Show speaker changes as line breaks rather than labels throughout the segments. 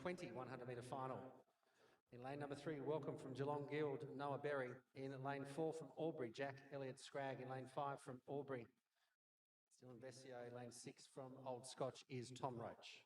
20 100-metre final. In lane number 3, welcome from Geelong Guild, Noah Berry. In lane 4 from Albury, Jack Elliott Scragg. In lane 5 from Albury, still in Vesio. Lane 6 from Old Scotch is Tom Roach.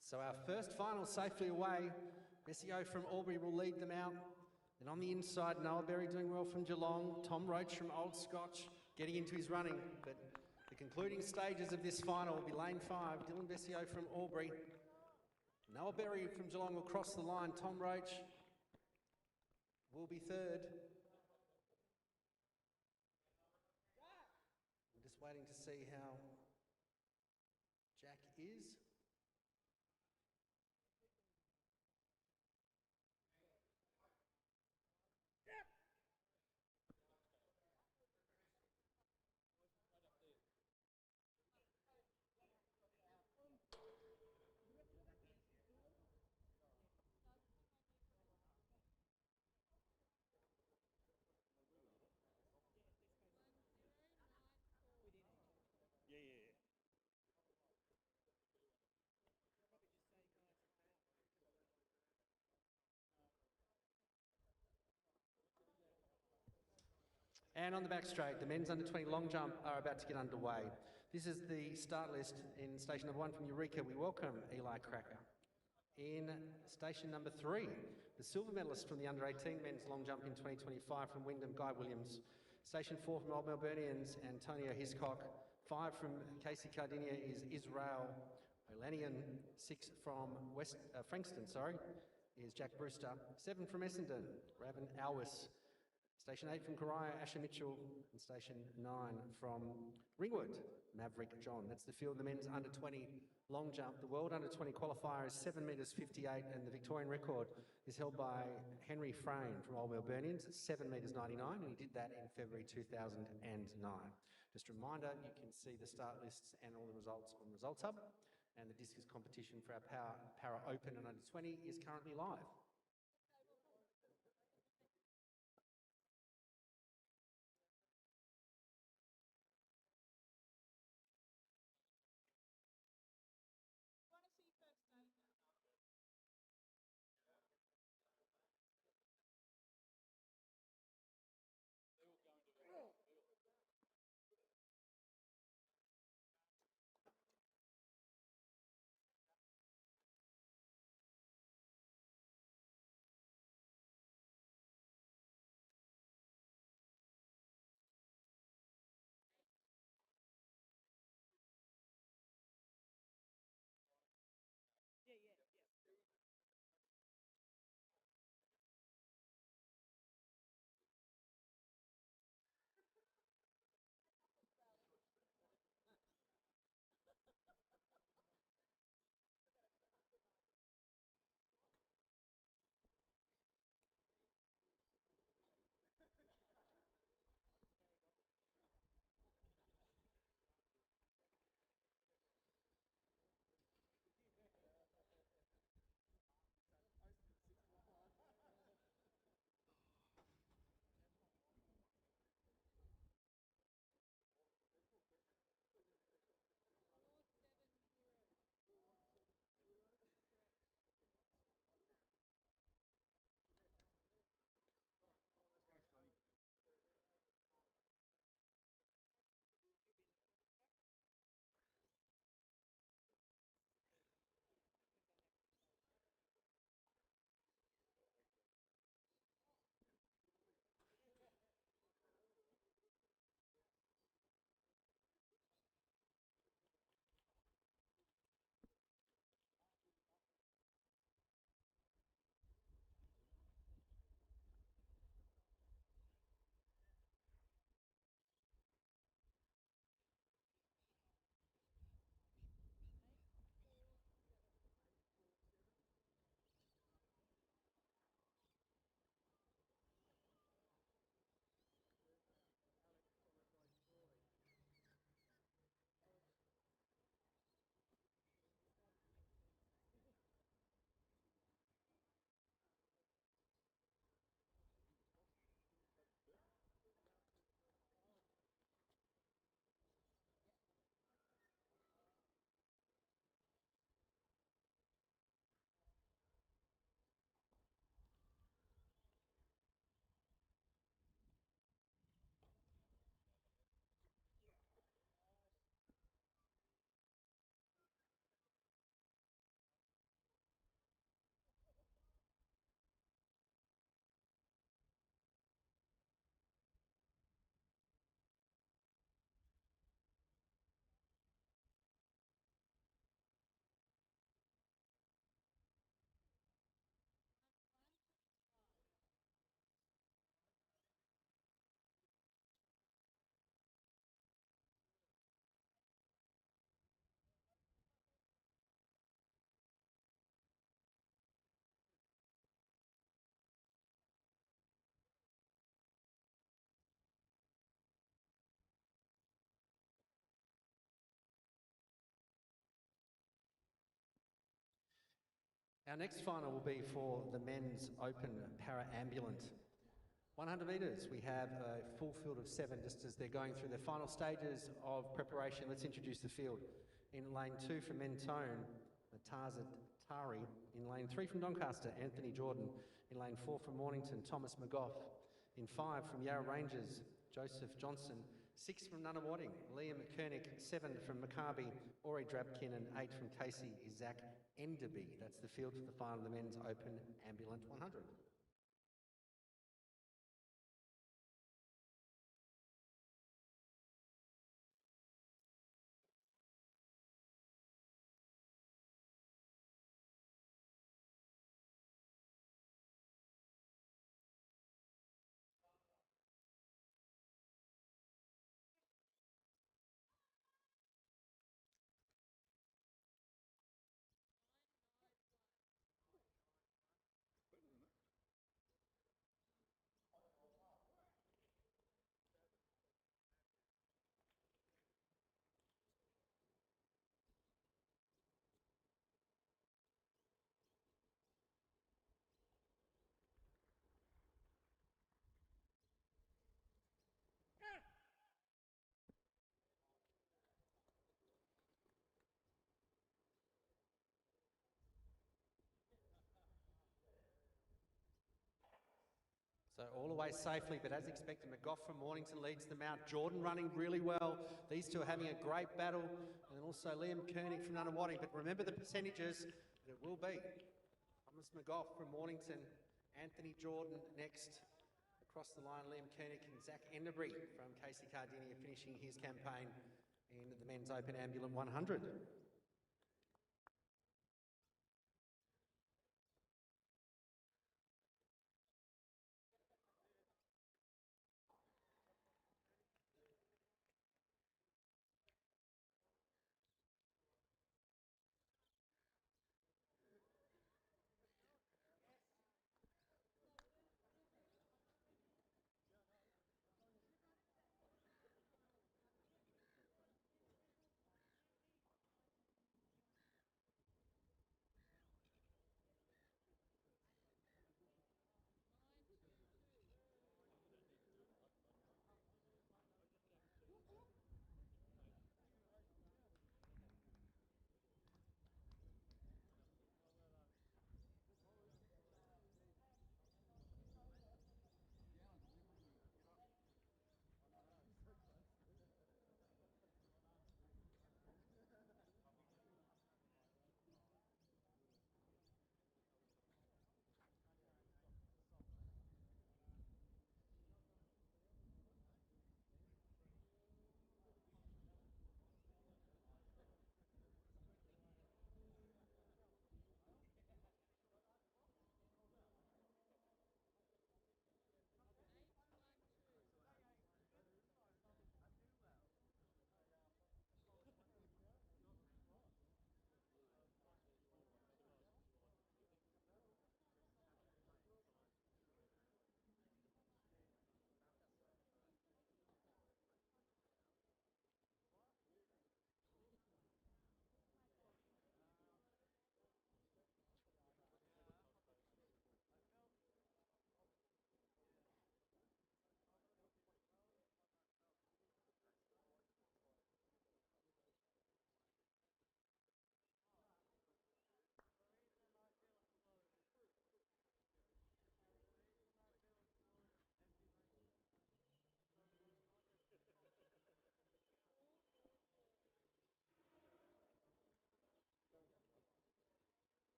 So our first final safely away. Vesio from Albury will lead them out. Then on the inside, Noah Berry doing well from Geelong. Tom Roach from Old Scotch getting into his running. But the concluding stages of this final will be lane 5. Dylan Vesio from Albury. Noah Berry from Geelong will cross the line. Tom Roach will be third. I'm just waiting to see how Jack is. And on the back straight, the men's under 20 long jump are about to get underway. This is the start list. In station number 1 from Eureka, we welcome Eli Cracker. In station number 3, the silver medalist from the under 18 men's long jump in 2025 from Wyndham, Guy Williams. Station 4 from Old Melburnians, Antonio Hiscock. 5 from Casey Cardinia is Israel Olanian. 6 from Frankston, is Jack Brewster. 7 from Essendon, Raven Alwis. Station 8 from Karaya, Asher Mitchell. And Station 9 from Ringwood, Maverick John. That's the field of the men's under 20 long jump. The world under 20 qualifier is 7 metres 58, and the Victorian record is held by Henry Frayne from Old Melburnians at 7 metres 99, and he did that in February 2009. Just a reminder, you can see the start lists and all the results on Results Hub, and the Discus competition for our Para Open and under 20 is currently live. Our next final will be for the men's open para-ambulant. 100 metres, we have a full field of 7 just as they're going through their final stages of preparation. Let's introduce the field. In lane 2 from Mentone, Matazat Tari. In lane 3 from Doncaster, Anthony Jordan. In lane 4 from Mornington, Thomas McGough. In 5 from Yarra Rangers, Joseph Johnson. 6 from Nunawading, Liam Koenig. 7 from Maccabi, Ori Drabkin. And 8 from Casey is Zach Enderby. That's the field for the final of the men's open ambulant 100. So all the way safely, but as expected, McGough from Mornington leads them out. Jordan running really well. These two are having a great battle. And also Liam Koenig from Nunawading. But remember the percentages, it will be Thomas McGough from Mornington, Anthony Jordan next. Across the line, Liam Koenig and Zach Enderby from Casey Cardinia finishing his campaign in the men's open ambulant 100.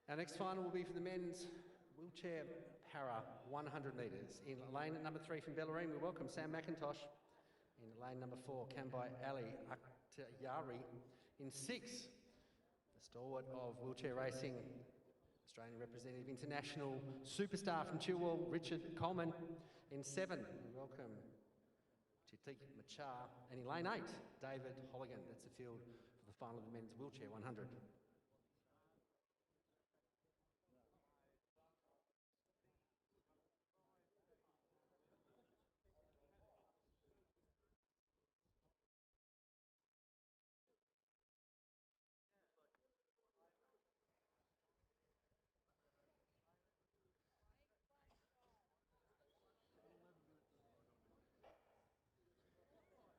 Our next final will be for the men's wheelchair para 100 metres. In lane number 3 from Bellarine, we welcome Sam McIntosh. In lane number 4, Kambai Ali Akhtiyari. In 6, the stalwart of wheelchair racing, Australian representative, international superstar from Chilwell, Richard Coleman. In 7, we welcome Chitik Machar. And in lane 8, David Holligan. That's the field for the final of the men's wheelchair 100.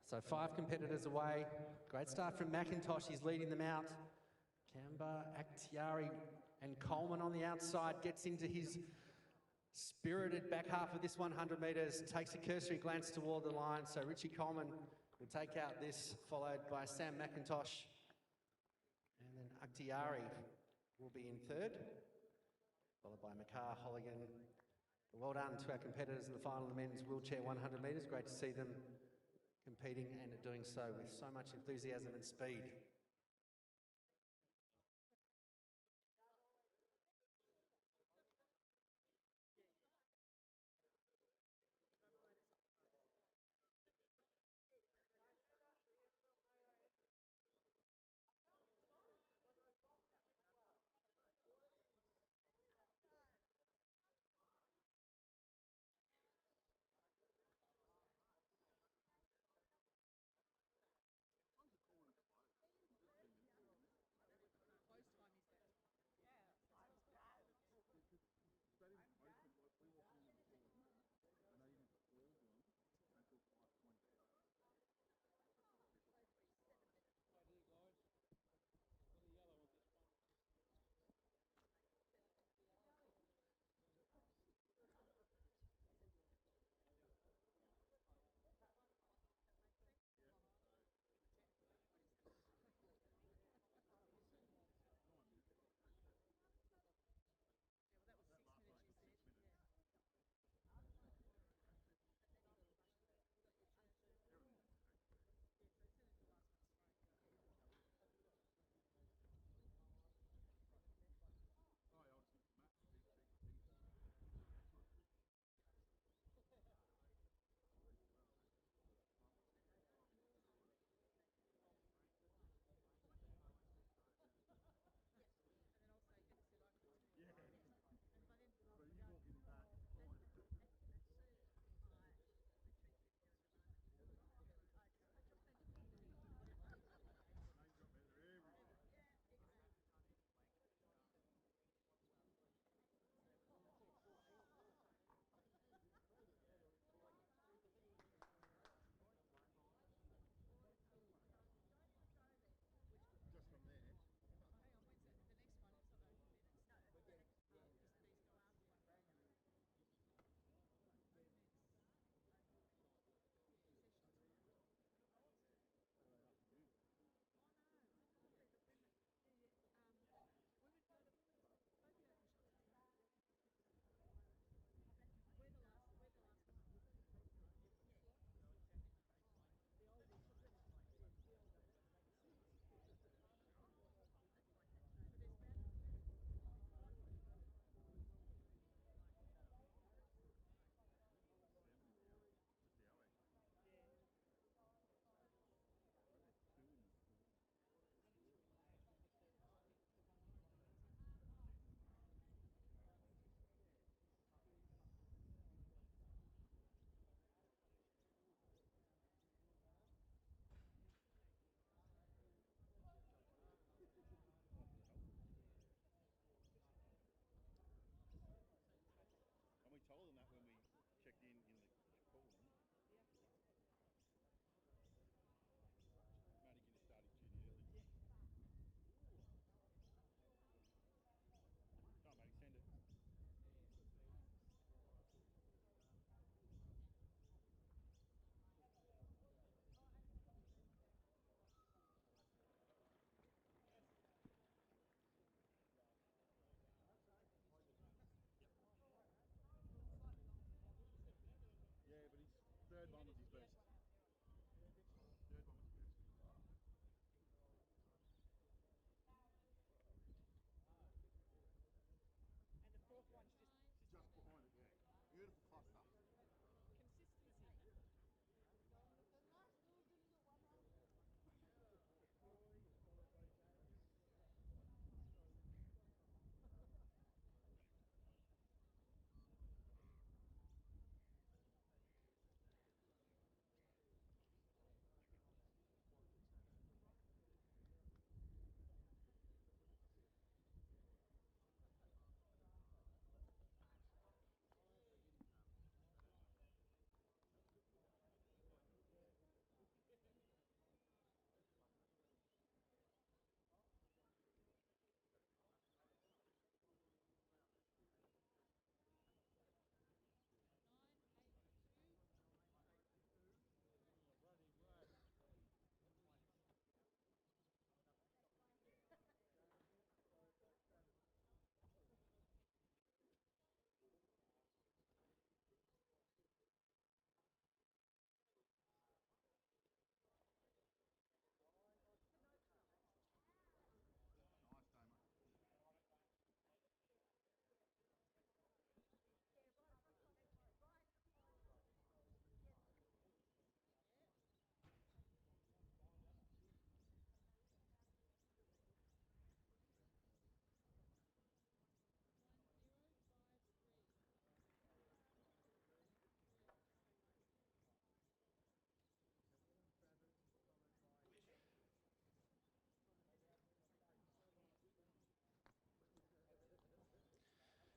So 5 competitors away. Great start from McIntosh. He's leading them out. Kamba, Akhtiari and Coleman on the outside gets into his spirited back half of this 100 metres. Takes a cursory glance toward the line. So Richie Coleman will take out this, followed by Sam McIntosh. And then Akhtiari will be in third, followed by Makar, Holligan. Well done to our competitors in the final of the men's wheelchair 100 metres. Great to see them competing and doing so with so much enthusiasm and speed.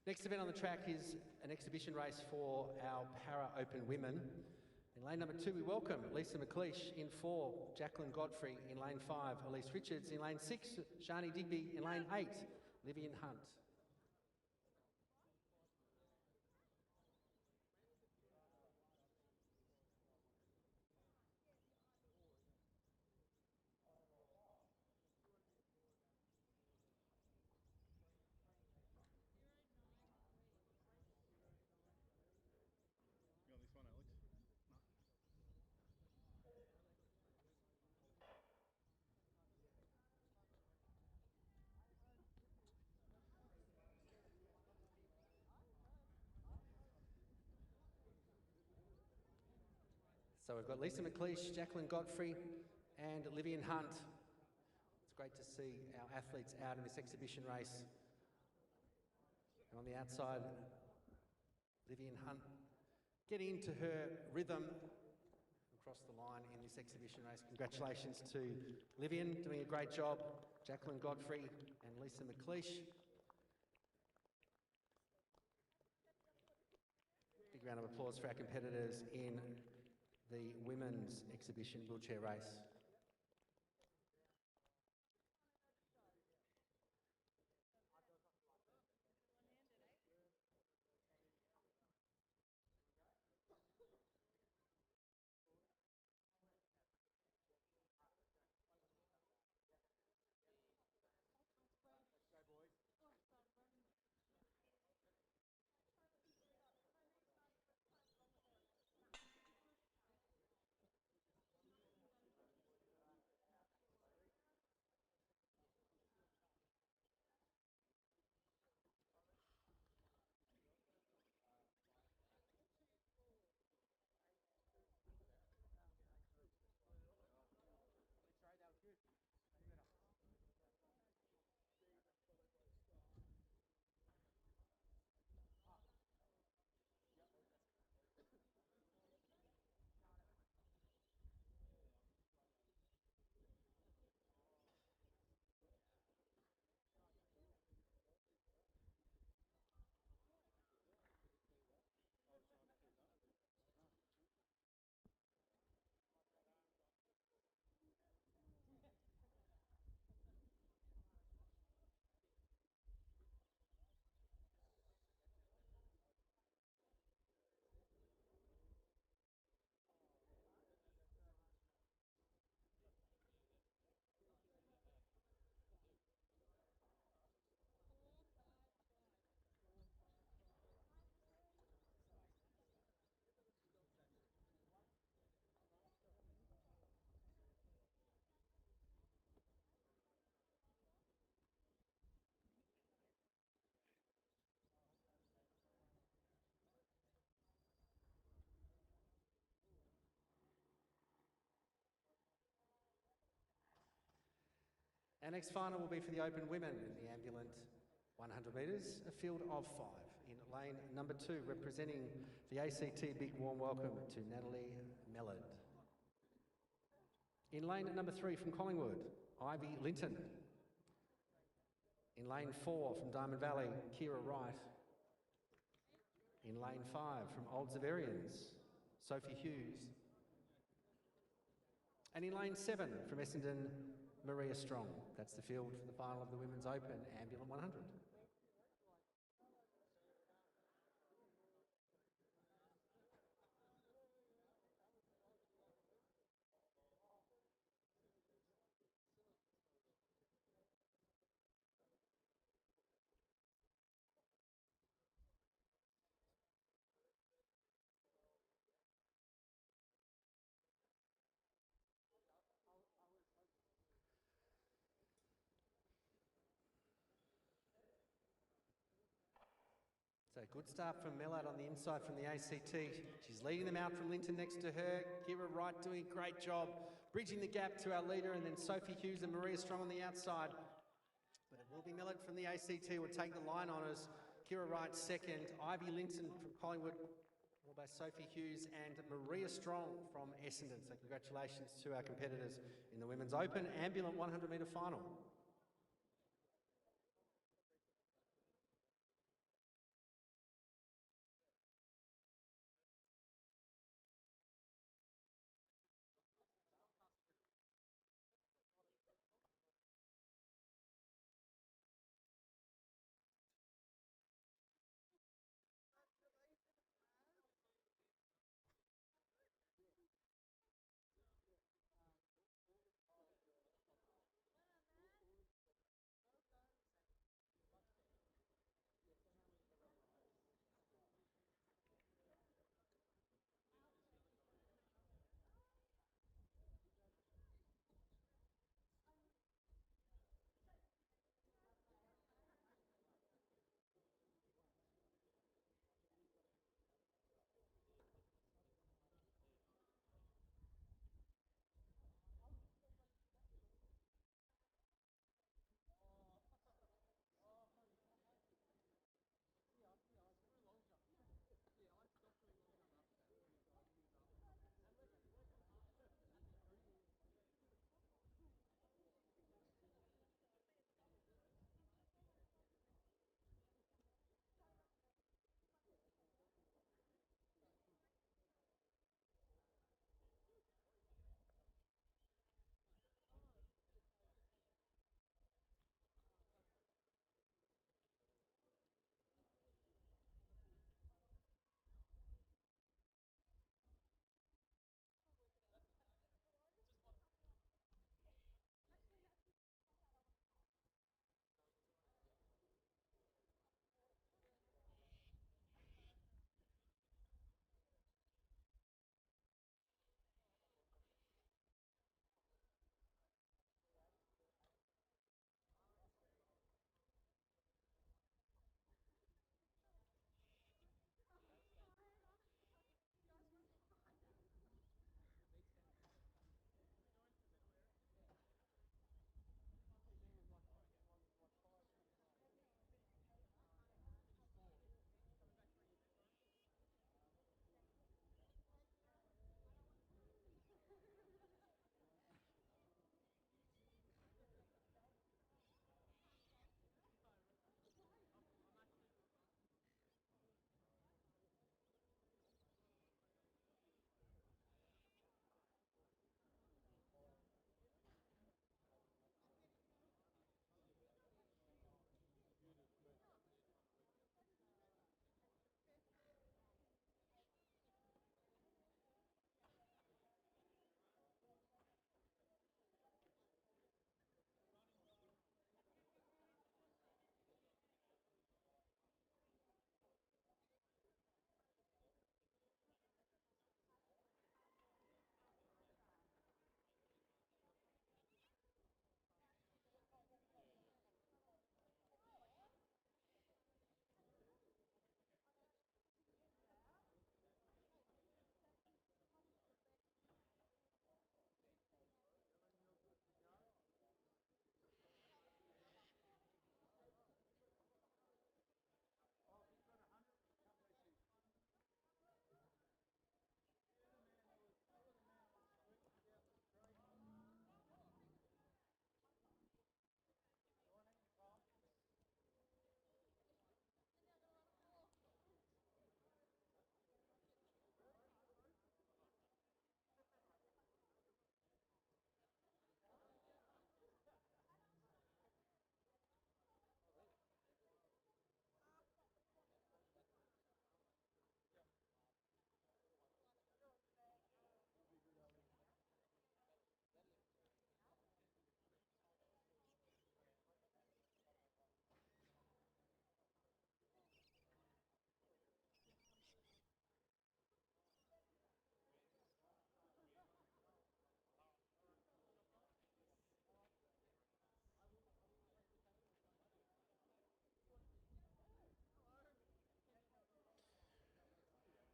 Next event on the track is an exhibition race for our Para Open women. In lane number 2, we welcome Lisa McLeish. In 4, Jacqueline Godfrey. In lane 5, Elise Richards. In lane 6, Shani Digby. In lane 8, Vivian Hunt. So we've got Lisa McLeish, Jacqueline Godfrey and Vivian Hunt. It's great to see our athletes out in this exhibition race. And on the outside, Vivian Hunt getting into her rhythm across the line in this exhibition race. Congratulations to Vivian, doing a great job, Jacqueline Godfrey and Lisa McLeish. Big round of applause for our competitors in the women's exhibition wheelchair race. Our next final will be for the Open Women in the ambulant 100 metres, a field of 5. In lane number 2, representing the ACT, big warm welcome to Natalie Mellard. In lane number 3 from Collingwood, Ivy Linton. In lane 4 from Diamond Valley, Kira Wright. In lane 5 from Old Zaverians, Sophie Hughes. And in lane 7 from Essendon, Maria Strong. That's the field for the final of the Women's Open Ambulant 100. So good start from Mellard on the inside from the ACT. She's leading them out from Linton next to her. Kira Wright doing a great job, bridging the gap to our leader, and then Sophie Hughes and Maria Strong on the outside. But it will be Mellard from the ACT who will take the line honours. Kira Wright second, Ivy Linton from Collingwood, followed by Sophie Hughes and Maria Strong from Essendon. So congratulations to our competitors in the Women's Open Ambulant 100 metre final.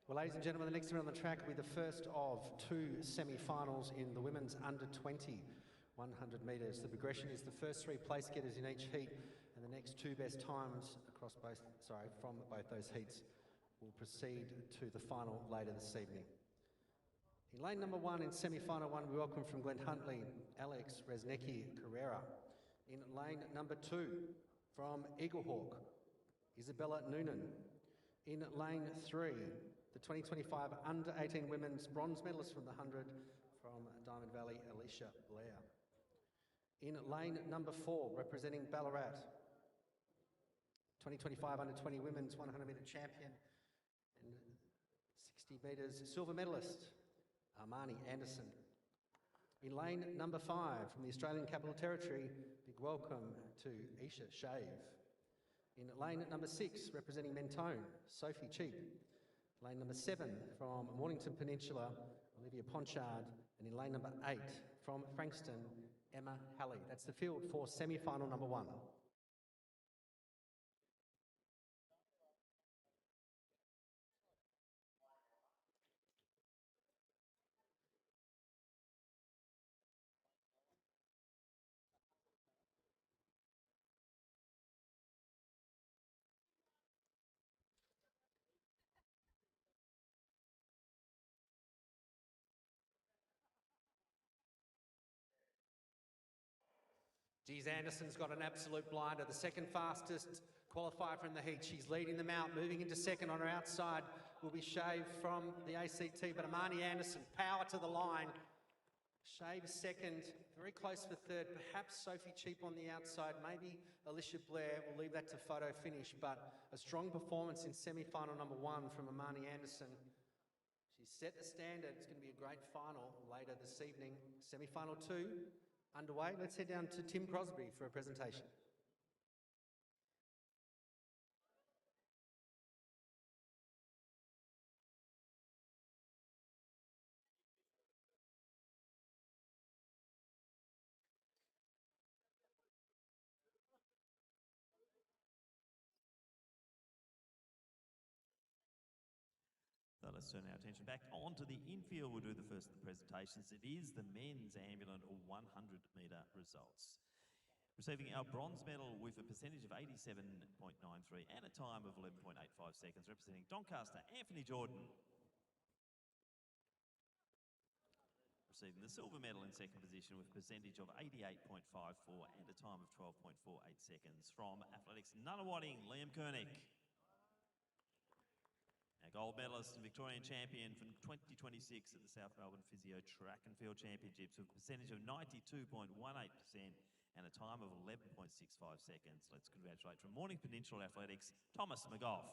Well, ladies and gentlemen, the next event on the track will be the first of two semi-finals in the women's under-20 100 metres. The progression is the first three place getters in each heat, and the next two best times from both those heats will proceed to the final later this evening. In lane number 1 in semi-final 1, we welcome from Glen Huntly, Alex Resnecki Carrera. In lane number 2, from Eaglehawk, Isabella Noonan. In lane 3, the 2025 under-18 women's bronze medalist from the 100 from Diamond Valley, Alicia Blair. In lane number 4, representing Ballarat, 2025 under-20 women's 100 metre champion and 60 metres silver medalist, Armani Anderson. In lane number 5, from the Australian Capital Territory, big welcome to Isha Shave. In lane number 6, representing Mentone, Sophie Cheap. Lane number 7, from Mornington Peninsula, Olivia Ponchard. And in lane number 8, from Frankston, Emma Halley. That's the field for semi-final number 1. Geez, Anderson's got an absolute blinder, the second fastest qualifier from the heat. She's leading them out, moving into second. On her outside will be Shave from the ACT, but Armani Anderson, power to the line. Shave second, very close for third, perhaps Sophie Cheap on the outside, maybe Alicia Blair. We'll leave that to photo finish, but a strong performance in semi-final number 1 from Armani Anderson. She's set the standard. It's going to be a great final later this evening. Semi-final 2 underway. Let's head down to Tim Crosby for a presentation.
So let's turn our attention back onto the infield. We'll do the first of the presentations. It is the men's ambulant 100 metre results. Receiving our bronze medal with a percentage of 87.93 and a time of 11.85 seconds, representing Doncaster, Anthony Jordan. Receiving the silver medal in second position with a percentage of 88.54 and a time of 12.48 seconds from Athletics Nunawading, Liam Koenig. Our gold medalist and Victorian champion from 2026 at the South Melbourne Physio Track and Field Championships with a percentage of 92.18% and a time of 11.65 seconds. Let's congratulate from Morning Peninsula Athletics, Tom McGough.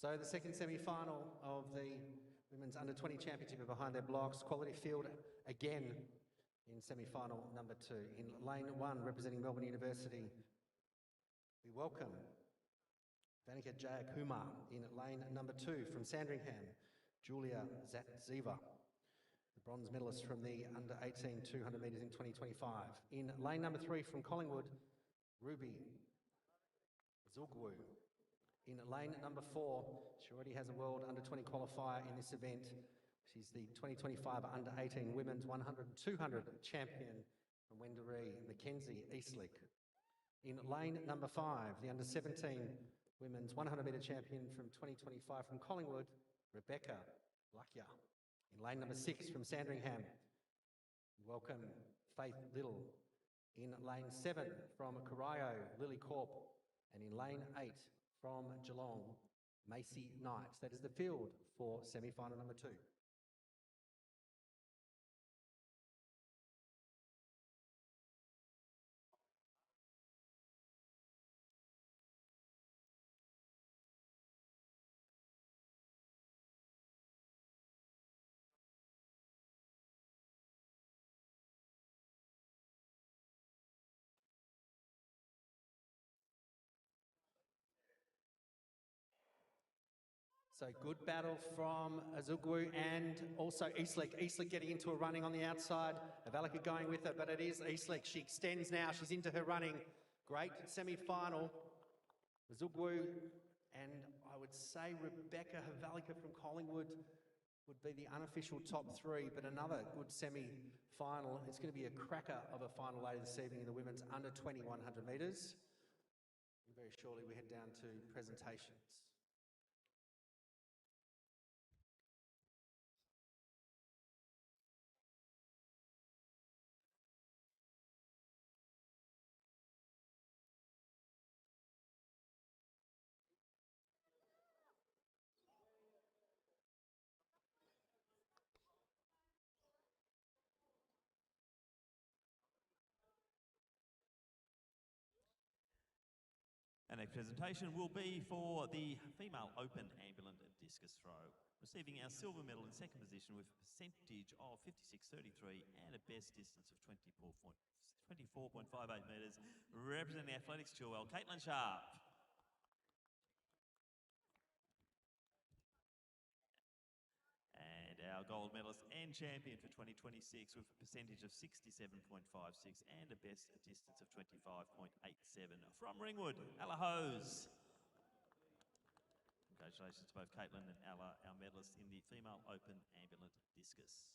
So the second semi-final of the Women's Under-20 Championship are behind their blocks. Quality field again in semi-final number 2. In lane 1, representing Melbourne University, we welcome Vanika Jayakumar. In lane number 2, from Sandringham, Julia Ziva, the bronze medalist from the Under-18 200 metres in 2025. In lane number 3, from Collingwood, Ruby Zulgwu. In lane number 4, she already has a World Under-20 qualifier in this event. She's the 2025 Under-18 Women's 100 and 200 champion from Wendouree, Mackenzie Eastlick. In lane number 5, the Under-17 Women's 100 metre champion from 2025 from Collingwood, Rebecca Lakya. In lane number 6, from Sandringham, welcome Faith Little. In lane 7, from Corio, Lily Corp. And in lane 8, from Geelong, Macy Knight. That is the field for semi-final number 2. So good battle from Azugwu and also Eastlick. Eastlick getting into a running on the outside. Avalika going with her, but it is Eastlick. She extends now. She's into her running. Great semi-final. Azugwu and I would say Rebecca Havalika from Collingwood would be the unofficial top three, but another good semi-final. It's going to be a cracker of a final later this evening in the women's under 2100 metres. And very shortly we head down to presentations.
Our next presentation will be for the female open ambulant discus throw, receiving our silver medal in second position with a percentage of 56.33 and a best distance of 24.58 metres, representing Athletics Chilwell, Caitlin Sharp. And our gold medalist and champion for 2026 with a percentage of 67.56 and a best distance of 25.87 from Ringwood, Ella Hose. Congratulations to both Caitlin and Ella, our medalists in the female open ambulant discus.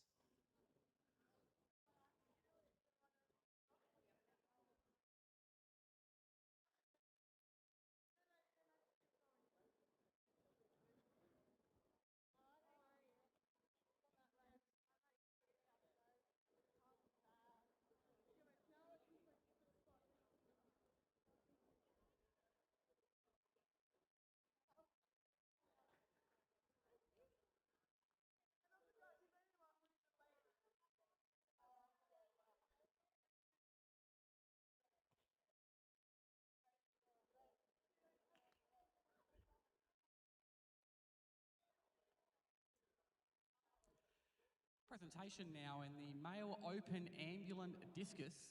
Presentation now in the male open ambulant discus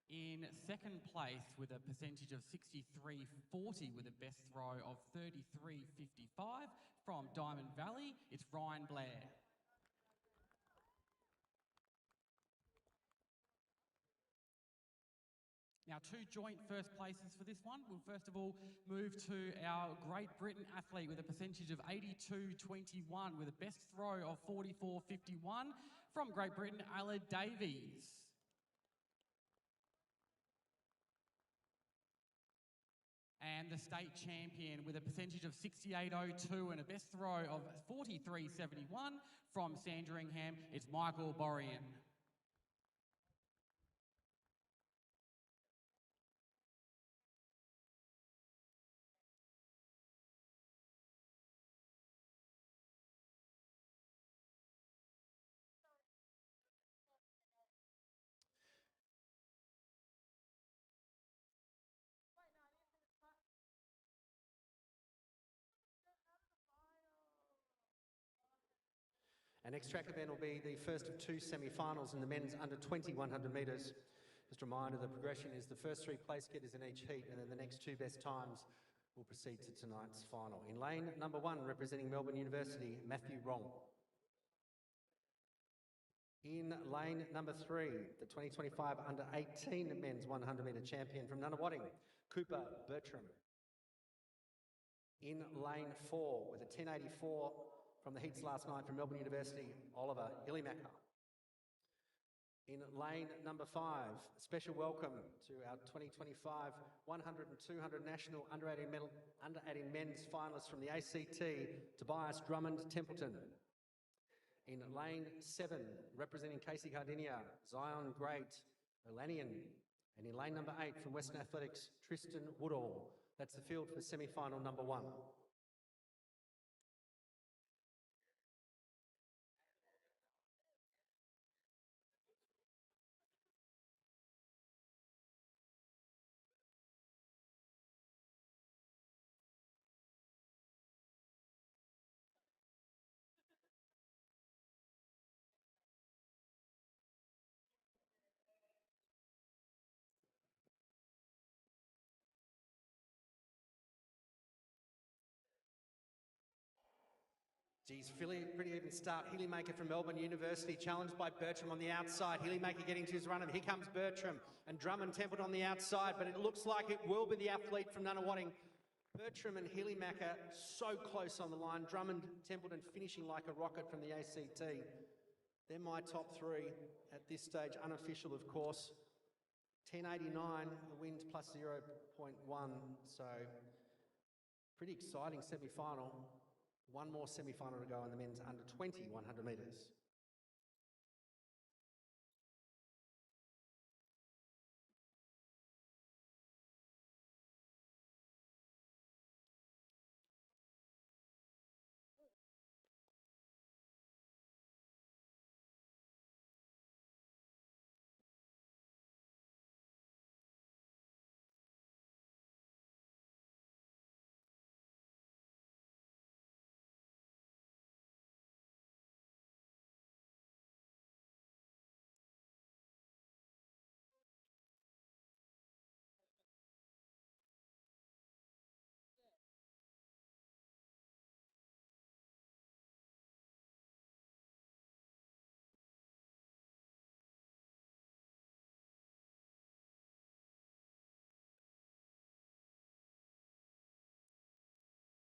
in second place with a percentage of 63.40 with a best throw of 33.55 from Diamond Valley. It's Ryan Blair. Now, two joint first places for this one. We'll first of all move to our Great Britain athlete with a percentage of 82.21 with a best throw of 44.51 from Great Britain, Ella Davies. And the state champion with a percentage of 68.02 and a best throw of 43.71 from Sandringham, it's Michael Borrian.
Our next track event will be the first of two semi-finals in the men's under 2100 metres. Just a reminder, the progression is the first three place getters in each heat and then the next two best times will proceed to tonight's final. In lane number 1, representing Melbourne University, Matthew Wrong. In lane number 3, the 2025 under 18 men's 100 metre champion from Nunawading, Cooper Bertram. In lane 4, with a 10.84 from the heats last night from Melbourne University, Oliver Illimacker. In lane number 5, a special welcome to our 2025 100 and 200 national under 18 men's finalists from the ACT, Tobias Drummond Templeton. In lane 7, representing Casey Cardinia, Zion Great, Olanian. And in lane number 8 from Western Athletics, Tristan Woodall. That's the field for semi-final number 1. Geez, pretty even start. Healymaker from Melbourne University, challenged by Bertram on the outside. Healymaker getting to his run, and here comes Bertram. And Drummond Templeton on the outside, but it looks like it will be the athlete from Nunawading. Bertram and Healymaker so close on the line. Drummond Templeton finishing like a rocket from the ACT. They're my top three at this stage, unofficial of course. 10.89, the wind plus 0.1, so pretty exciting semi-final. One more semi-final to go in the men's under 20 100 metres.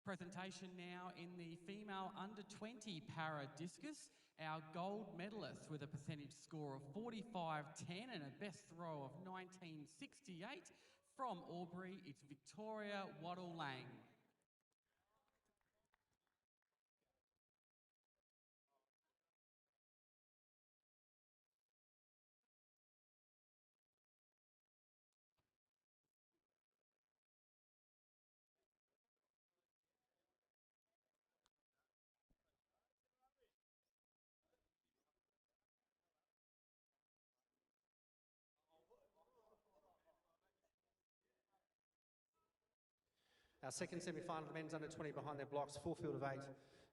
Presentation now in the female under 20 para discus. Our gold medalist with a percentage score of 45.10 and a best throw of 19.68 from Albury, it's Victoria Waddle-Lang.
Our second semi-final, the men's under 20 behind their blocks, full field of 8.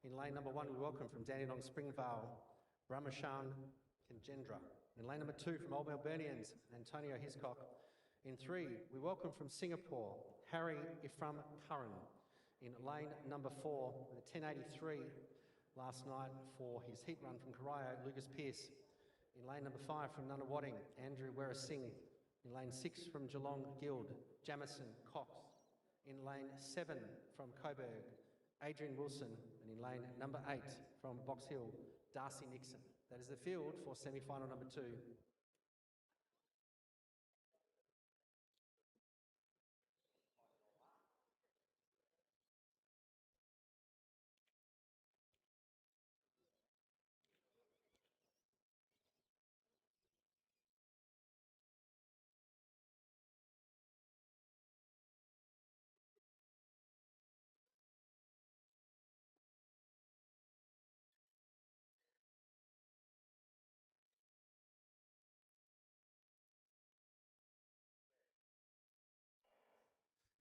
In lane number 1, we welcome from Dandenong Springvale, Brahmashan Kenjendra. In lane number 2, from Old Melburnians, Antonio Hiscock. In 3, we welcome from Singapore, Harry Ifram Curran. In lane number 4, with a 10.83 last night for his heat run from Corio, Lucas Pearce. In lane number 5, from Nunawading, Andrew Wera Singh. In lane 6, from Geelong Guild, Jamison Cox. In lane 7 from Coburg, Adrian Wilson, and in lane number 8 from Box Hill, Darcy Nixon. That is the field for semi-final number 2.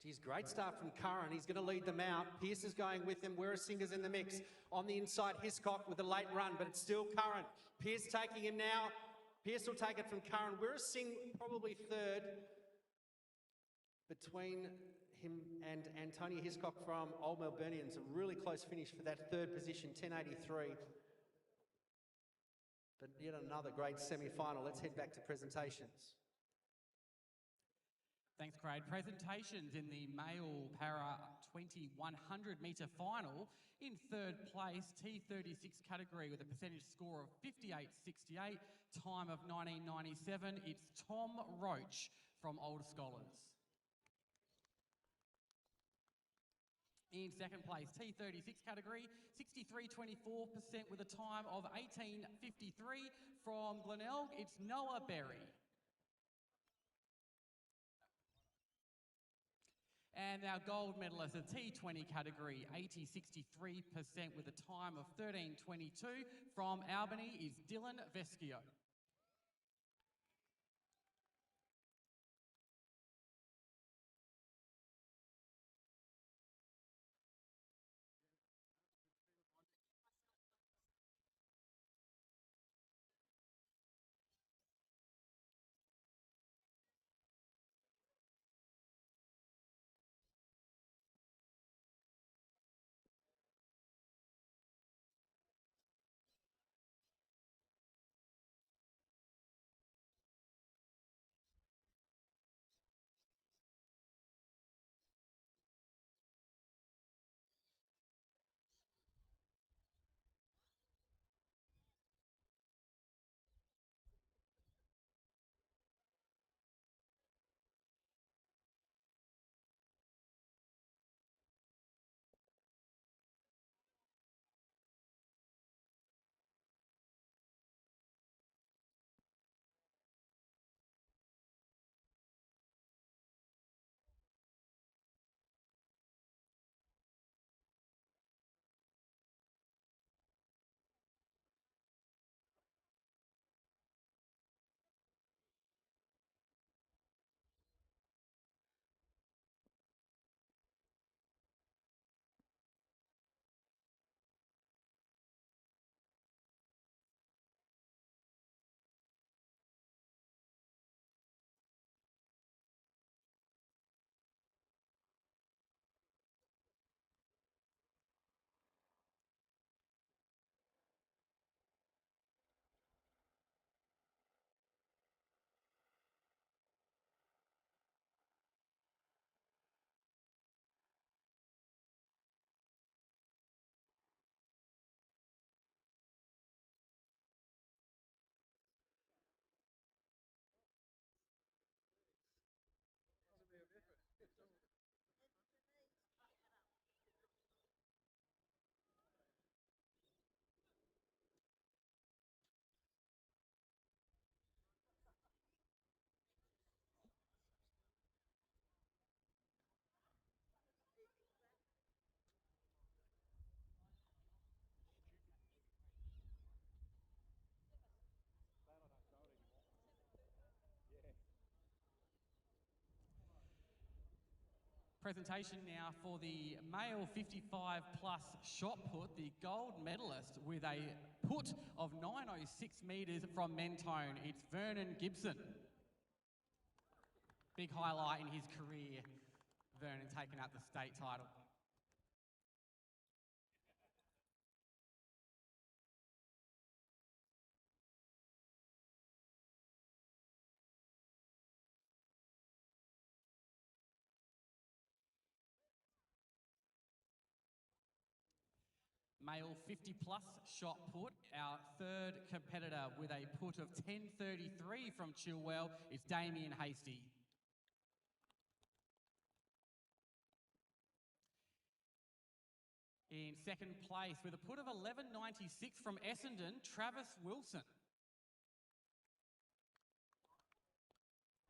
Geez, great start from Curran. He's going to lead them out. Pearce is going with them. Wera Singer's in the mix. On the inside, Hiscock with a late run, but it's still Curran. Pearce taking him now. Pearce will take it from Curran. Wera Singh probably third. Between him and Antonia Hiscock from Old Melburnians, a really close finish for that third position, 10.83. But yet another great semi-final. Let's head back to presentations.
Thanks, Craig. Presentations in the male para 20 100 metre final. In third place, T36 category with a percentage score of 58.68, time of 19.97. It's Tom Roach from Old Scholars. In second place, T36 category, 63.24% with a time of 18.53 from Glenelg. It's Noah Berry. And our gold medalist in T20 category, 80.63% with a time of 13.22 from Albany is Dylan Vescio. Presentation now for the male 55 plus shot put, the gold medalist with a put of 906 metres from Mentone. It's Vernon Gibson. Big highlight in his career, Vernon taking up the state title. Male 50 plus shot put, our third competitor with a put of 10.33 from Chilwell is Damien Hasty. In second place with a put of 11.96 from Essendon, Travis Wilson.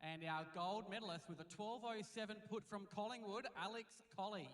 And our gold medalist with a 12.07 put from Collingwood, Alex Colley.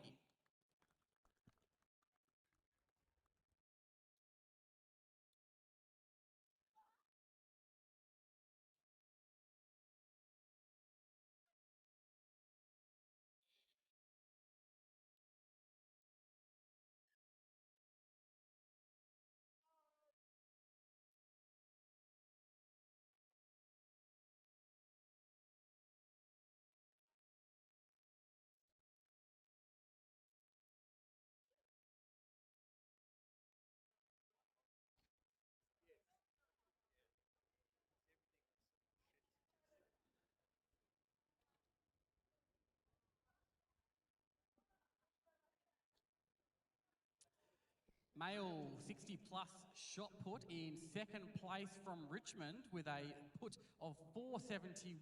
Male 60 plus shot put in second place from Richmond with a put of 4.71.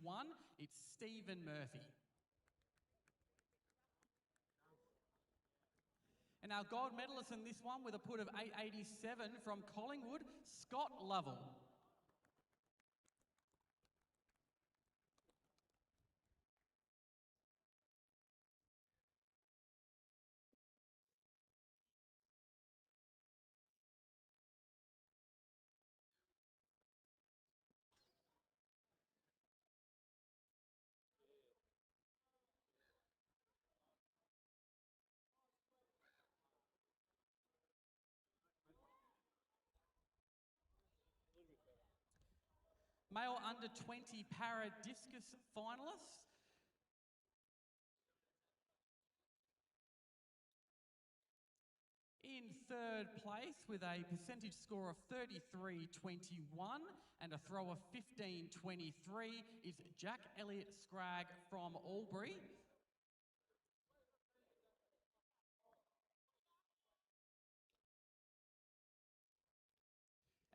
It's Stephen Murphy. And our gold medalist in this one with a put of 8.87 from Collingwood, Scott Lovell. Male under 20 para discus finalists. In third place with a percentage score of 33.21 and a throw of 15.23 is Jack Elliott Scragg from Albury.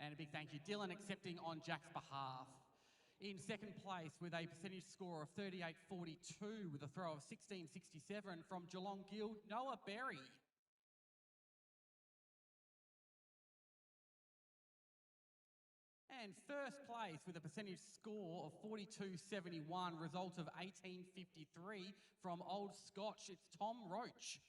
And a big thank you, Dylan, accepting on Jack's behalf. In second place with a percentage score of 38.42 with a throw of 16.67 from Geelong Guild, Noah Berry. And first place with a percentage score of 42.71, result of 18.53 from Old Scotch, it's Tom Roach.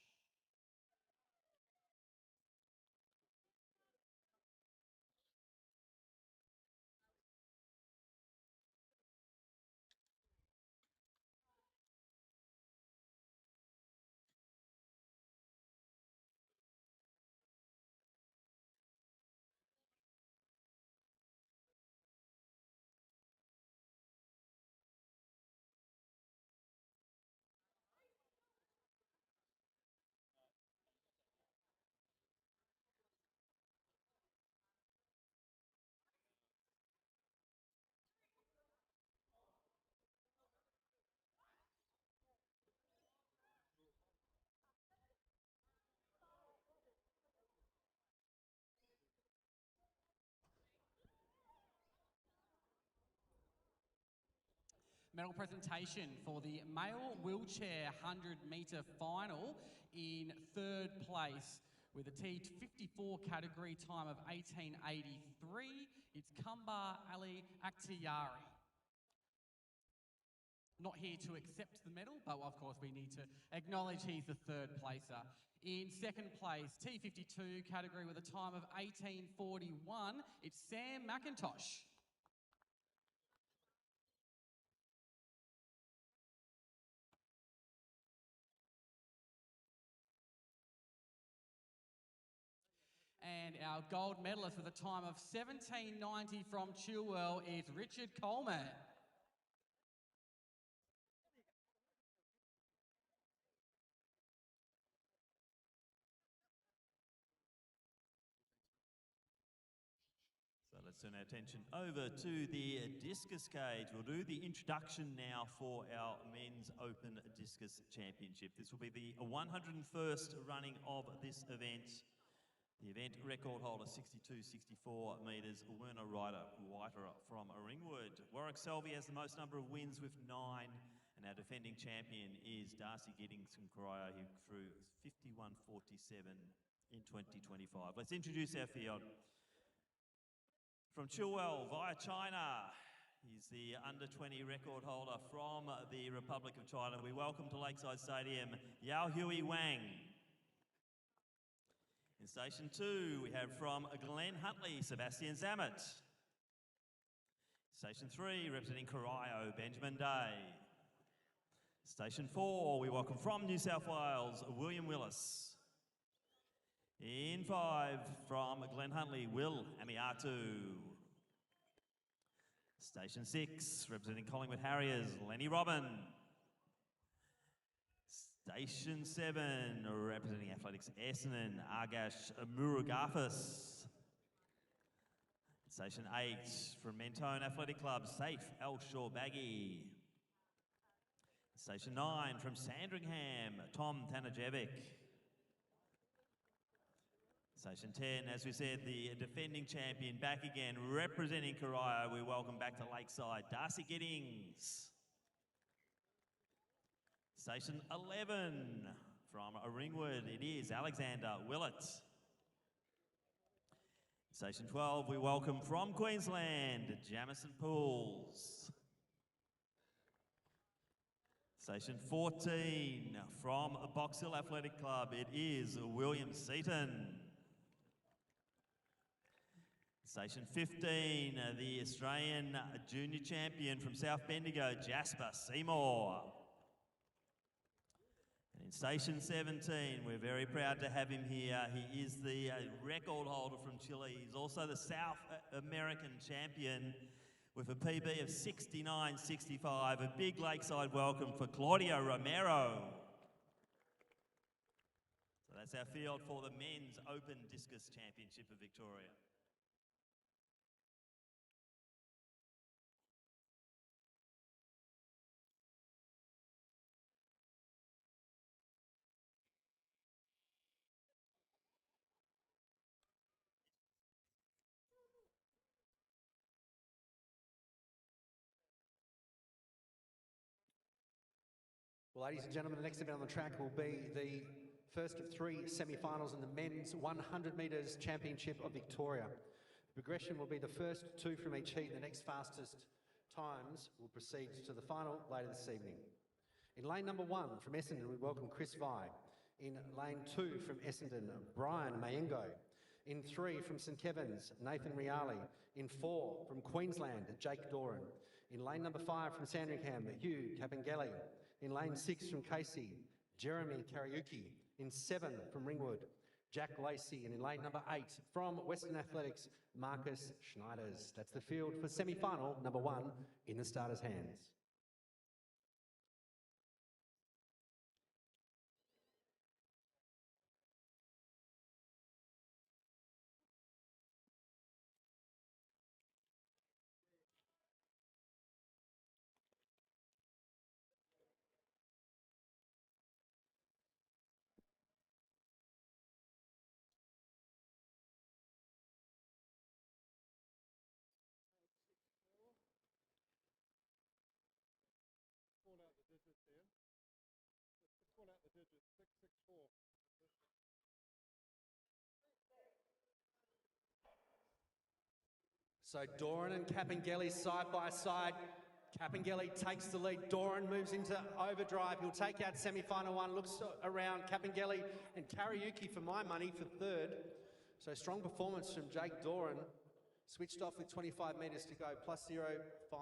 Medal presentation for the male wheelchair 100 metre final in third place with a T54 category time of 18.83. It's Kumbar Ali Akhtiyari. Not here to accept the medal, but of course we need to acknowledge he's the third placer. In second place, T52 category with a time of 18.41, it's Sam McIntosh. And our gold medalist with a time of 17.90 from Chilwell is Richard Coleman.
So let's turn our attention over to the discus cage. We'll do the introduction now for our Men's Open Discus Championship. This will be the 101st running of this event. The event record holder, 62-64 metres, Werner Ryder Whiter from Ringwood. Warwick Selby has the most number of wins with 9, and our defending champion is Darcy Giddings from Corio, who threw 51.47 in 2025. Let's introduce our field. From Chilwell via China, he's the under-20 record holder from the Republic of China. We welcome to Lakeside Stadium, Yao Hui Wang. In Station 2, we have from Glen Huntly, Sebastian Zammit. Station 3, representing Corio, Benjamin Day. Station 4, we welcome from New South Wales, William Willis. In 5, from Glen Huntly, Will Amiatu. Station 6, representing Collingwood Harriers, Lenny Robin. Station 7, representing Athletics Essendon, Argash Murugafis. Station 8, from Mentone Athletic Club, Safe Elshaw Baggy. Station 9, from Sandringham, Tom Tanajevic. Station 10, as we said, the defending champion back again, representing Corio. We welcome back to Lakeside, Darcy Giddings. Station 11, from Ringwood, it is Alexander Willett. Station 12, we welcome from Queensland, Jamison Pools. Station 14, from Box Hill Athletic Club, it is William Seaton. Station 15, the Australian junior champion from South Bendigo, Jasper Seymour. And in Station 17, we're very proud to have him here. He is the record holder from Chile. He's also the South American champion with a PB of 69.65. A big Lakeside welcome for Claudio Romero. So that's our field for the Men's Open Discus Championship of Victoria.
Well, ladies and gentlemen, the next event on the track will be the first of 3 semi-finals in the Men's 100 metres Championship of Victoria. The progression will be the first 2 from each heat. The next fastest times will proceed to the final later this evening. In lane number 1 from Essendon, we welcome Chris Vi. In lane 2 from Essendon, Brian Mayengo. In 3 from St Kevin's, Nathan Riali. In 4 from Queensland, Jake Doran. In lane number 5 from Sandringham, Hugh Capangeli. In lane 6 from Casey, Jeremy Kariuki. In 7 from Ringwood, Jack Lacey. And in lane number 8 from Western Athletics, Marcus Schneiders. That's the field for semi-final number 1 in the starters' hands. So Doran and Capangeli side by side. Capangeli takes the lead. Doran moves into overdrive. He'll take out semi-final 1. Looks around. Capangeli and Kariuki for my money for 3rd. So strong performance from Jake Doran. Switched off with 25 metres to go. Plus 0.5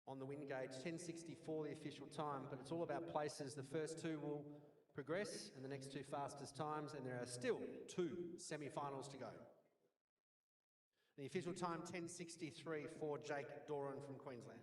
on the wind gauge. 10.64 the official time. But it's all about places. The first 2 will progress in the next two fastest times, and there are still two semi-finals to go. The official time, 10:63 for Jake Doran from Queensland.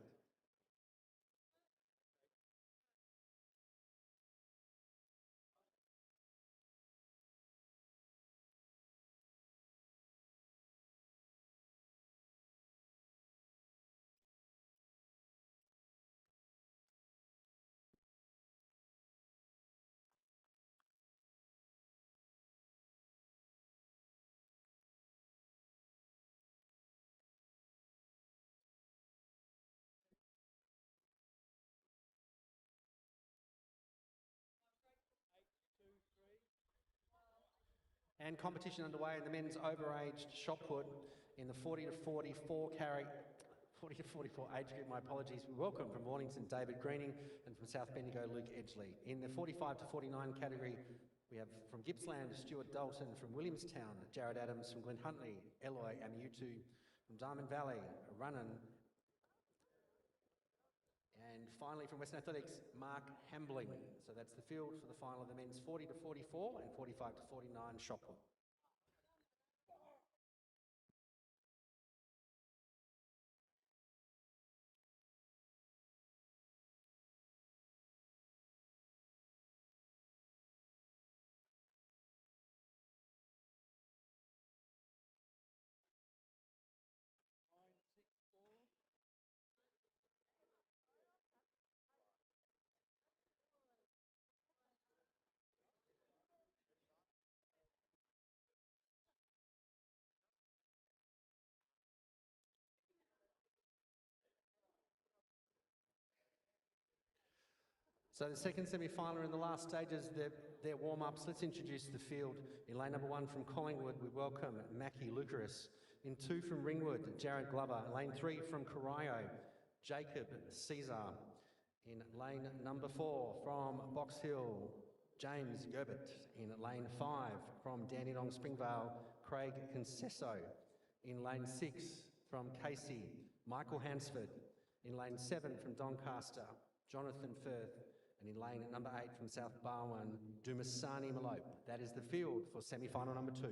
And competition underway in the men's overage shot put in the 40 to 44 age group, my apologies. We welcome from Mornington David Greening and from South Bendigo Luke Edgley. In the 45 to 49 category, we have from Gippsland Stuart Dalton, from Williamstown Jared Adams, from Glen Huntly Eloy Amiutu, from Diamond Valley Runnan, and finally from Western Athletics Mark Hambling. So that's the field for the final of the men's 40 to 44 and 45 to 49 shot put. So the second semi-finaler in the last stages, their warm-ups. Let's introduce the field. In lane number 1 from Collingwood, we welcome Mackie Lucaris. In 2 from Ringwood, Jared Glover. Lane 3 from Corio, Jacob Caesar. In lane number 4 from Box Hill, James Gerbert. In lane 5 from Dandenong Springvale, Craig Concesso. In lane 6 from Casey, Michael Hansford. In lane 7 from Doncaster, Jonathan Firth. And in lane number 8 from South Barwon, Dumasani Malope. That is the field for semi-final number 2.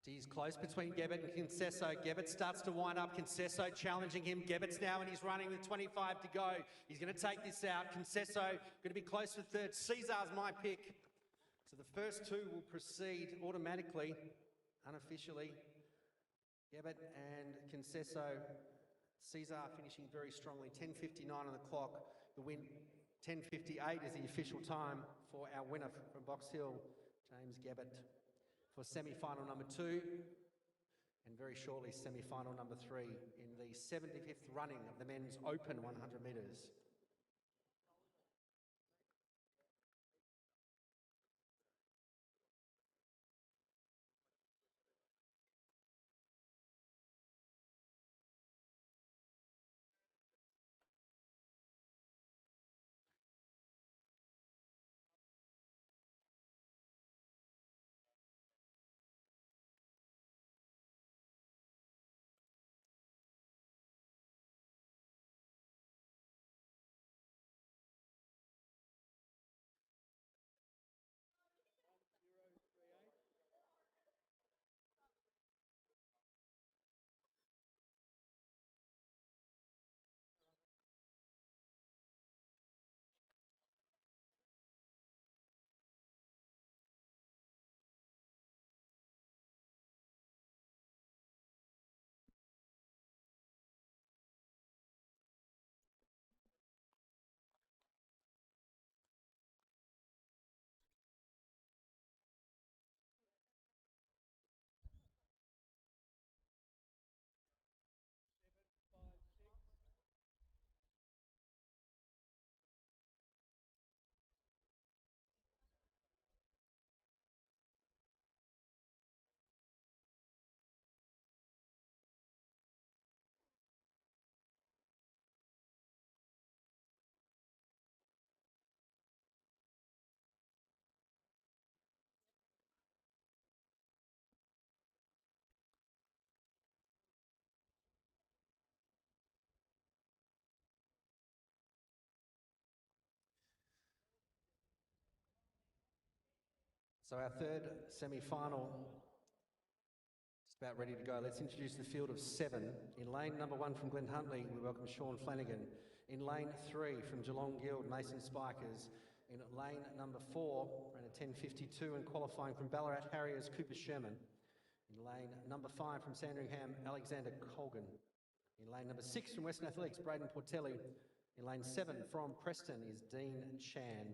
He's close between Gebbett and Concesso. Gebbett starts to wind up. Concesso challenging him. Gebbett's now, and he's running with 25 to go. He's going to take this out. Concesso going to be close for third. Caesar's my pick. So the first two will proceed automatically, unofficially. Gebbett and Concesso. Caesar finishing very strongly. 10:59 on the clock. The win, 10:58 is the official time for our winner from Box Hill, James Gebbett, for semi-final number 2, and very shortly semi-final number 3 in the 75th running of the men's open 100 metres. So our third semi-final, just about ready to go. Let's introduce the field of 7. In lane number 1 from Glen Huntly, we welcome Sean Flanagan. In lane 3 from Geelong Guild, Mason Spikers. In lane number 4, ran a 10.52 and qualifying from Ballarat Harriers, Cooper Sherman. In lane number 5 from Sandringham, Alexander Colgan. In lane number 6 from Western Athletics, Braden Portelli. In lane 7 from Preston is Dean Chan.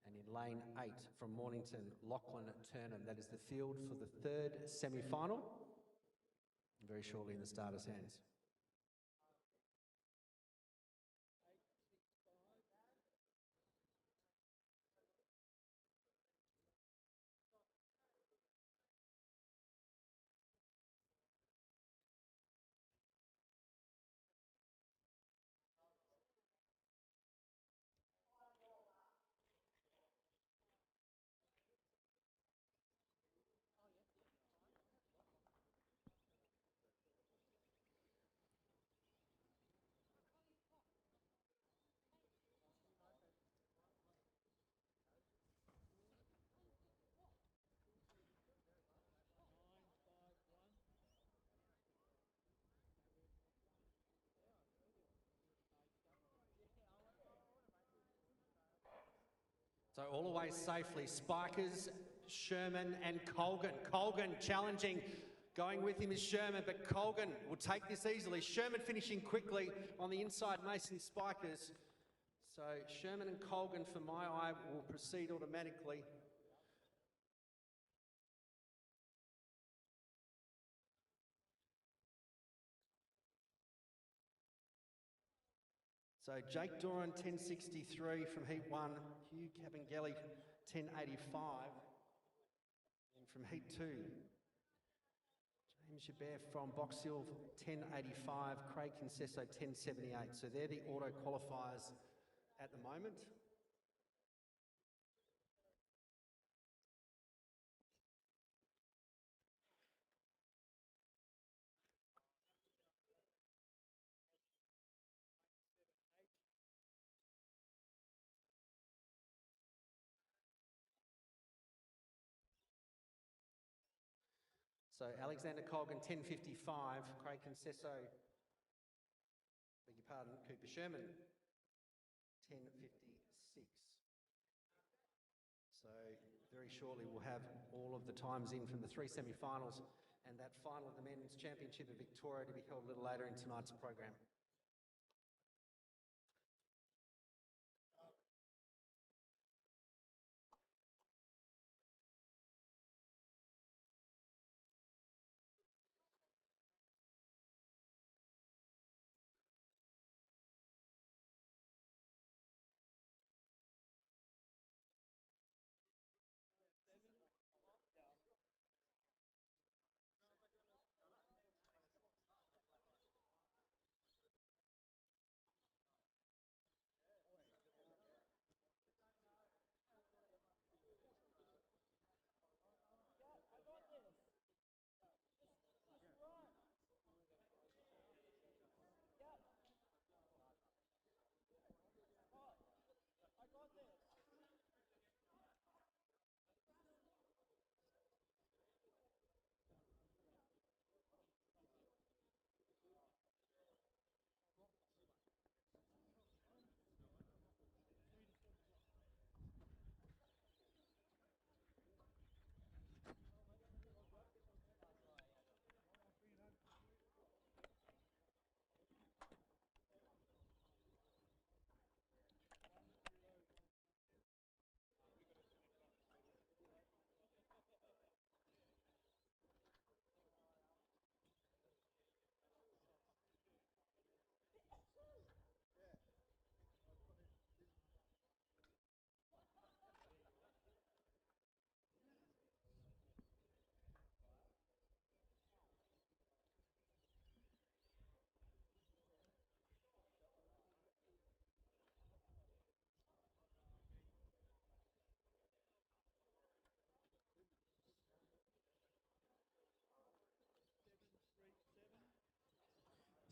And in lane 8 from Mornington, Lachlan Turnham. That is the field for the third semi-final. Very shortly in the starters' hands. So all the way safely, Spikers, Sherman and Colgan. Colgan challenging, going with him is Sherman, but Colgan will take this easily. Sherman finishing quickly on the inside, Mason Spikers. So Sherman and Colgan, for my eye, will proceed automatically. So Jake Doran, 10.63 from Heat 1. Hugh Cabangelli, 10.85. And from Heat 2, James Chabert from Box Hill, 10.85. Craig Concesso, 10.78. So they're the auto qualifiers at the moment. So Alexander Colgan, 10.55. Craig Concesso, beg your pardon, Cooper Sherman, 10.56. So very shortly we'll have all of the times in from the 3 semi-finals and that final of the Men's Championship of Victoria to be held a little later in tonight's program.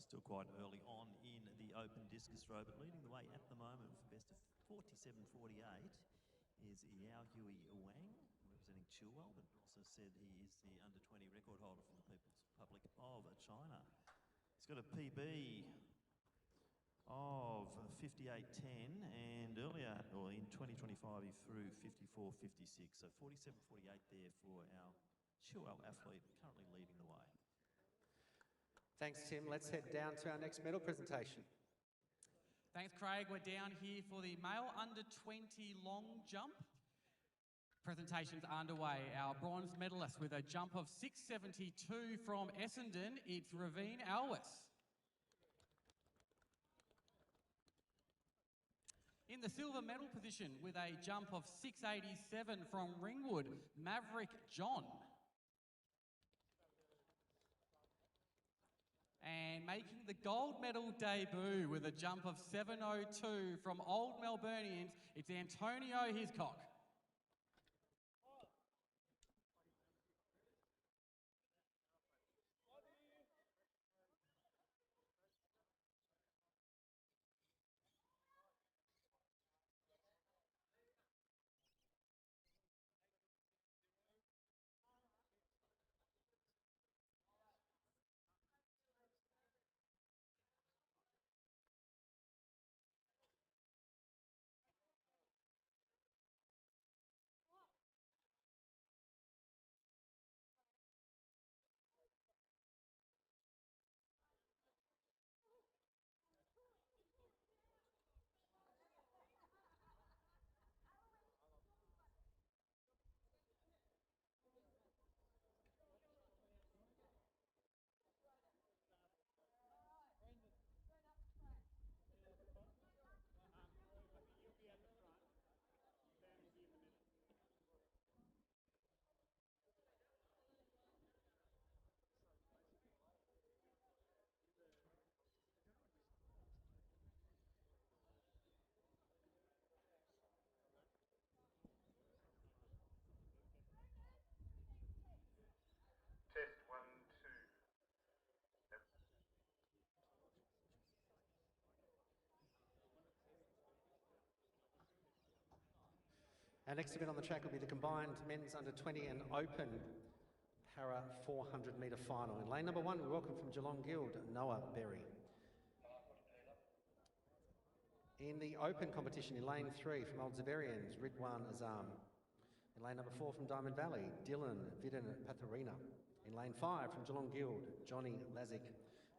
Still quite early on in the open discus throw, but leading the way at the moment for best of 47.48 is Yao Hui Wang, representing Chilwell, but also said he is the under-20 record holder from the People's Republic of China. He's got a PB of 58.10, and earlier, or in 2025, he threw 54.56, so 47.48 there for our Chilwell athlete, currently leading the way.
Thanks, Tim. Let's head down to our next medal presentation.
Thanks, Craig. We're down here for the male under-20 long jump. Presentation's underway. Our bronze medalist with a jump of 6.72 from Essendon, it's Ravine Alwis. In the silver medal position with a jump of 6.87 from Ringwood, Maverick John. And making the gold medal debut with a jump of 7.02 from Old Melburnians, it's Antonio Hiscock.
Our next event on the track will be the combined men's under-20 and open para 400 metre final. In lane number 1, we welcome from Geelong Guild, Noah Berry. In the open competition in lane 3 from Old Zaverians, Ridwan Azam. In lane number 4 from Diamond Valley, Dylan Vidin Patharina. In lane 5 from Geelong Guild, Johnny Lazic.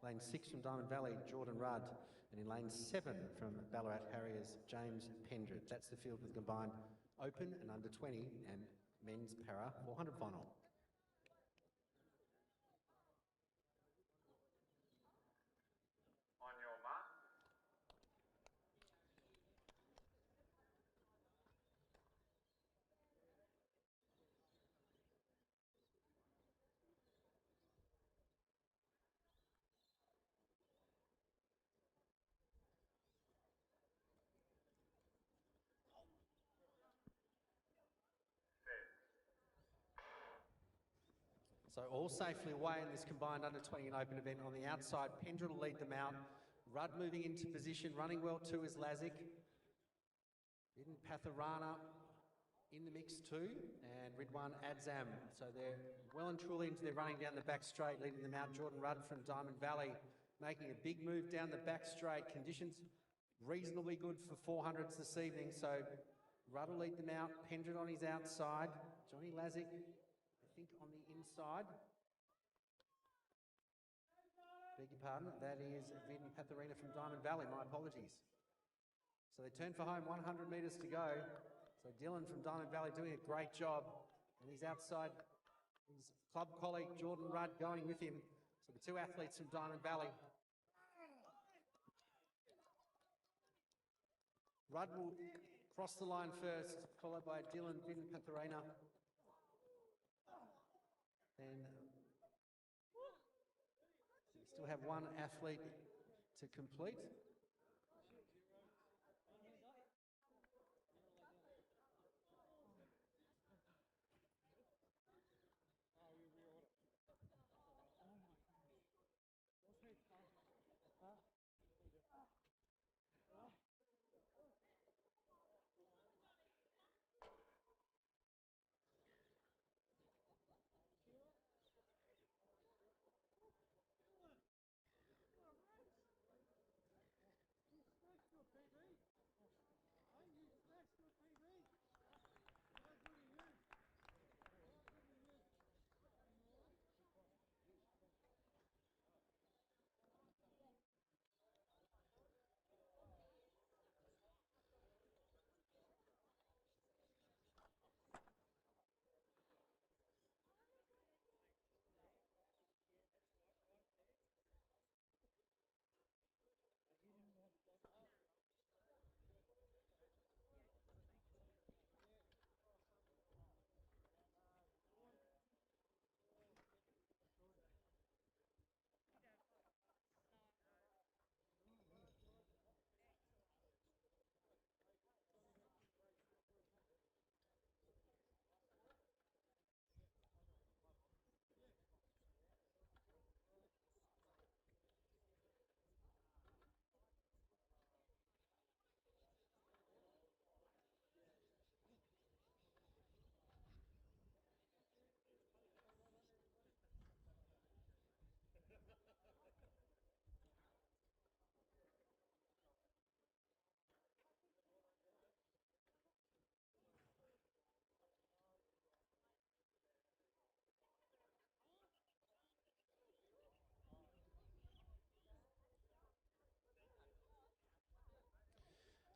Lane 6 from Diamond Valley, Jordan Rudd. And in lane 7 from Ballarat Harriers, James Pendred. That's the field with combined open and under-20 and men's para 400 final.
On your mark.
So all safely away in this combined under-20 and open event. On the outside, Pendra will lead them out. Rudd moving into position, running well too is Lazic. Vidin Patharana in the mix too, and Ridwan Adzam. So they're well and truly into their running down the back straight, leading them out. Jordan Rudd from Diamond Valley making a big move down the back straight. Conditions reasonably good for 400s this evening, so Rudd will lead them out. Pendra on his outside. Johnny Lazic, I think, on the inside. Beg your pardon, that is Vidin Patharina from Diamond Valley, my apologies. So they turn for home, 100 metres to go. So Dylan from Diamond Valley doing a great job. And he's outside, his club colleague Jordan Rudd going with him. So the two athletes from Diamond Valley. Rudd will cross the line first, followed by Dylan Vidin Patharina. Then we still have one athlete to complete.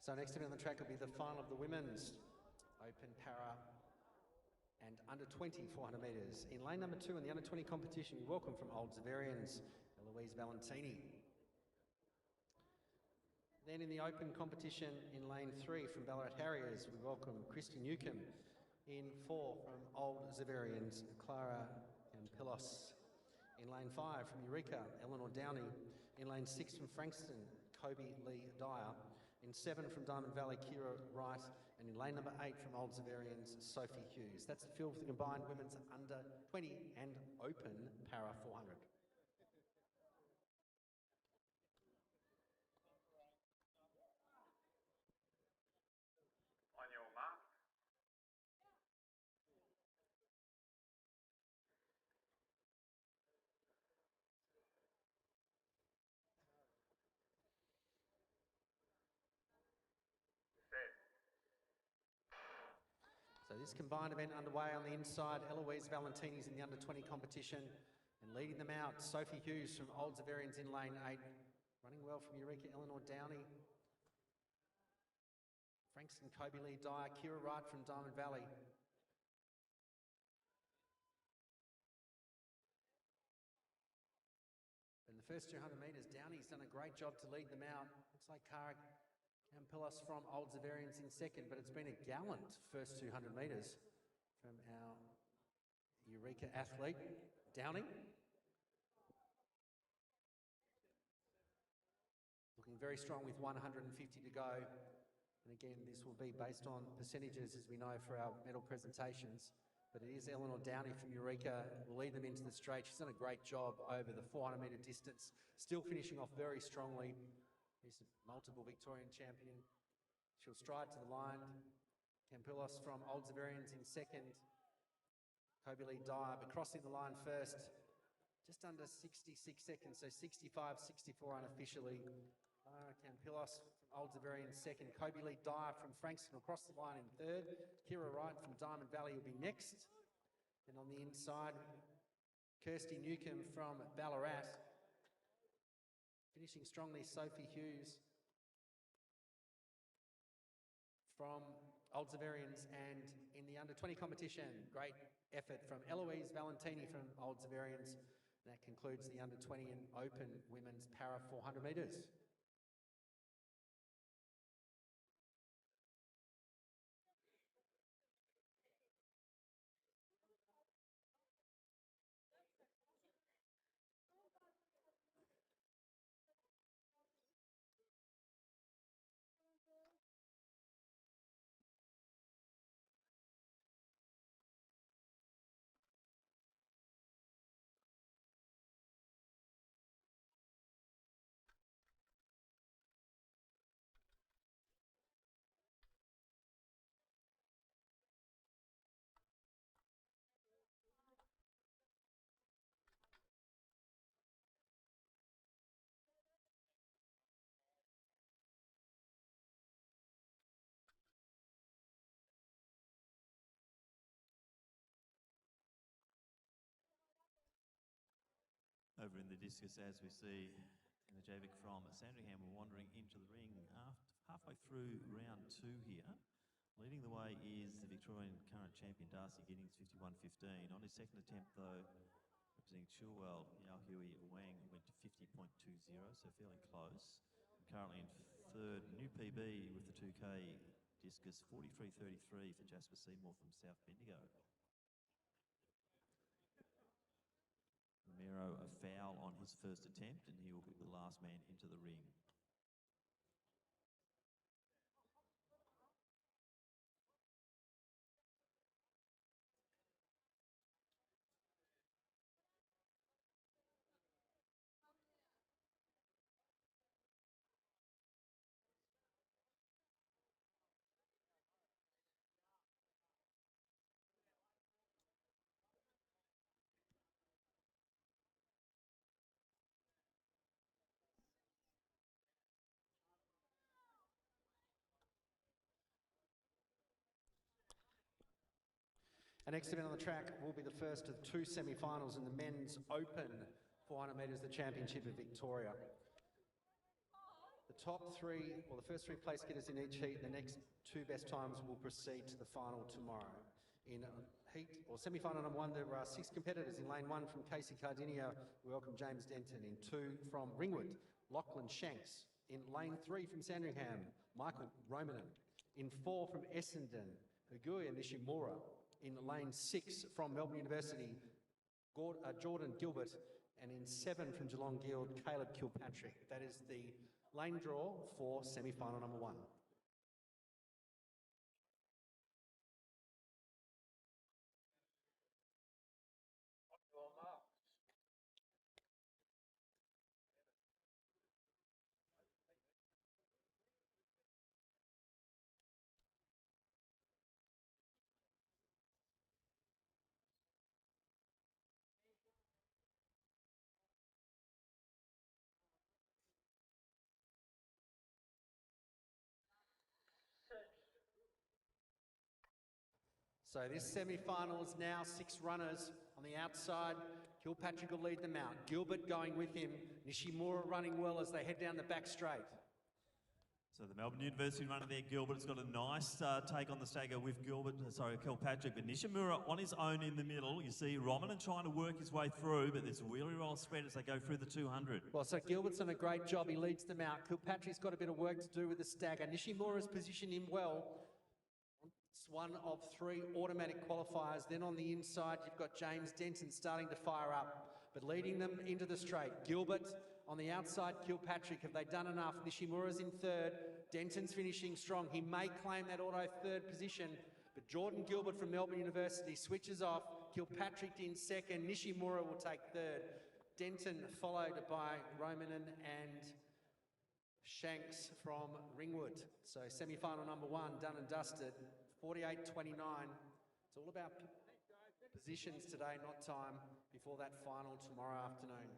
So next event on the track will be the final of the women's Open Para and under 20 400 metres. In lane number 2 in the under 20 competition, we welcome from Old Zaverians, Eloise Valentini. Then in the open competition in lane 3 from Ballarat Harriers, we welcome Christy Newcomb. In 4 from Old Zaverians, Clara Campilos. In lane 5 from Eureka, Eleanor Downey. In lane 6 from Frankston, Kobe Lee Dyer. In 7 from Diamond Valley, Kira Wright. And in lane number 8 from Old Zaverians, Sophie Hughes. That's the field for the combined women's under 20 and open para 400.
On your mark.
So this combined event underway on the inside, Eloise Valentini's in the under 20 competition and leading them out, Sophie Hughes from Old Zaverians in lane 8. Running well from Eureka, Eleanor Downey. Frankston, Kobe Lee Dyer, Kira Wright from Diamond Valley. In the first 200 metres, Downey's done a great job to lead them out. Looks like Cara Campilos from Old Zaverians in second, but it's been a gallant first 200 metres from our Eureka athlete, Downey. Looking very strong with 150 to go. And again, this will be based on percentages, as we know, for our medal presentations. But it is Eleanor Downey from Eureka will lead them into the straight. She's done a great job over the 400-metre distance, still finishing off very strongly. She's a multiple Victorian champion. She'll stride to the line. Campilos from Old Zaverians in second. Kobe Lee Dyer, but crossing the line first, just under 66 seconds, so 65, 64 unofficially. Campilos from Old Zaverians second. Kobe Lee Dyer from Frankston will cross the line in third. Kira Wright from Diamond Valley will be next. And on the inside, Kirsty Newcomb from Ballarat. Finishing strongly, Sophie Hughes from Old Zaverians. And in the under 20 competition, great effort from Eloise Valentini from Old Zaverians. That concludes the under 20 and open women's para 400 metres.
Over in the discus, as we see Anna Javik from Sandringham wandering into the ring halfway through round 2 here. Leading the way is the Victorian current champion Darcy Giddings, 51.15. On his second attempt though, representing Chilwell, Yao Hui Wang went to 50.20, so fairly close. Currently in third, new PB with the 2K discus, 43.33 for Jasper Seymour from South Bendigo. Romero a foul on his first attempt, and he will be the last man into the ring.
Our next event on the track will be the first of 2 semi-finals in the men's open 400 metres, the Championship of Victoria. The top three, or the first three place getters in each heat, the next two best times will proceed to the final tomorrow. In heat, or semi-final number one, there are 6 competitors. In lane 1 from Casey Cardinia, we welcome James Denton. In 2 from Ringwood, Lachlan Shanks. In lane 3 from Sandringham, Michael Romanen. In 4 from Essendon, Huguya Nishimura. In lane 6 from Melbourne University, Jordan Gilbert. And in 7 from Geelong Guild, Caleb Kilpatrick. That is the lane draw for semi-final number 1. So this semi-final is now 6 runners on the outside. Kilpatrick will lead them out. Gilbert going with him. Nishimura running well as they head down the back straight.
So the Melbourne University runner there, Gilbert's got a nice take on the stagger with Kilpatrick, but Nishimura on his own in the middle. You see Romanen trying to work his way through, but there's a wheelie roll spread as they go through the 200.
Well, so Gilbert's done a great job. He leads them out. Kilpatrick's got a bit of work to do with the stagger. Nishimura's positioned him well. It's one of 3 automatic qualifiers. Then on the inside, you've got James Denton starting to fire up, but leading them into the straight. Gilbert on the outside, Kilpatrick. Have they done enough? Nishimura's in 3rd. Denton's finishing strong. He may claim that auto 3rd position, but Jordan Gilbert from Melbourne University switches off. Kilpatrick in 2nd. Nishimura will take 3rd. Denton followed by Romanen and Shanks from Ringwood. So semi-final number 1 done and dusted. 48-29. It's all about positions today, not time, before that final tomorrow afternoon.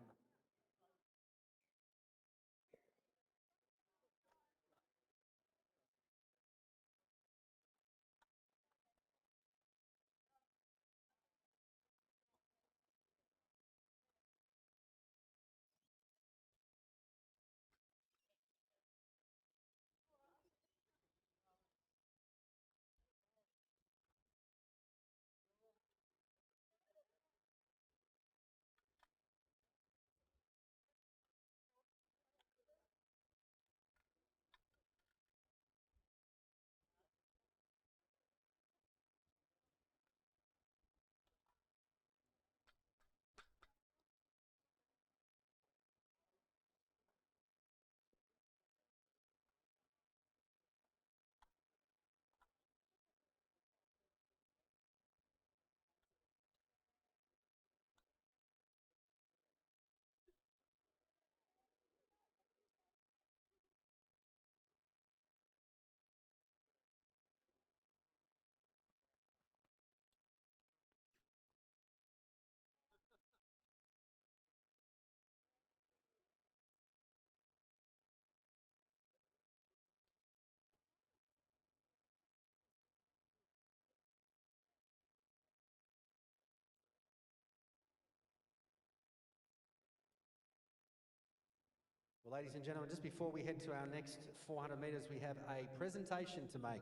Well, ladies and gentlemen, just before we head to our next 400 metres, we have a presentation to make.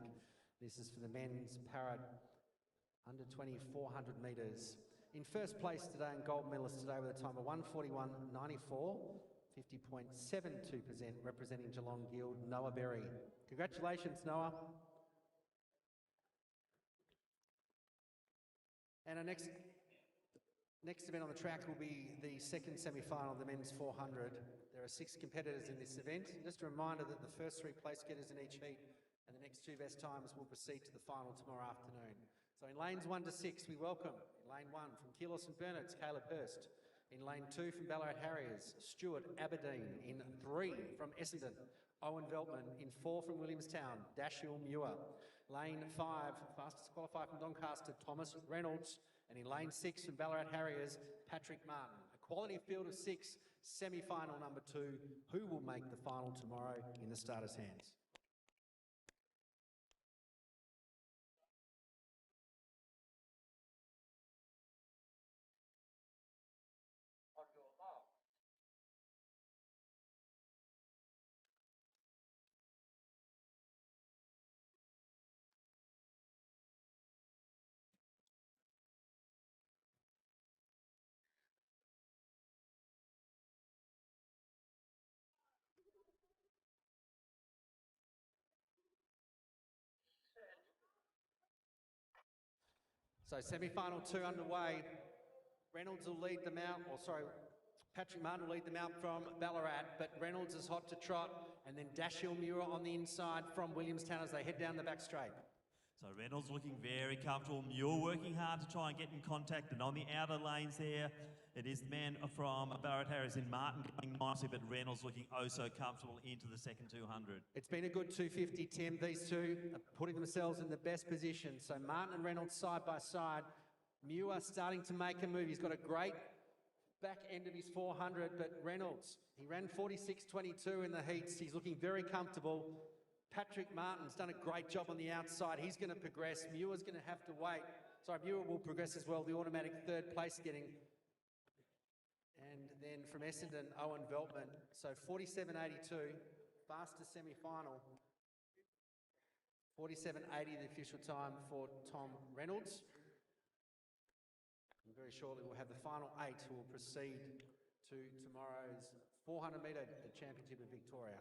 This is for the men's para under 20 400 metres. In first place today and gold medalist today with a time of 1:41.94, 50.72%, representing Geelong Guild, Noah Berry. Congratulations, Noah. And our next event on the track will be the second semi-final of the men's 400. There are 6 competitors in this event. Just a reminder that the first 3 place getters in each heat and the next 2 best times will proceed to the final tomorrow afternoon. So in lanes 1 to 6, we welcome, in lane 1 from Keelos and Burnett, Caleb Hurst. In lane 2 from Ballarat Harriers, Stuart Aberdeen. In 3 from Essendon, Owen Veltman. In 4 from Williamstown, Dashiell Muir. Lane 5, fastest qualifier from Doncaster, Thomas Reynolds. And in lane 6 from Ballarat Harriers, Patrick Martin. A quality field of 6, semi-final number 2. Who will make the final tomorrow in the starters' hands? So semi-final 2 underway. Reynolds will lead them out, Patrick Martin will lead them out from Ballarat, but Reynolds is hot to trot, and then Dashiell Muir on the inside from Williamstown as they head down the back straight.
So Reynolds looking very comfortable. Muir working hard to try and get in contact, and on the outer lanes there, it is the man from Barrett Harris in Martin going nicely, but Reynolds looking oh so comfortable into the second 200.
It's been a good 250, Tim. These two are putting themselves in the best position. So Martin and Reynolds side by side. Muir starting to make a move. He's got a great back end of his 400, but Reynolds, he ran 46.22 in the heats. He's looking very comfortable. Patrick Martin's done a great job on the outside. He's going to progress. Muir's going to have to wait. Sorry, Muir will progress as well. The automatic third place getting. And then from Essendon, Owen Veltman. So 47.82, fastest semi-final. 47.80 the official time for Tom Reynolds. And very shortly we'll have the final 8 who will proceed to tomorrow's 400 metre championship of Victoria.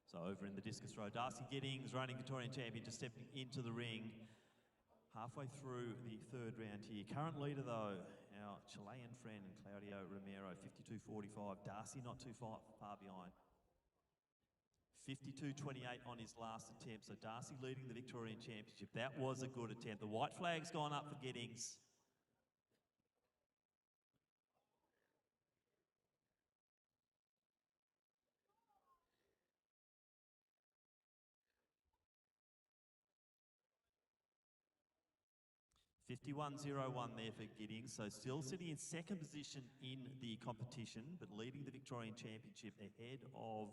So over in the discus row, Darcy Giddings, reigning Victorian champion, just stepping into the ring. Halfway through the third round here. Current leader though, our Chilean friend, Claudio Romero, 52.45. Darcy not too far behind. 52.28 on his last attempt. So Darcy leading the Victorian Championship. That was a good attempt. The white flag's gone up for Giddings. $51.01 there for Giddings, so still sitting in second position in the competition, but leading the Victorian Championship ahead of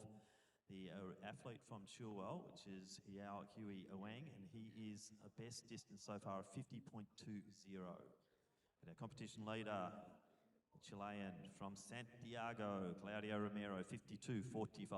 the athlete from Chilwell, which is Yao Hui Awang, and he is a best distance so far of 50.20. And our competition leader, Chilean from Santiago, Claudio Romero, 52.45.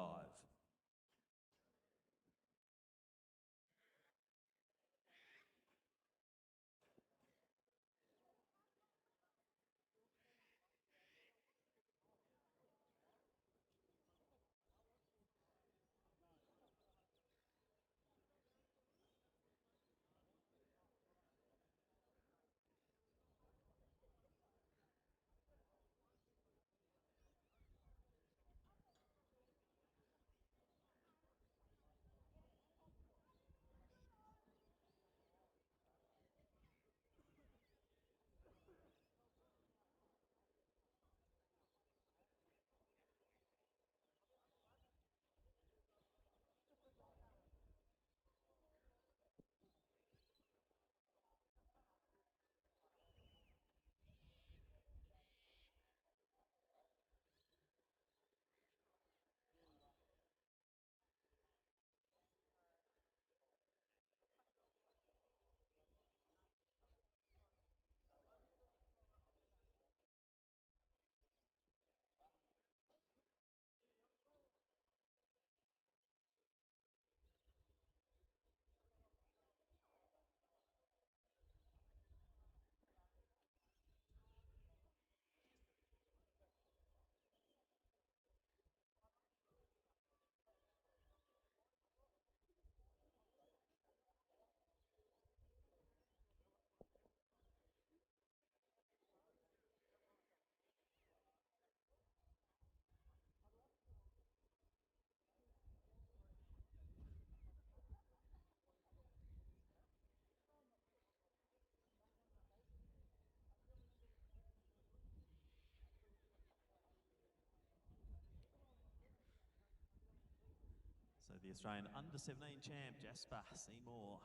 So the Australian under-17 champ, Jasper Seymour,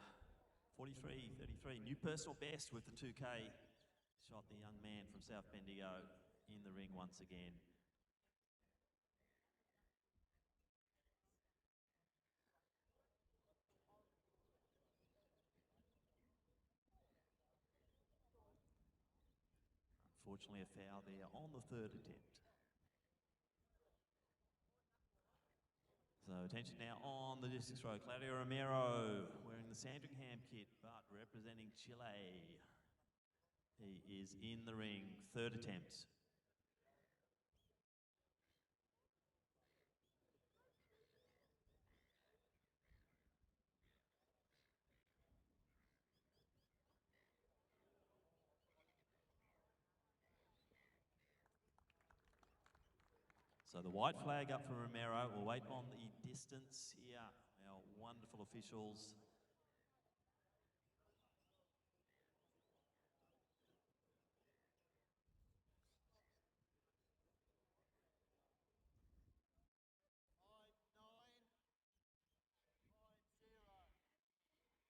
43.33. New personal best with the 2K. Shot the young man from South Bendigo in the ring once again. Unfortunately, a foul there on the third attempt. So attention now on the discus row. Claudio Romero wearing the Sandringham kit, but representing Chile. He is in the ring, third attempt. So the white flag up for Romero. We'll wait on the distance here. Our wonderful officials.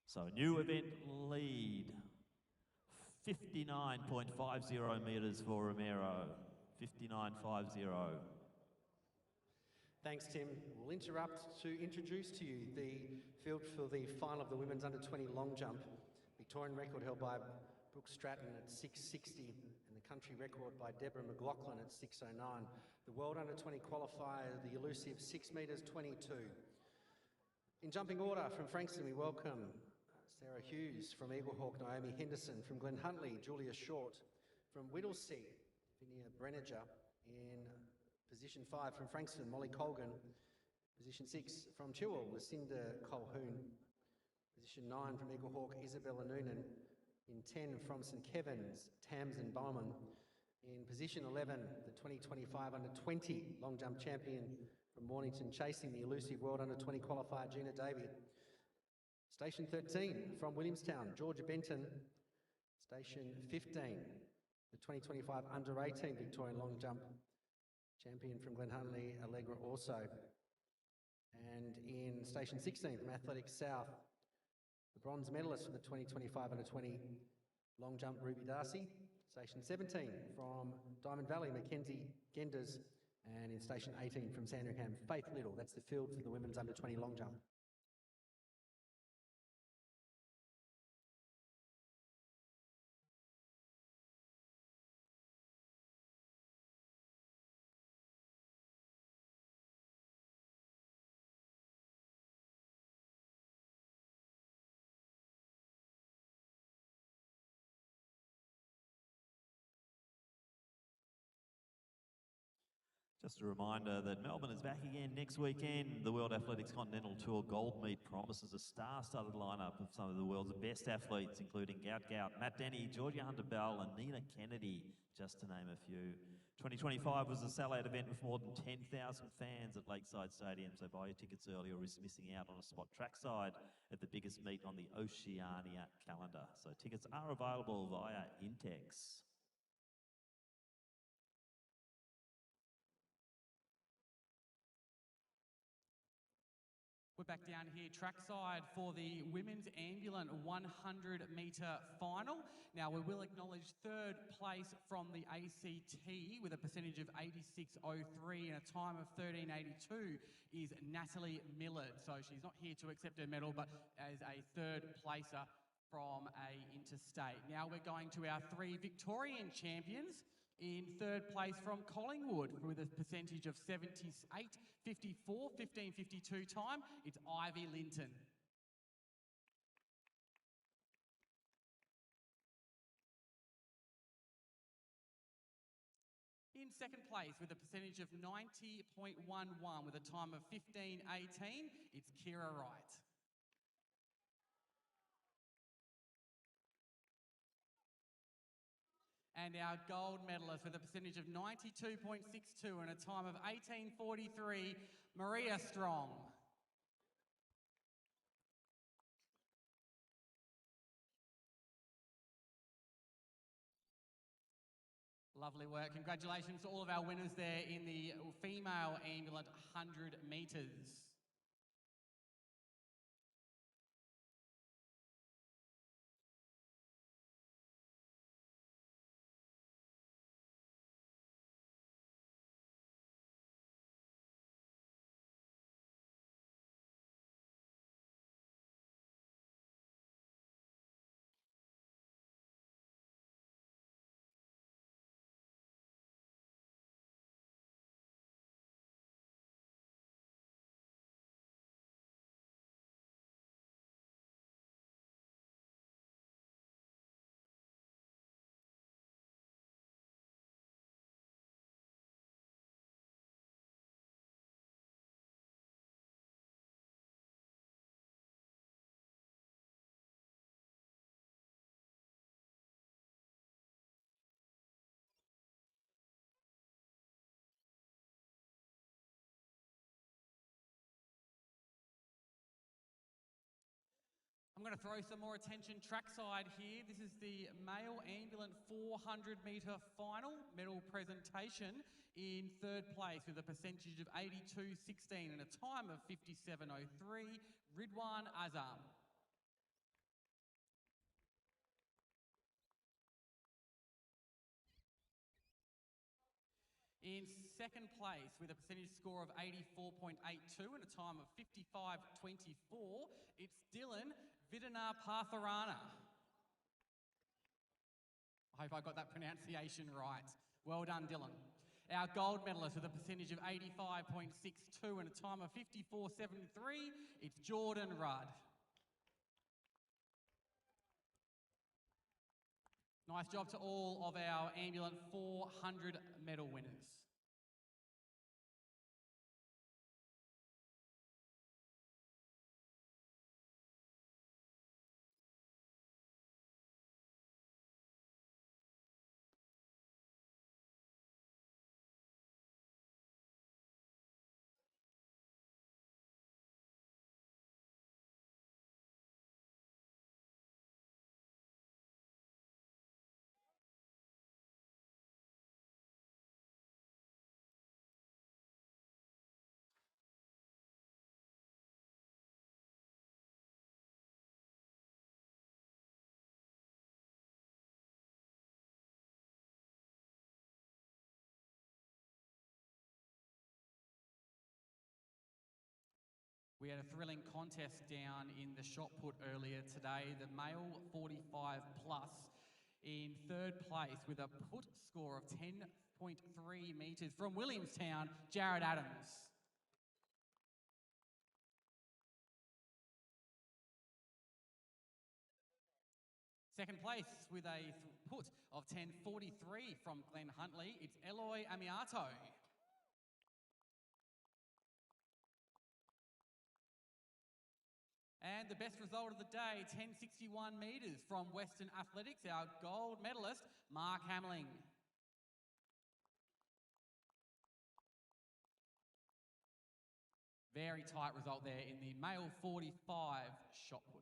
So new event lead, 59.50 metres for Romero, 59.50.
Thanks, Tim. We'll interrupt to introduce to you the field for the final of the women's under-20 long jump. Victorian record held by Brooke Stratton at 6.60 and the country record by Deborah McLaughlin at 6.09. The world under-20 qualifier, the elusive 6 metres 22. In jumping order from Frankston, we welcome Sarah Hughes. From Eaglehawk, Naomi Henderson. From Glen Huntly, Julia Short. From Whittlesea, Vinia Brenninger. In position 5 from Frankston, Molly Colgan. Position 6 from Chewell, Lucinda Colhoun. Position 9 from Eaglehawk, Isabella Noonan. In 10 from St Kevin's, Tamsin Bowman. In position 11, the 2025 under-20 long jump champion from Mornington, chasing the elusive World Under-20 qualifier, Gina Davey. Station 13 from Williamstown, Georgia Benton. Station 15, the 2025 under-18 Victorian long jump champion from Glenhuntly, Allegra also. And in station 16 from Athletics South, the bronze medalist for the 2025 under-20 long jump, Ruby Darcy. Station 17 from Diamond Valley, Mackenzie Genders. And in station 18 from Sandringham, Faith Little. That's the field for the women's under-20 long jump.
Just a reminder that Melbourne is back again next weekend. The World Athletics Continental Tour Gold Meet promises a star-studded lineup of some of the world's best athletes, including Gout, Matt Denny, Georgia Hunter-Bell and Nina Kennedy, just to name a few. 2025 was a sellout event with more than 10,000 fans at Lakeside Stadium, so buy your tickets early or risk missing out on a spot trackside at the biggest meet on the Oceania calendar. So tickets are available via Intex.
We're back down here trackside for the women's ambulant 100 metre final. Now we will acknowledge third place from the ACT with a percentage of 86.03 and a time of 13.82 is Natalie Millard. So she's not here to accept her medal, but as a third placer from a interstate. Now we're going to our three Victorian champions. In third place from Collingwood with a percentage of 78.54, 15.52 time, it's Ivy Linton. In second place with a percentage of 90.11 with a time of 15.18, it's Kira Wright. And our gold medalist with a percentage of 92.62 and a time of 18.43, Maria Strong. Lovely work. Congratulations to all of our winners there in the female ambulant 100 metres. I'm going to throw some more attention trackside here. This is the male ambulant 400 metre final medal presentation. In third place with a percentage of 82.16 and a time of 57.03, Ridwan Azam. In second place with a percentage score of 84.82 and a time of 55.24, it's Dylan Vidanar Partharana. I hope I got that pronunciation right. Well done, Dylan. Our gold medalist with a percentage of 85.62 and a time of 54.73, it's Jordan Rudd. Nice job to all of our ambulant 400 medal winners. We had a thrilling contest down in the shot put earlier today. The male 45 plus in third place with a put score of 10.3 metres from Williamstown, Jared Adams. Second place with a put of 10.43 from Glen Huntley, it's Eloy Amiato. And the best result of the day, 10.61 metres from Western Athletics, our gold medalist, Mark Hamling. Very tight result there in the male 45 shot put.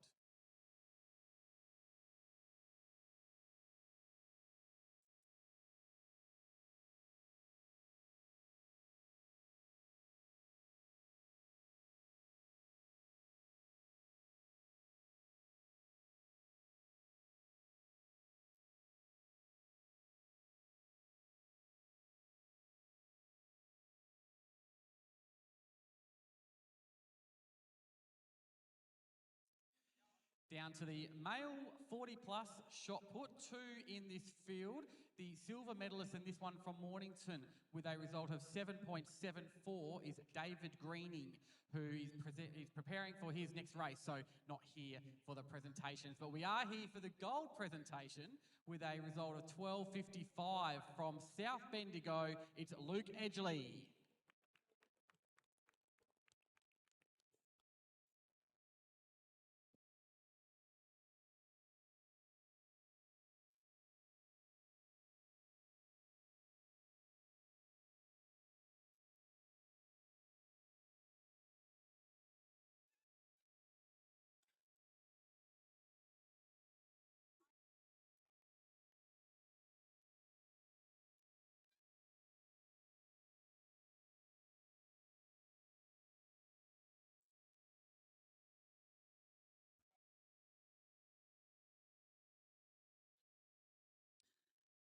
Down to the male 40 plus shot put, 2 in this field. The silver medalist in this one from Mornington with a result of 7.74 is David Greening, who is preparing for his next race, so not here for the presentations. But we are here for the gold presentation with a result of 12.55 from South Bendigo. It's Luke Edgley.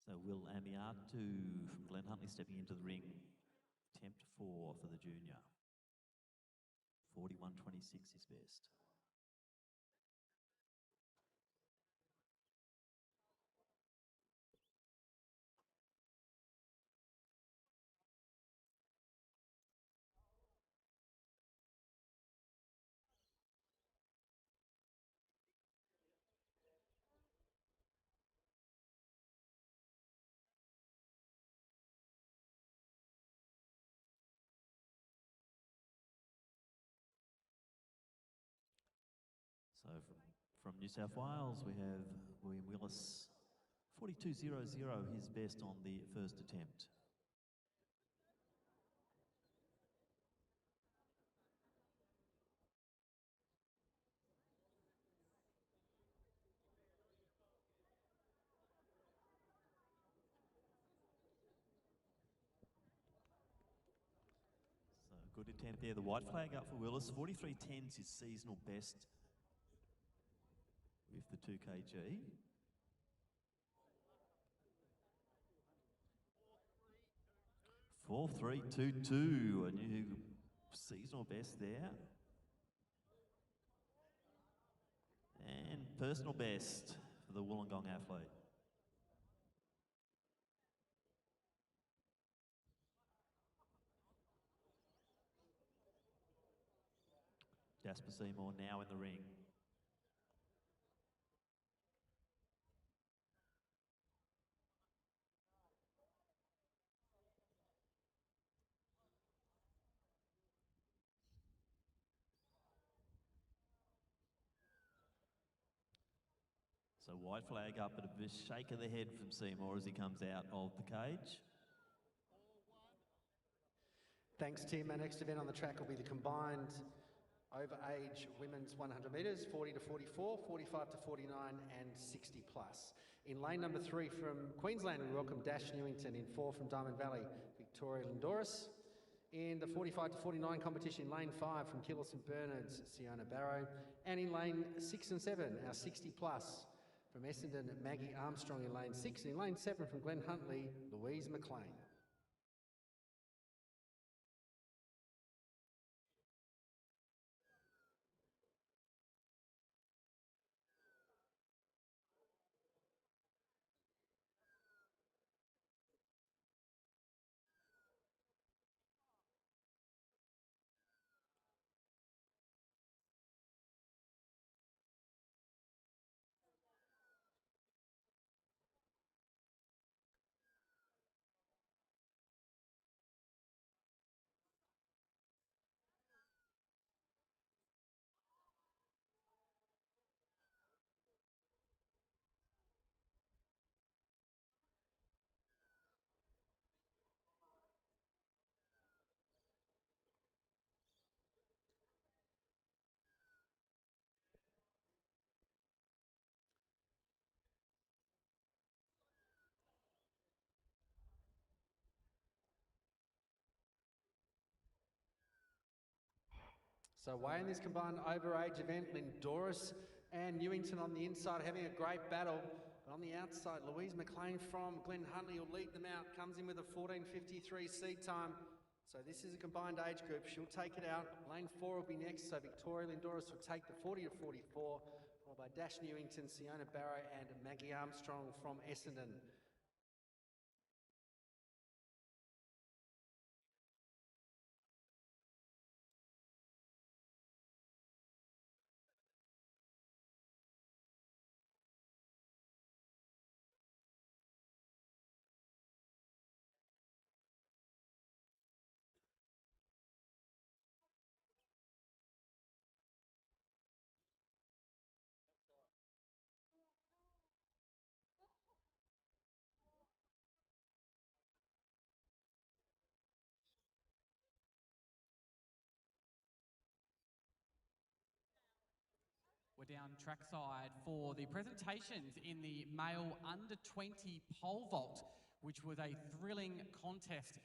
So Will Amiatu from Glen Huntley stepping into the ring, attempt 4 for the junior. 41.26 is best. So from New South Wales, we have William Willis, 42.00, his best on the first attempt. So good attempt there. The white flag up for Willis. 43.10's his seasonal best with the 2 kg. $4.322, a new seasonal best there. And personal best for the Wollongong athlete. Jasper Seymour now in the ring. So white flag up, but a shake of the head from Seymour as he comes out of the cage.
Thanks, Tim. Our next event on the track will be the combined overage women's 100 metres, 40 to 44, 45 to 49 and 60 plus. In lane number 3 from Queensland, we welcome Dash Newington. In 4 from Diamond Valley, Victoria Lindoris. In the 45 to 49 competition, lane 5 from Killis St Bernard's, Siona Barrow. And in lane 6 and 7, our 60 plus from Essendon, Maggie Armstrong in lane 6. And in lane 7 from Glen Huntley, Louise McLean. So away in this combined overage event, Lindoris and Newington on the inside having a great battle. But on the outside, Louise McLean from Glen Huntley will lead them out, comes in with a 14:53 seed time. So this is a combined age group. She'll take it out. Lane 4 will be next. So Victoria Lindoris will take the 40 to 44, followed by Dash Newington, Siona Barrow and Maggie Armstrong from Essendon.
We're down trackside for the presentations in the male under 20 pole vault, which was a thrilling contest.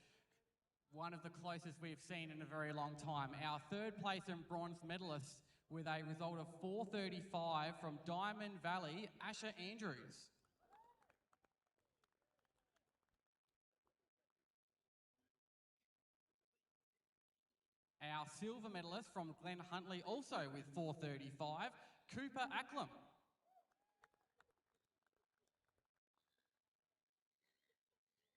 One of the closest we've seen in a very long time. Our third place and bronze medalists with a result of 4:35 from Diamond Valley, Asher Andrews. Our silver medalist from Glen Huntley also with 4:35, Cooper Acklam.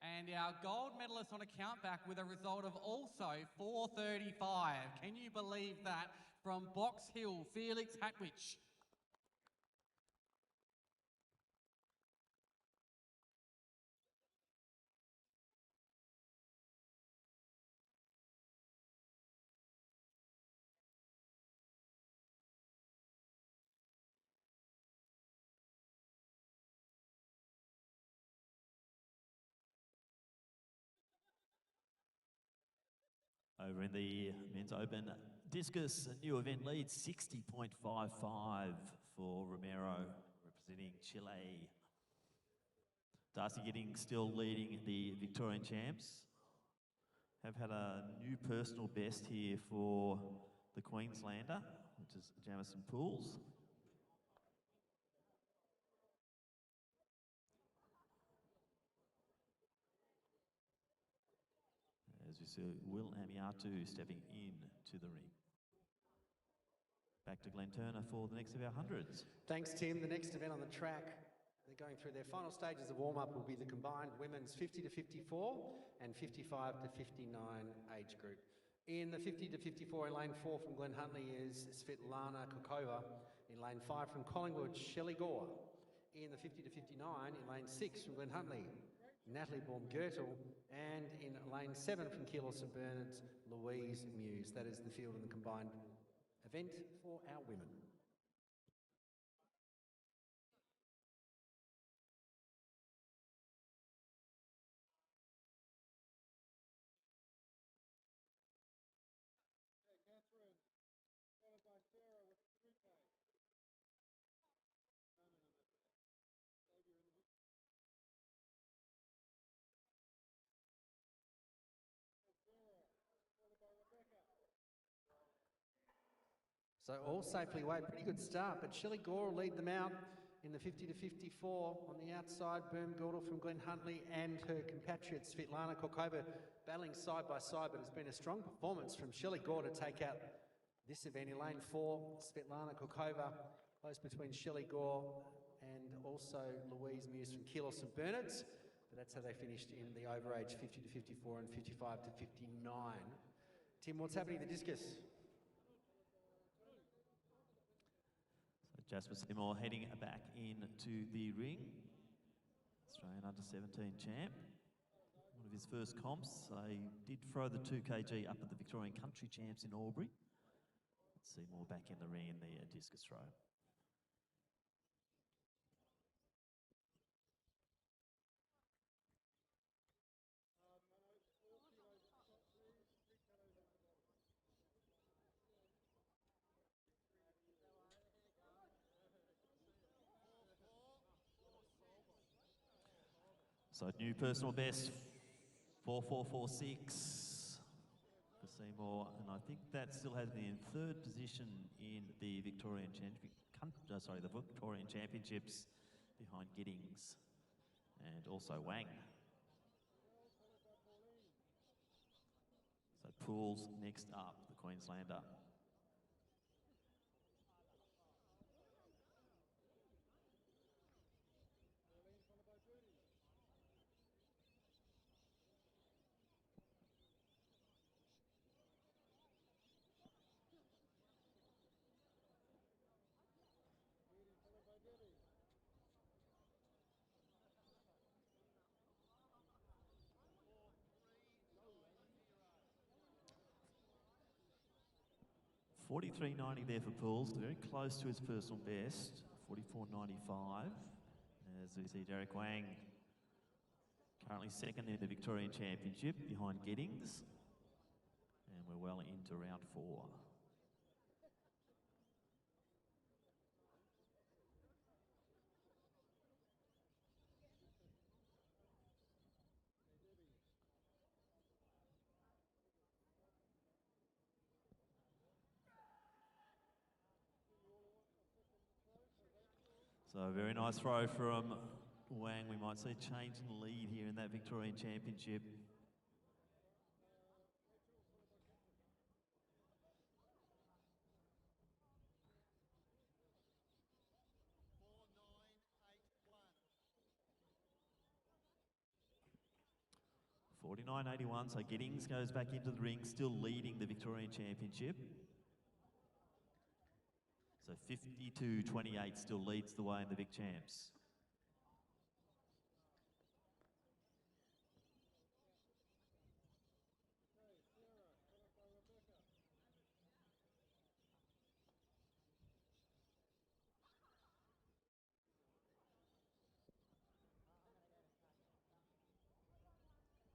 And our gold medalist on a countback with a result of also 4:35. Can you believe that? From Box Hill, Felix Hatwich.
Over in the men's open, Discus, a new event lead, 60.55 for Romero, representing Chile. Darcy Gidding still leading the Victorian champs. Have had a new personal best here for the Queenslander, which is Jamison Pools. As you see, Will Amiatu stepping into the ring. Back to Glenn Turner for the next of our hundreds.
Thanks, Tim. The next event on the track, they're going through their final stages of warm-up, will be the combined women's 50 to 54 and 55 to 59 age group. In the 50 to 54 in lane 4 from Glen Huntley is Svetlana Kokova. In lane 5 from Collingwood, Shelley Gore. In the 50 to 59 in lane 6 from Glen Huntley, Natalie Baumgürtel, and in lane 7 from Keilor St Bernard's, Louise Muse. That is the field in the combined event for our women. So all safely away, pretty good start, but Shelley Gore will lead them out in the 50 to 54. On the outside, Baumgürtel from Glen Huntley and her compatriot Svetlana Kokova battling side by side, but it's been a strong performance from Shelley Gore to take out this event. In lane 4, Svetlana Kokova, close between Shelley Gore and also Louise Muse from Keilor St Bernard's. But that's how they finished in the overage 50 to 54 and 55 to 59. Tim, what's happening to the Discus?
Jasper Seymour heading back into the ring. Australian under-17 champ. One of his first comps. They did throw the 2 kg up at the Victorian Country Champs in Albury. Seymour back in the ring in the discus throw. So new personal best, 4:4.46 for Seymour, and I think that still has me in third position in the Victorian Championships behind Giddings and also Wang. So Pools next up, the Queenslander. $43.90 there for Pools, very close to his personal best, $44.95. As we see Derek Wang currently second in the Victorian Championship behind Giddings. And we're well into round 4. So a very nice throw from Wang. We might see a change in lead here in that Victorian Championship. $49.81, so Giddings goes back into the ring, still leading the Victorian Championship. So 52.28 still leads the way in the Vic Champs.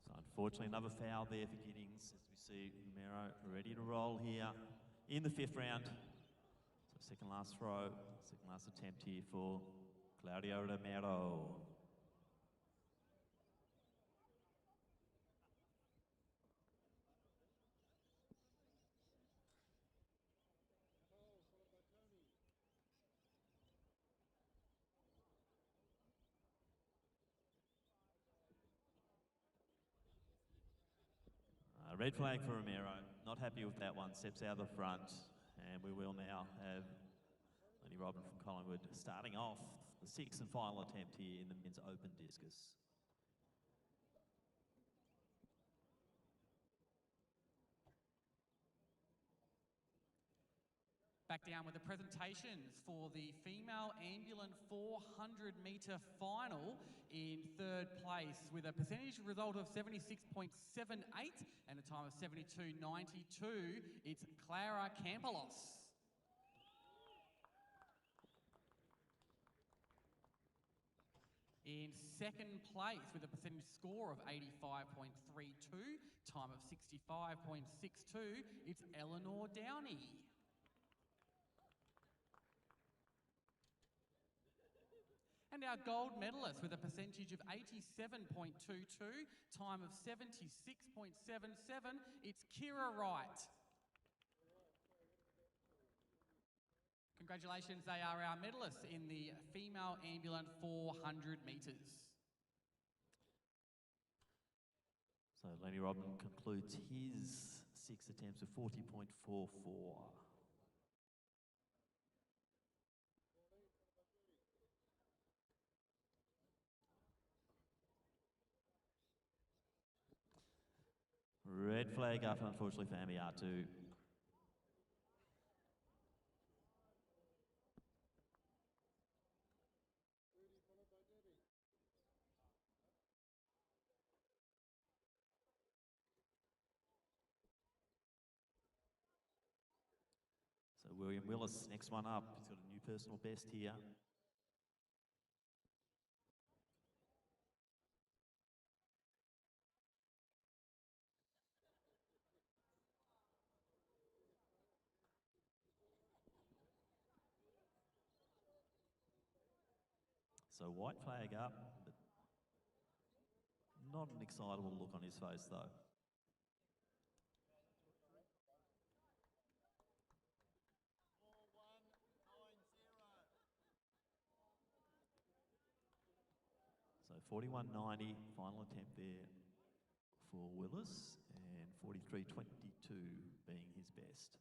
So unfortunately another foul there for Giddings as we see Romero ready to roll here in the 5th round. So second last throw, second last attempt here for Claudio Romero. Red flag for Romero, not happy with that one, steps out of the front, and we will now have Lenny Robin from Collingwood starting off the 6th and final attempt here in the men's open discus.
Back down with the presentations for the female ambulant 400 metre final. In third place with a percentage result of 76.78 and a time of 72.92, it's Clara Campelos. In second place with a percentage score of 85.32, time of 65.62, it's Eleanor Downey. And our gold medalist with a percentage of 87.22, time of 76.77, it's Kira Wright. Congratulations, they are our medalists in the female ambulant 400 metres.
So Lenny Robin concludes his 6 attempts of 40.44. Red flag up, unfortunately, for Amiatu. So William Willis, next one up. He's got a new personal best here. So white flag up, but not an excitable look on his face though. 41.90, final attempt there for Willis, and 43.22 being his best.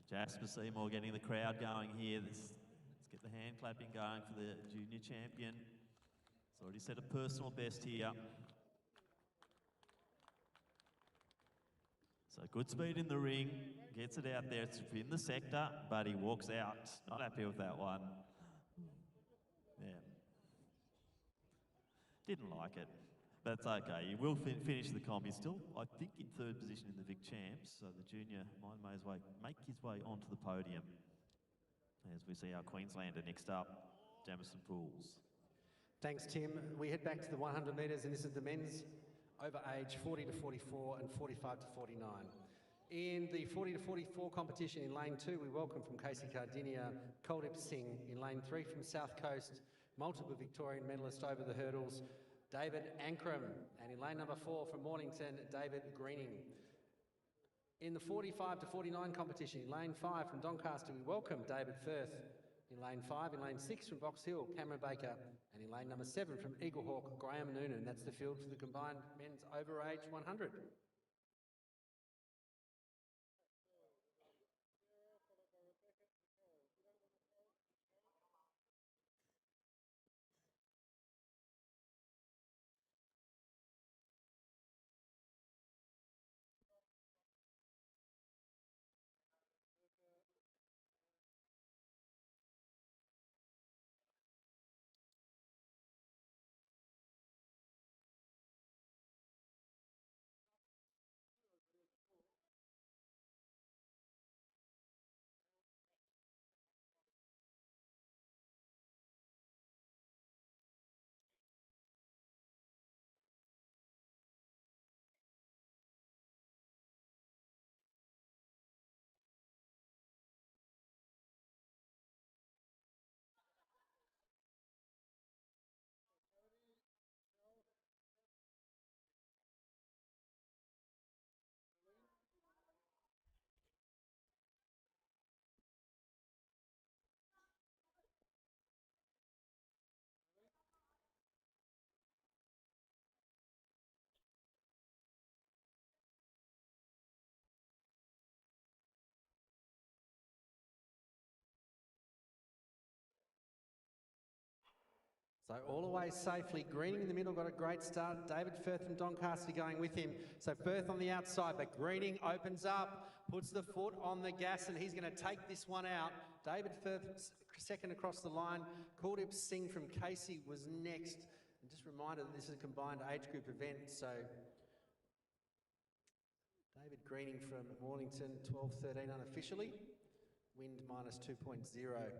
Jasper Seymour getting the crowd going here. Let's get the hand clapping going for the junior champion. He's already set a personal best here. So good speed in the ring, gets it out there. It's in the sector, but he walks out. Not happy with that one. Yeah. Didn't like it. But it's okay. He will finish the comp. He's still, I think, in third position in the Vic Champs. So the junior might make his way onto the podium. As we see our Queenslander next up, Jamison Pools.
Thanks, Tim. We head back to the 100 metres, and this is the men's over age 40 to 44 and 45 to 49. In the 40 to 44 competition in lane 2, we welcome from Casey Cardinia, Kuldip Singh. In lane 3 from South Coast, multiple Victorian medalist over the hurdles, David Ankram. And in lane number 4 from Mornington, David Greening. In the 45 to 49 competition, in lane 5 from Doncaster, we welcome David Firth. In lane 5, in lane 6 from Box Hill, Cameron Baker. And in lane number 7 from Eaglehawk, Graham Noonan. That's the field for the combined men's overage 100. So all the way safely. Greening in the middle got a great start. David Firth from Doncaster going with him. So Firth on the outside, but Greening opens up, puts the foot on the gas, and he's going to take this one out. David Firth second across the line. Kuldip Singh from Casey was next. And just a reminder that this is a combined age group event. So David Greening from Mornington, 12:13 unofficially. Wind minus 2.0.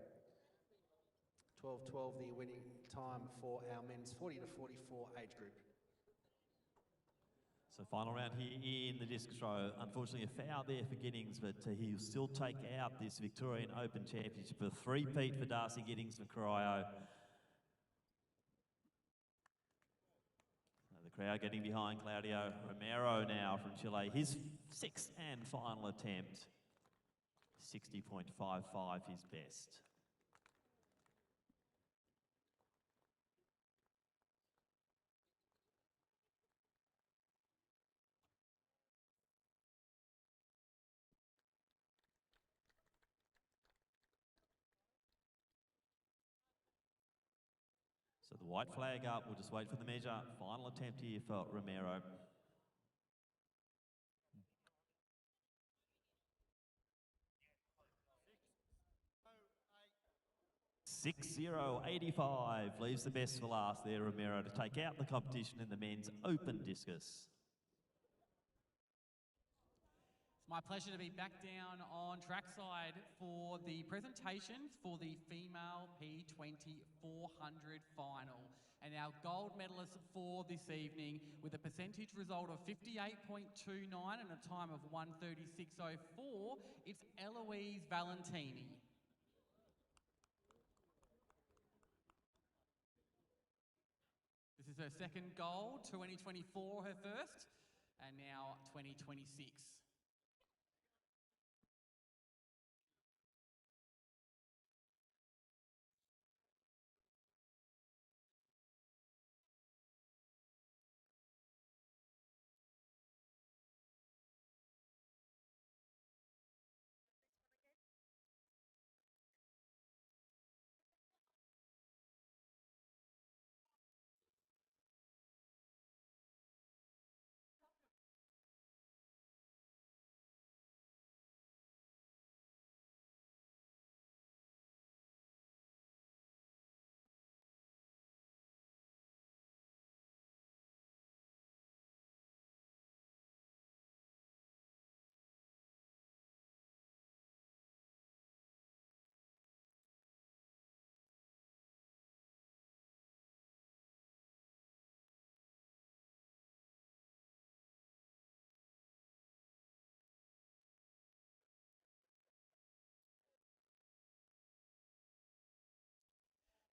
12:12 the winning time for our men's 40 to 44 age group.
So final round here in the discus throw. Unfortunately, a foul there for Giddings, but he'll still take out this Victorian Open Championship. A three-peat for Darcy Giddings from Cryo. So the crowd getting behind Claudio Romero now from Chile. His sixth and final attempt. 60.55 his best. So the white flag up, we'll just wait for the measure. Final attempt here for Romero. 60.85, leaves the best for last there, Romero, to take out the competition in the men's open discus.
It's my pleasure to be back down on trackside for the presentations for the female P20 400 final. And our gold medalist for this evening with a percentage result of 58.29 and a time of 1:36.04, it's Eloise Valentini. This is her second gold, 2024 her first, and now 2026.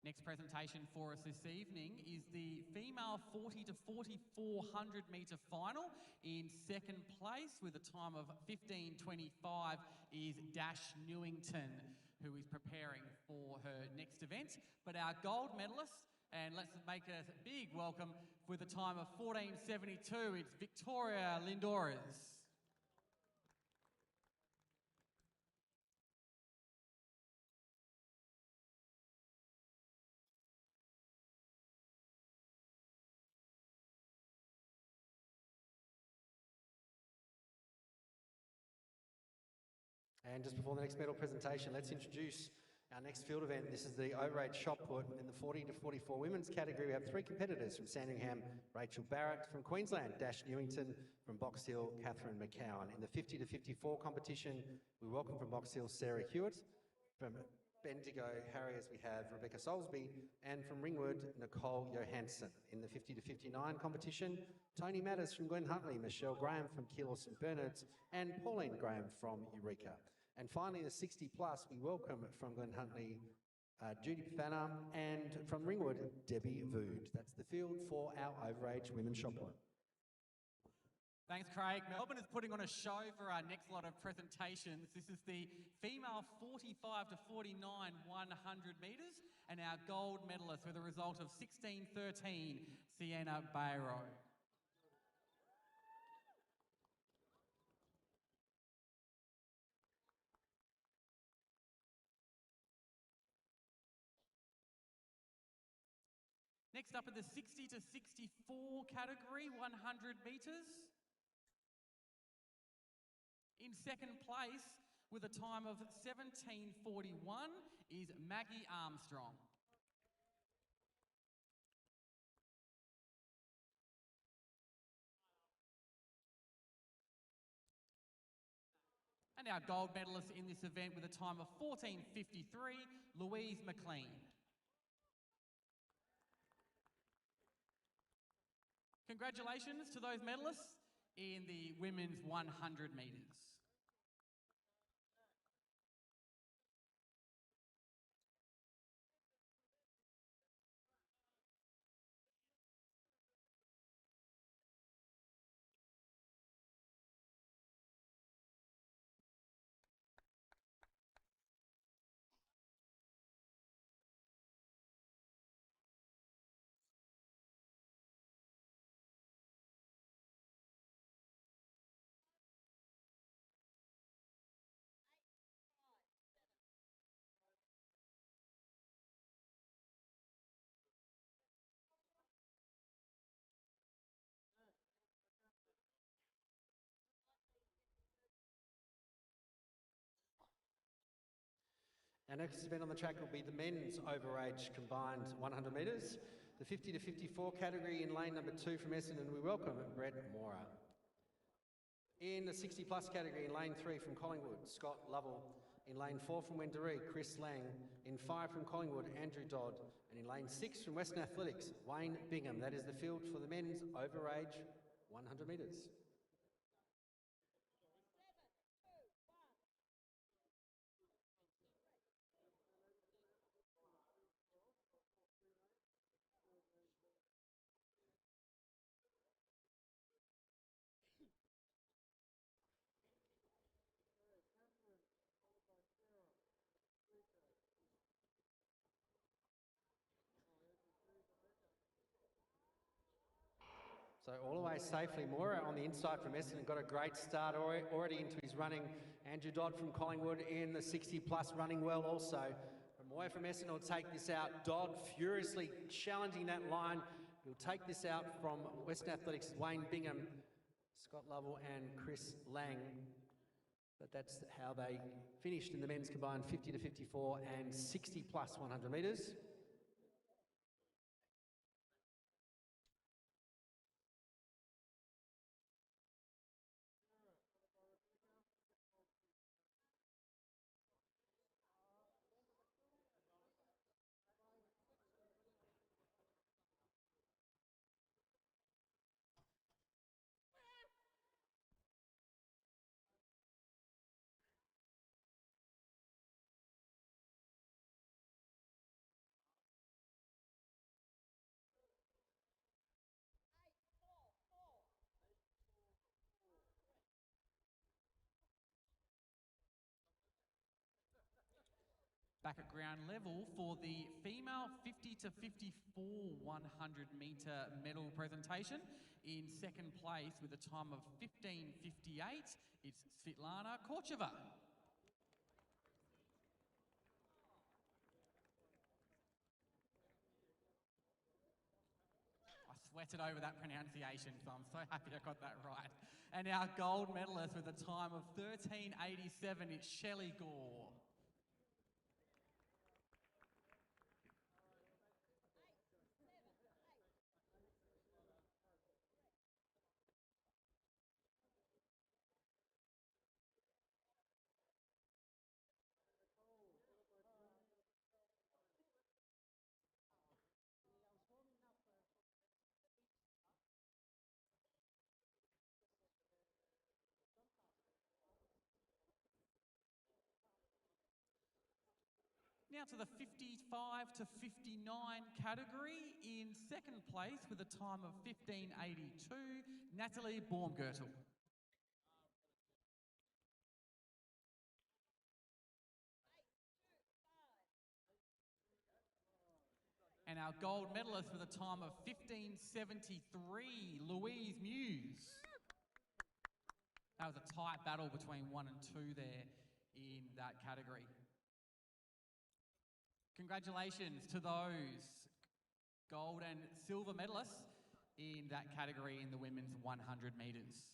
Next presentation for us this evening is the female 40 to 4400 metre final. In second place with a time of 15:25 is Dash Newington, who is preparing for her next event. But our gold medalist, and let's make a big welcome with a time of 14:72, it's Victoria Lindoras.
And just before the next medal presentation, let's introduce our next field event. This is the Overage shot put. In the 40 to 44 women's category, we have three competitors from Sandringham: Rachel Barrett; from Queensland, Dash Newington; from Box Hill, Catherine McCowan. In the 50 to 54 competition, we welcome from Box Hill, Sarah Hewitt; from Bendigo Harriers, we have Rebecca Soulsby; and from Ringwood, Nicole Johansson. In the 50 to 59 competition, Tony Matters from Glen Huntly, Michelle Graham from Keilor St Bernard's, and Pauline Graham from Eureka. And finally, the 60 plus, we welcome from Glen Huntly, Judy Pfanner, and from Ringwood, Debbie Vood. That's the field for our Overage women's shot put.
Thanks, Craig. Melbourne is putting on a show for our next lot of presentations. This is the female 45 to 49 100 metres, and our gold medalist with a result of 16:13, Sienna Bayro. Next up in the 60 to 64 category, 100 metres. In second place with a time of 17:41 is Maggie Armstrong. And our gold medalist in this event with a time of 14:53, Louise McLean. Congratulations to those medalists in the women's 100 metres.
Our next event on the track will be the men's Overage combined 100 metres, the 50 to 54 category in lane number 2 from Essendon. We welcome Brett Mora. In the 60 plus category in lane 3 from Collingwood, Scott Lovell. In lane 4 from Wendouree, Chris Lang. In 5 from Collingwood, Andrew Dodd. And in lane 6 from Western Athletics, Wayne Bingham. That is the field for the men's Overage 100 metres. So all the way safely, Mora on the inside from Essendon, got a great start already into his running. Andrew Dodd from Collingwood in the 60 plus running well also. Moya from Essendon will take this out. Dodd furiously challenging that line. He'll take this out from Western Athletics, Wayne Bingham, Scott Lovell and Chris Lang. But that's how they finished in the men's combined 50 to 54 and 60 plus 100 metres.
Back at ground level for the female 50 to 54 100 metre medal presentation. In second place with a time of 15:58, it's Svetlana Korcheva. I sweated over that pronunciation, so I'm so happy I got that right. And our gold medalist with a time of 13:87, it's Shelley Gore. Now to the 55 to 59 category. In second place with a time of 15:82, Natalie Baumgürtel. And our gold medalist with a time of 15:73, Louise Muse. That was a tight battle between 1 and 2 there in that category. Congratulations to those gold and silver medalists in that category in the women's 100 metres.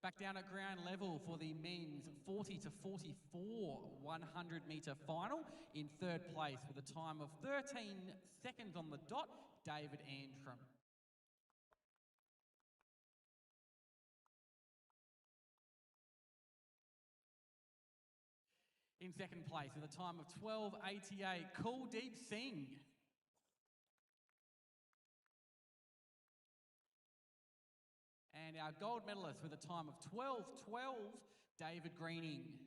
Back down at ground level for the men's 40 to 44 100 metre final. In third place with a time of 13 seconds on the dot, David Antrim. In second place with a time of 12:88, Kuldeep Singh. And our gold medalist with a time of 12:12, David Greening.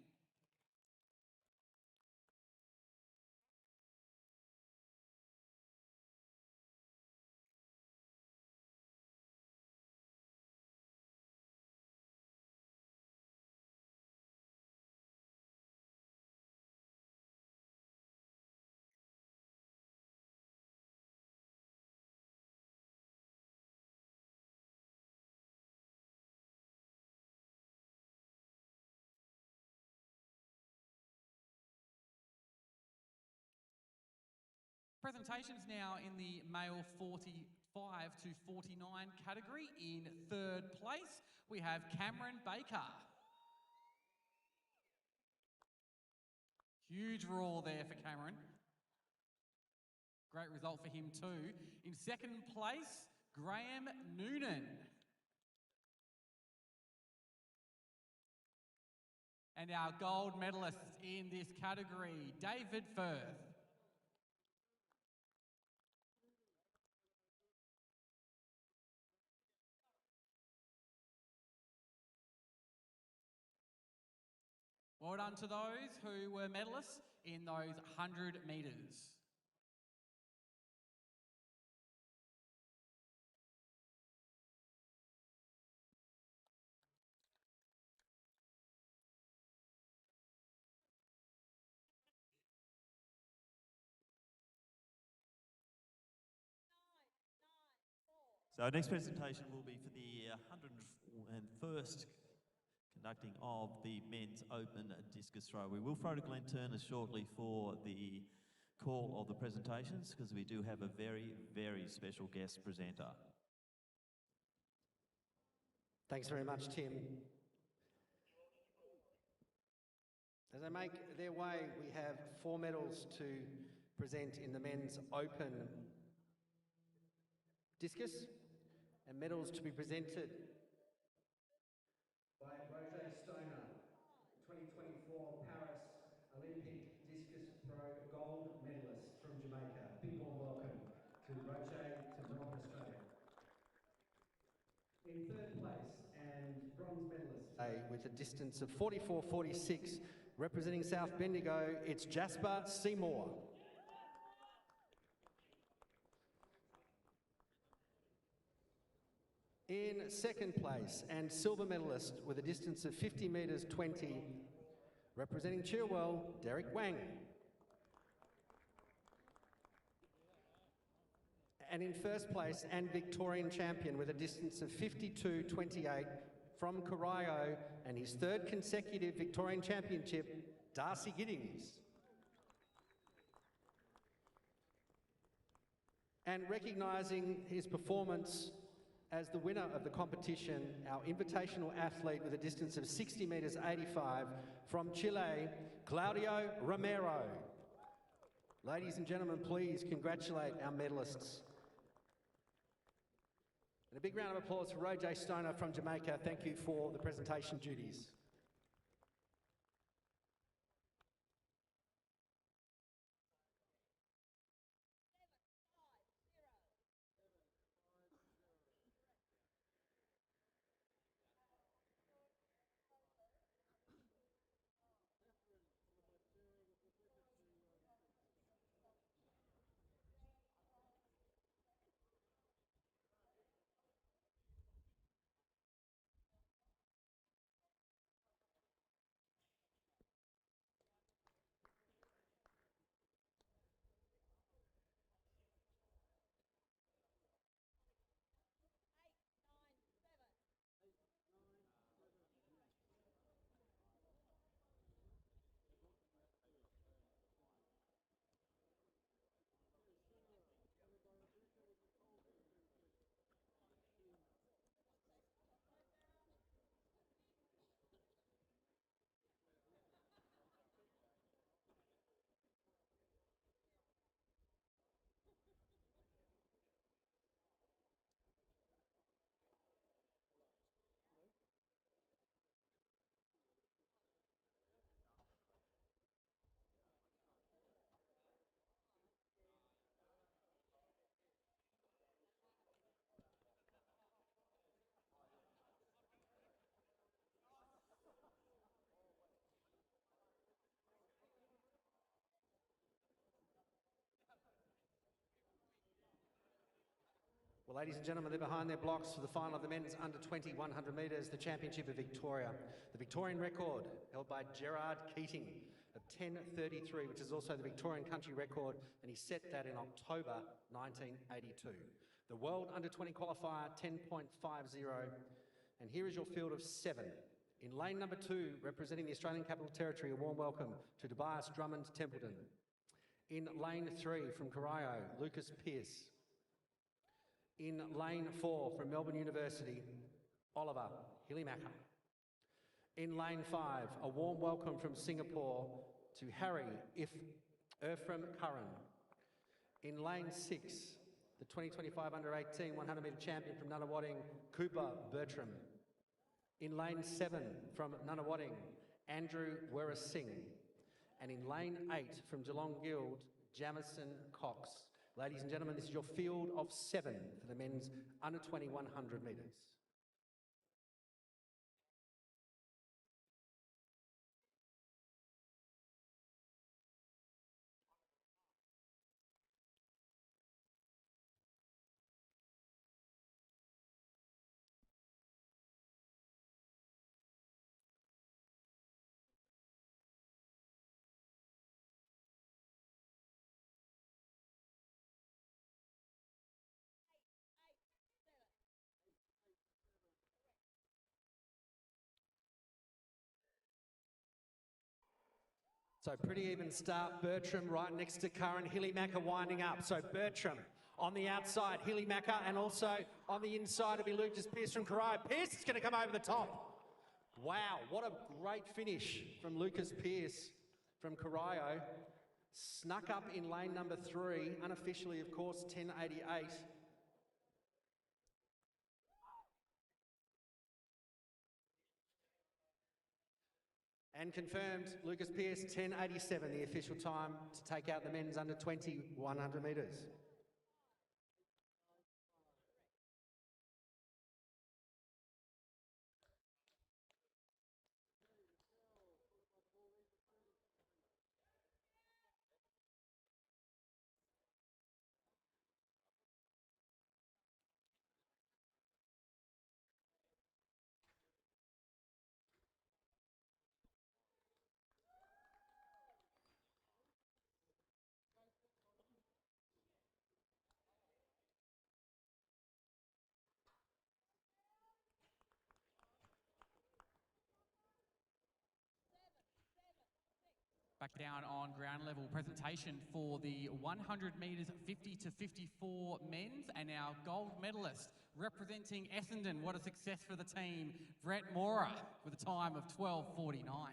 Presentations now in the male 45 to 49 category. In third place, we have Cameron Baker. Huge roar there for Cameron. Great result for him too. In second place, Graham Noonan. And our gold medalist in this category, David Firth. Well done to those who were medalists in those 100 metres.
So our next presentation will be for the 101st conducting of the men's open discus throw. We will throw to Glenn Turner shortly for the call of the presentations because we do have a very, very special guest presenter.
Thanks very much, Tim. As they make their way, we have 4 medals to present in the men's open discus and medals to be presented by Overage Stoner, 2024 Paris Olympic discus throw gold medalist from Jamaica. Big warm welcome to Roche to Melbourne, Australia. In third place and bronze medalist with a distance of 44.46, representing South Bendigo, it's Jasper Seymour. In second place and silver medalist with a distance of 50 metres 20, representing Chilwell, Derek Wang. And in first place and Victorian champion with a distance of 52.28 from Corio and his third consecutive Victorian championship, Darcy Giddings. And recognising his performance as the winner of the competition, our invitational athlete with a distance of 60 metres 85 from Chile, Claudio Romero. Ladies and gentlemen, please congratulate our medalists. And a big round of applause for Roche Stoner from Jamaica. Thank you for the presentation duties. Well, ladies and gentlemen, they're behind their blocks for the final of the men's under 20 100 metres, the Championship of Victoria. The Victorian record held by Gerard Keating of 10.33, which is also the Victorian country record, and he set that in October 1982. The World Under 20 qualifier, 10.50, and here is your field of 7. In lane number 2, representing the Australian Capital Territory, a warm welcome to Tobias Drummond Templeton. In lane 3, from Corio, Lucas Pearce. In lane 4, from Melbourne University, Oliver Hillimacker. In lane 5, a warm welcome from Singapore to Harry Irfram Curran. In lane 6, the 2025 under-18 100 metre champion from Nunawading, Cooper Bertram. In lane 7, from Nunawading, Andrew Werris Singh. And in lane 8, from Geelong Guild, Jamison Cox. Ladies and gentlemen, this is your field of 7 for the men's under 20 100 metres. So pretty even start. Bertram right next to Curran. Hillymacker winding up. So Bertram on the outside, Hillymacker, and also on the inside will be Lucas Pearce from Corio. Pearce is going to come over the top. Wow, what a great finish from Lucas Pearce from Corio. Snuck up in lane number 3, unofficially, of course, 10.88. And confirmed, Lucas Pearce, 10.87, the official time to take out the men's under 20 100 metres.
Back down on ground level presentation for the 100 metres 50 to 54 men's, and our gold medalist representing Essendon. What a success for the team, Brett Mora, with a time of 12:49.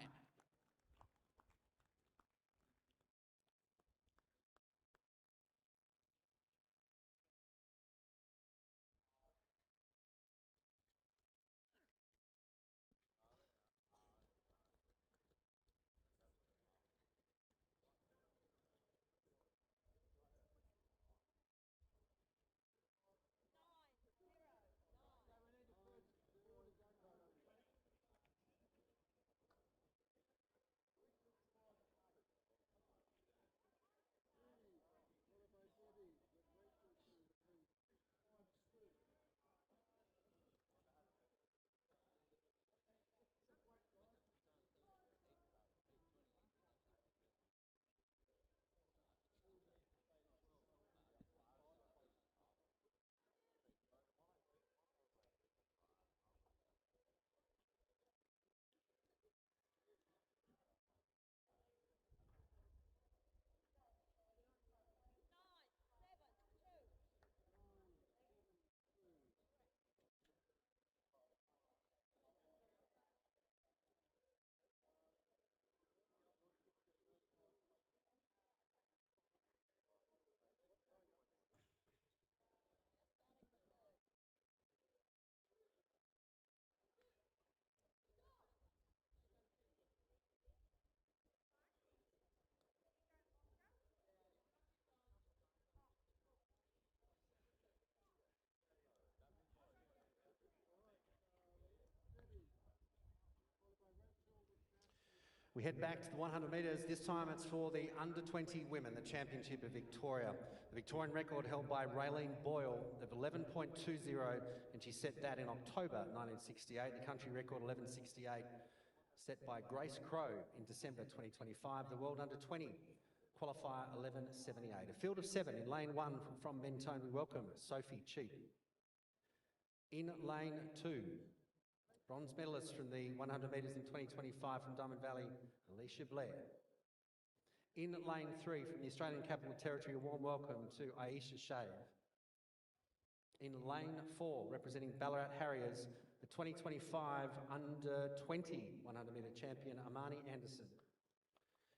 We head back to the 100 metres. This time it's for the under 20 women, the Championship of Victoria. The Victorian record held by Raylene Boyle of 11.20, and she set that in October 1968. The country record 11.68 set by Grace Crow in December 2025. The world under 20 qualifier 11.78. A field of 7 in lane 1 from Mentone. We welcome Sophie Cheap. In lane 2, bronze medalist from the 100 metres in 2025 from Diamond Valley, Alicia Blair. In lane 3 from the Australian Capital Territory, a warm welcome to Aisha Shave. In lane 4, representing Ballarat Harriers, the 2025 under 20 100 metre champion, Amani Anderson.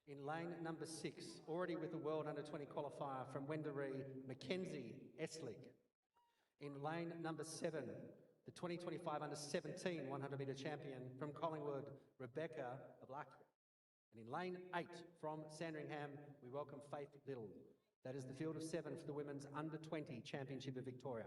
In lane number 6, already with the world under 20 qualifier from Wendouree, Mackenzie Eslick. In lane number 7, the 2025 under 17 100 metre champion from Collingwood, Rebecca Black. And in lane 8 from Sandringham, we welcome Faith Little. That is the field of 7 for the Women's Under 20 Championship of Victoria.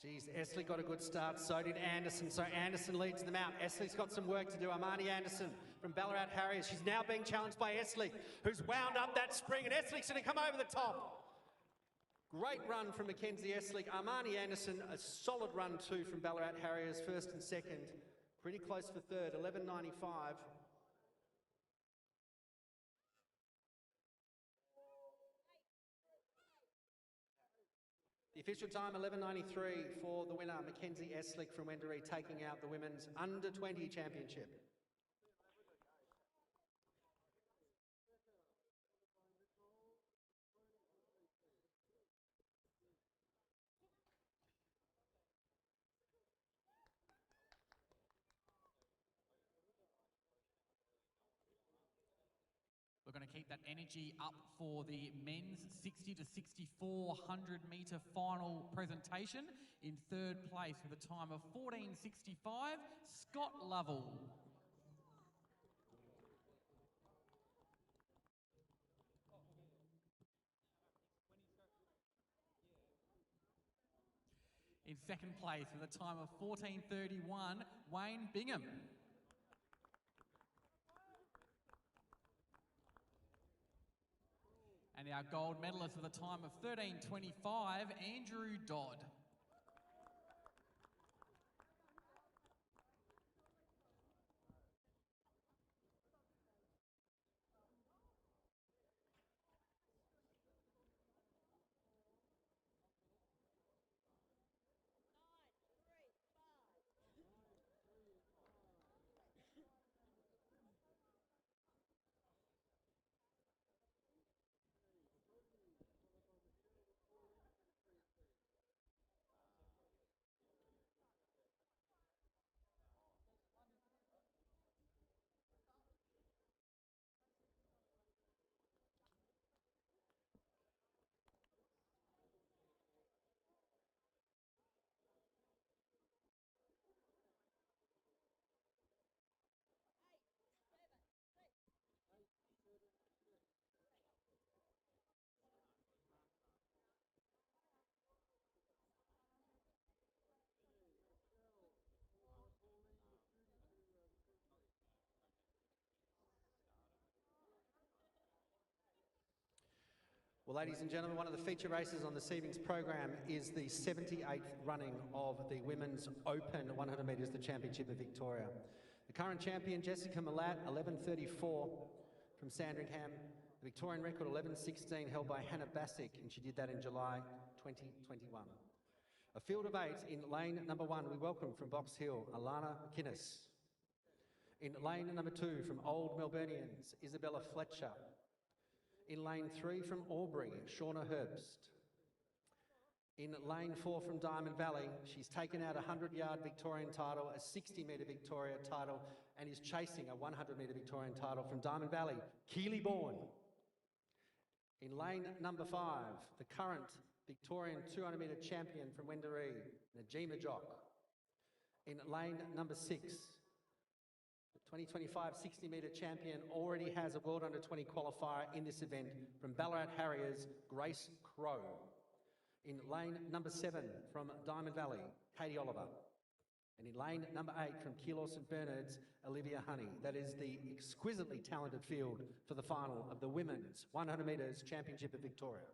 Geez, Esley got a good start, so did Anderson. So Anderson leads them out. Esley's got some work to do. Armani Anderson from Ballarat Harriers. She's now being challenged by Esley, who's wound up that spring, and Esley's going to come over the top. Great run from Mackenzie Esley. Armani Anderson, a solid run too from Ballarat Harriers, first and second. Pretty close for third, 11.95. The official time, 11.93 for the winner, Mackenzie Eslick from Wendouree, taking out the Women's Under-20 Championship.
We're going to keep that energy up for the men's 60 to 64 100-metre final presentation. In third place with a time of 14.65, Scott Lovell. In second place with a time of 14.31, Wayne Bingham. And our gold medalist with a time of 13.25, Andrew Dodd.
Well, ladies and gentlemen, one of the feature races on this evening's program is the 78th running of the Women's Open 100 metres, the Championship of Victoria. The current champion, Jessica Millat, 11.34 from Sandringham. The Victorian record, 11.16, held by Hannah Bassick, and she did that in July 2021. A field of 8 in lane number 1, we welcome from Box Hill, Alana McInnes. In lane number 2, from Old Melburnians, Isabella Fletcher. In lane 3 from Albury, Shauna Herbst. In lane 4 from Diamond Valley, she's taken out a 100-yard Victorian title, a 60-metre Victoria title, and is chasing a 100-metre Victorian title from Diamond Valley, Keely Bourne. In lane number 5, the current Victorian 200-metre champion from Wendouree, Najima Jock. In lane number 6, the 2025 60-metre champion already has a World Under-20 qualifier in this event from Ballarat Harriers, Grace Crow. In lane number 7 from Diamond Valley, Katie Oliver. And in lane number 8 from Keilor St Bernard's, Olivia Honey. That is the exquisitely talented field for the final of the Women's 100 metres Championship of Victoria.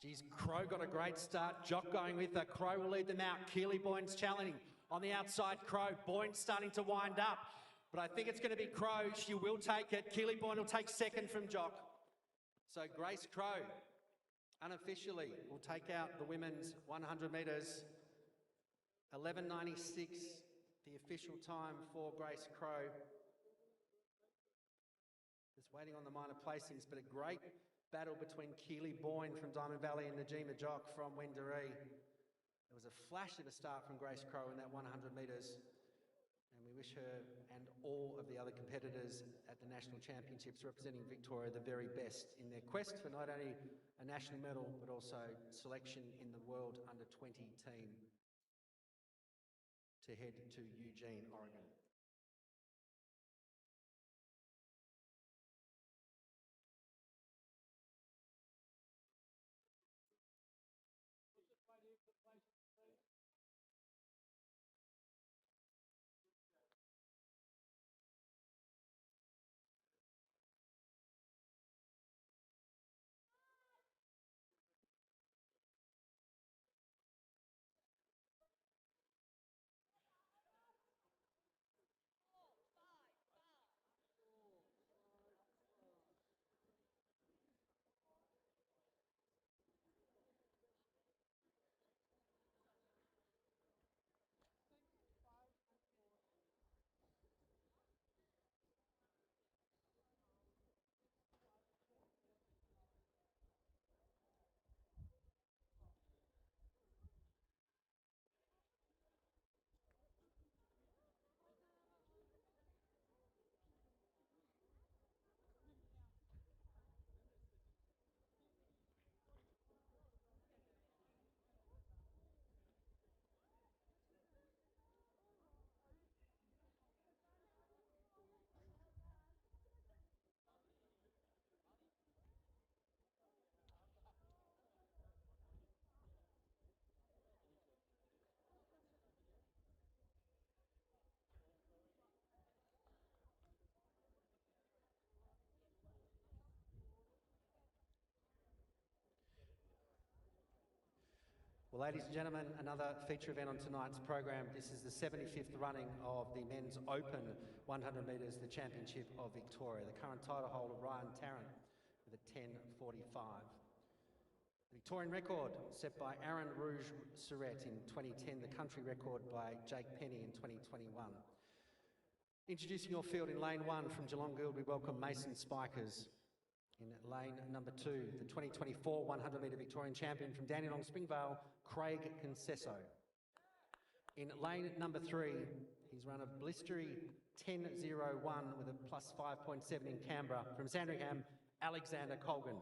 Geez, Crow got a great start. Jock going with her. Crow will lead them out. Keely Boyne's challenging. On the outside, Crow. Boyne starting to wind up. But I think it's going to be Crow. She will take it. Keely Boyne will take second from Jock. So Grace Crow, unofficially, will take out the women's 100 metres. 11.96, the official time for Grace Crow. Just waiting on the minor placings, but a great battle between Keely Boyne from Diamond Valley and Najima Jock from Wendouree. It was a flash of a start from Grace Crowe in that 100 metres, and we wish her and all of the other competitors at the National Championships representing Victoria the very best in their quest for not only a national medal but also selection in the World Under-20 team to head to Eugene, Oregon. Well, ladies and gentlemen, another feature event on tonight's program. This is the 75th running of the Men's Open 100 metres, the Championship of Victoria. The current title holder, Ryan Tarrant, with a 10:45. The Victorian record set by Aaron Rouge Surrett in 2010, the country record by Jake Penny in 2021. Introducing your field in lane 1 from Geelong Guild, we welcome Mason Spikers. In lane number 2, the 2024 100 metre Victorian champion from Dandenong Springvale, Craig Concesso. In lane number 3, he's run a blistery 10:01 with a plus 5.7 in Canberra from Sandringham, Alexander Colgan.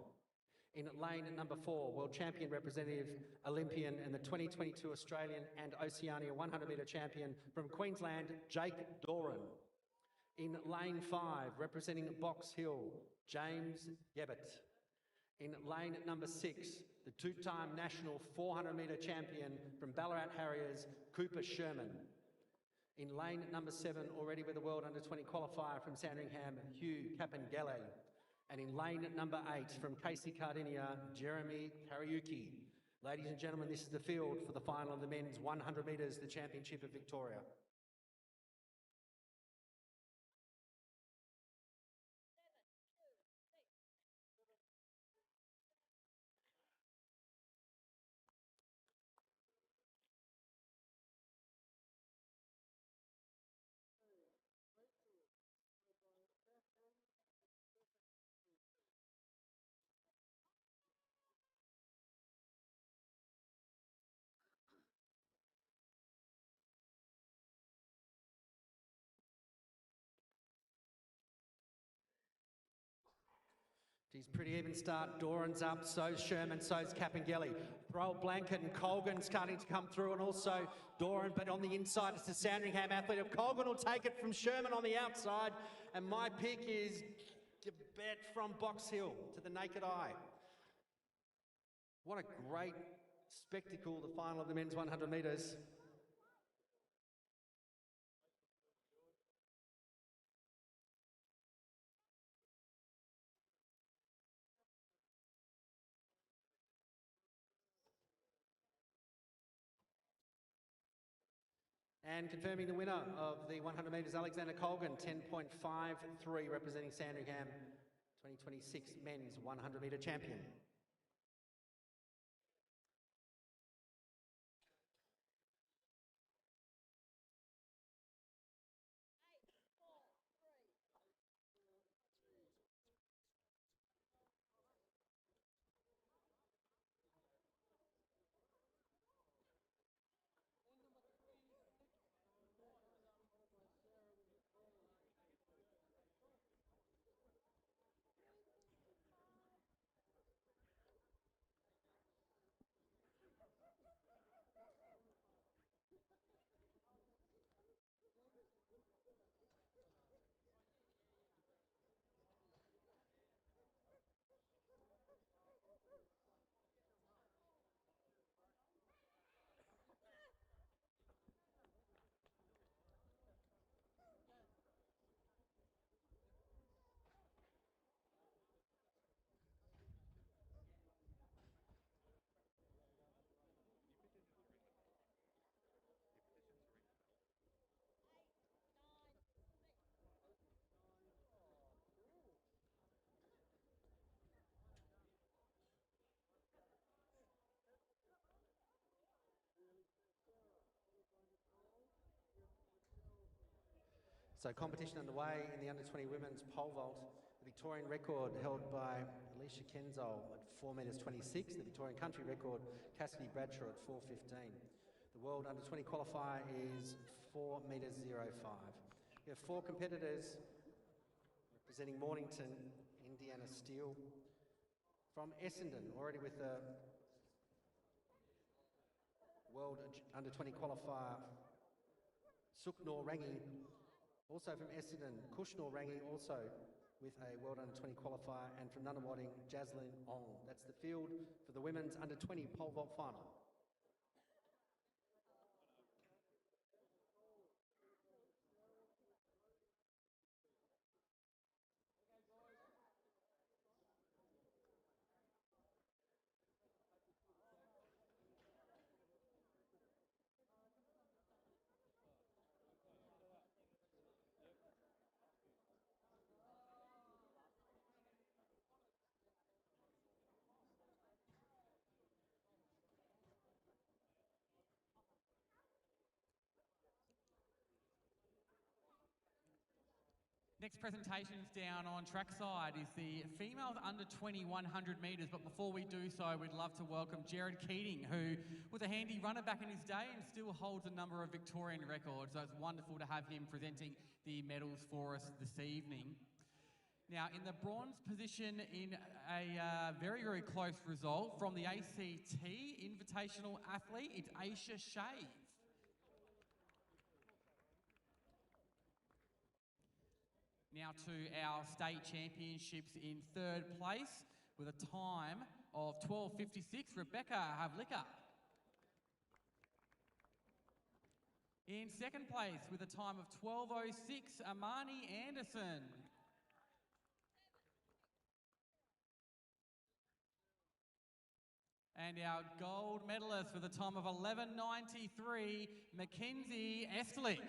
In lane number 4, world champion representative, Olympian and the 2022 Australian and Oceania 100 metre champion from Queensland, Jake Doran. In lane 5, representing Box Hill, James Gebbett. In lane number 6, the two-time national 400 metre champion from Ballarat Harriers, Cooper Sherman. In lane number 7, already with the World Under-20 qualifier from Sandringham, Hugh Capangele. And in lane number 8, from Casey Cardinia, Jeremy Kariuki. Ladies and gentlemen, this is the field for the final of the men's 100 metres, the Championship of Victoria. Geez, pretty even start. Doran's up, so's Sherman, so's Capangeli. Throw Blanket and Colgan starting to come through, and also Doran, but on the inside it's the Sandringham athlete. Colgan will take it from Sherman on the outside, and my pick is Gebet from Box Hill to the naked eye. What a great spectacle, the final of the men's 100 metres. And confirming the winner of the 100 metres, Alexander Colgan, 10.53, representing Sandringham, 2026 men's 100 metre champion. So competition underway in the under-20 women's pole vault. The Victorian record held by Alicia Kenzol at 4 metres 26. The Victorian country record, Cassidy Bradshaw at 4:15. The world under-20 qualifier is 4 metres 05. We have 4 competitors representing Mornington, Indiana Steel. From Essendon, already with the world under-20 qualifier, Suknor Rangi. Also from Essendon, Kushnor Rangi, also with a world under-20 qualifier. And from Nunawading, Jaslyn Ong. That's the field for the women's under-20 pole vault final.
Next presentation's down on trackside is the females under 20 100 metres, but before we do so, we'd love to welcome Jared Keating, who was a handy runner back in his day and still holds a number of Victorian records, so it's wonderful to have him presenting the medals for us this evening. Now, in the bronze position in a very, very close result from the ACT Invitational athlete, it's Aisha Shave. Now to our state championships in third place with a time of 12:56, Rebecca Havlicka. In second place with a time of 12:06, Amani Anderson. And our gold medalist with a time of 11:93, Mackenzie Estlick.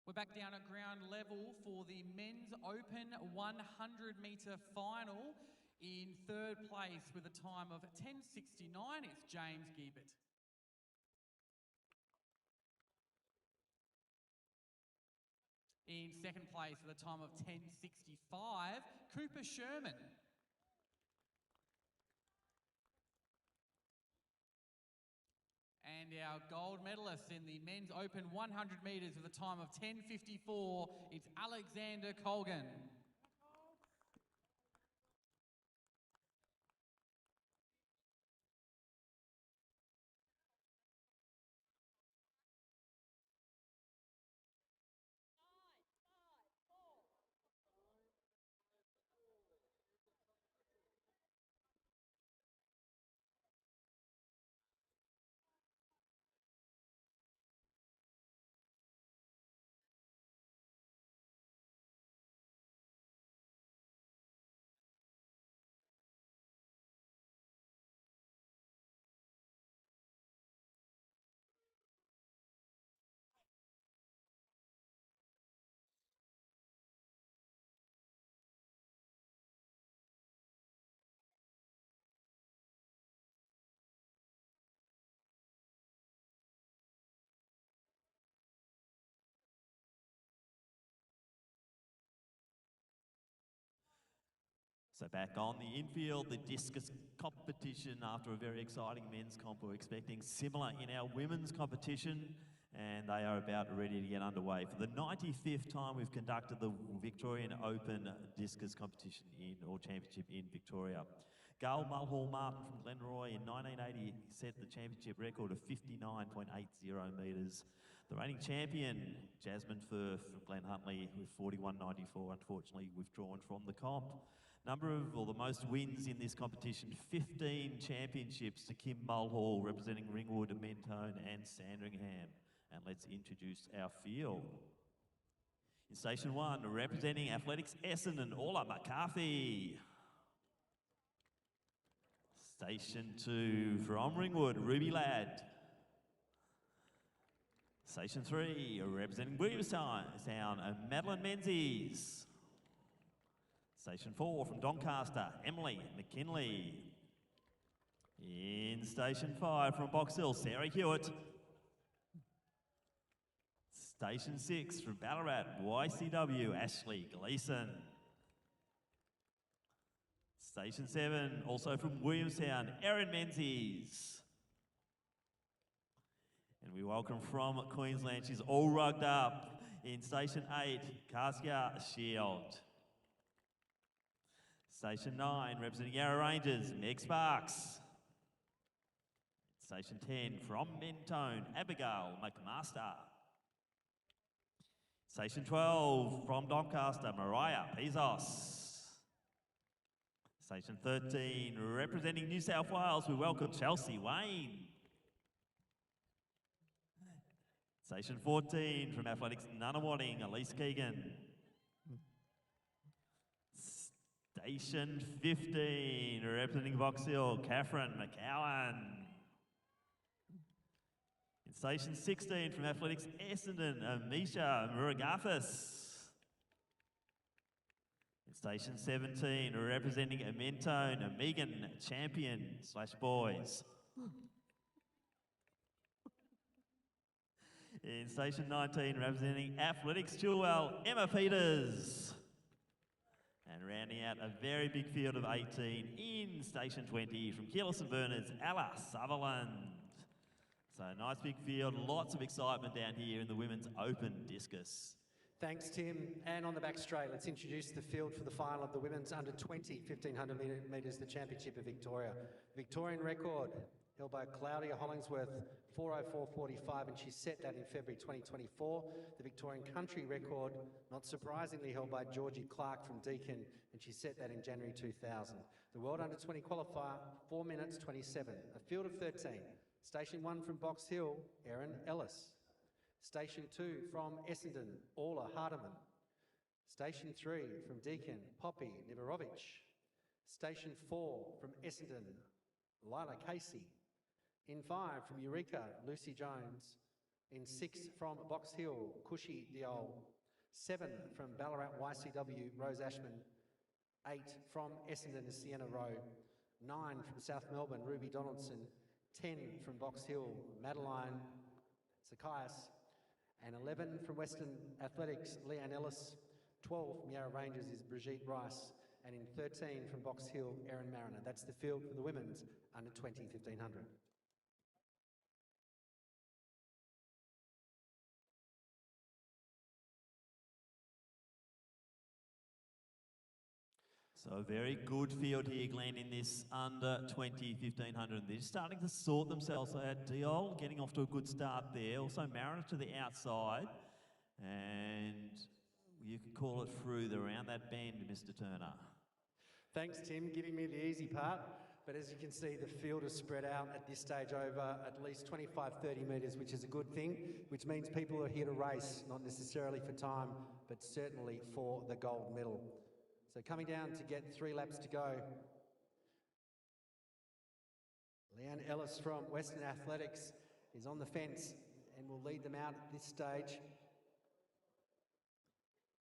We're back down at ground level for the men's open 100 metre final. In third place with a time of 10:69, it's James Giebert. In second place with a time of 10:65, Cooper Sherman. And our gold medalist in the men's open 100 metres with a time of 10:54, it's Alexander Colgan.
So back on the infield, the discus competition after a very exciting men's comp. We're expecting similar in our women's competition, and they are about ready to get underway. For the 95th time, we've conducted the Victorian Open Discus competition or championship in Victoria. Gail Mulhall Martin from Glenroy in 1980 set the championship record of 59.80 metres. The reigning champion, Jasmine Firth from Glen Huntly, with 41.94, unfortunately withdrawn from the comp. The most wins in this competition, 15 championships to Kim Mulhall, representing Ringwood, Mentone and Sandringham. And let's introduce our field. In Station 1, representing Athletics Essendon, Orla McCarthy. Station 2, from Ringwood, Ruby Ladd. Station 3, representing Williamstown, Madeline Menzies. Station 4, from Doncaster, Emily McKinley. In Station 5, from Box Hill, Sarah Hewitt. Station 6, from Ballarat, YCW, Ashley Gleeson. Station 7, also from Williamstown, Erin Menzies. And we welcome from Queensland, she's all rugged up. In Station 8, Kaskia Shield. Station 9, representing Yarra Rangers, Meg Sparks. Station 10, from Mentone, Abigail McMaster. Station 12, from Doncaster, Mariah Pezos. Station 13, representing New South Wales, we welcome Chelsea Wayne. Station 14, from Athletics Nunawading, Elise Keegan. Station 15, representing Box Hill, Catherine McCowan. In Station 16, from Athletics Essendon, Misha Muragathis. In Station 17, representing Mentone, Megan Champion / boys. In Station 19, representing Athletics Chilwell, Emma Peters. And rounding out a very big field of 18 in Station 20 from Keelis and Bernards, Ella Sutherland. So a nice big field, lots of excitement down here in the Women's Open Discus.
Thanks, Tim. And on the back straight, let's introduce the field for the final of the women's under 20, 1500 metres, the Championship of Victoria. Victorian record held by Claudia Hollingsworth, 4:04.45, and she set that in February 2024. The Victorian country record, not surprisingly, held by Georgie Clark from Deakin, and she set that in January 2000. The World Under 20 qualifier, 4 minutes 27. A field of 13. Station 1 from Box Hill, Erin Ellis. Station 2 from Essendon, Orla Hardiman. Station 3 from Deakin, Poppy Nivarovic. Station 4 from Essendon, Lila Casey. In 5 from Eureka, Lucy Jones. In 6 from Box Hill, Cushy Diol. 7 from Ballarat YCW, Rose Ashman. 8 from Essendon, Sienna Rowe. 9 from South Melbourne, Ruby Donaldson. 10 from Box Hill, Madeline Zacchias. And 11 from Western Athletics, Leanne Ellis. 12 from Yarra Rangers is Brigitte Rice. And in 13 from Box Hill, Erin Mariner. That's the field for the women's under 20, 1500.
So a very good field here, Glenn, in this under 20, 1500. They're starting to sort themselves out. Diol getting off to a good start there. Also Mariner to the outside. And you can call it through around that bend, Mr. Turner.
Thanks, Tim, giving me the easy part. But as you can see, the field is spread out at this stage over at least 25, 30 metres, which is a good thing, which means people are here to race, not necessarily for time, but certainly for the gold medal. So coming down to get 3 laps to go. Leanne Ellis from Western Athletics is on the fence and will lead them out at this stage.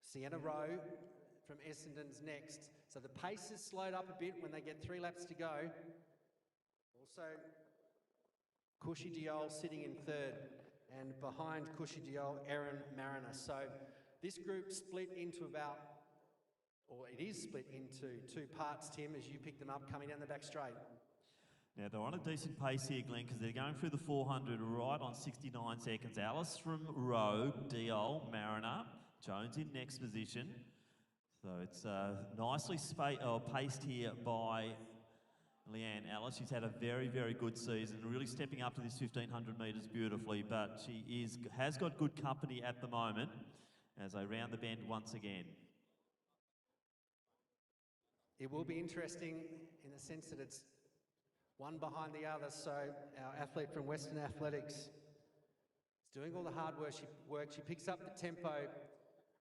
Sienna Rowe from Essendon's next. So the pace is slowed up a bit when they get 3 laps to go. Also, Cushy Diol sitting in 3rd, and behind Cushy Diol, Erin Mariner. So this group split into about or it is split into two parts, Tim, as you pick them up coming down the back straight.
Now, they're on a decent pace here, Glenn, because they're going through the 400 right on 69 seconds. Alice from Rowe, Diol, Mariner, Jones in next position. So it's nicely paced here by Leanne Alice. She's had a very, very good season, really stepping up to this 1,500 metres beautifully, but she has got good company at the moment as they round the bend once again.
It will be interesting in the sense that it's one behind the other, so our athlete from Western Athletics is doing all the hard work. She picks up the tempo,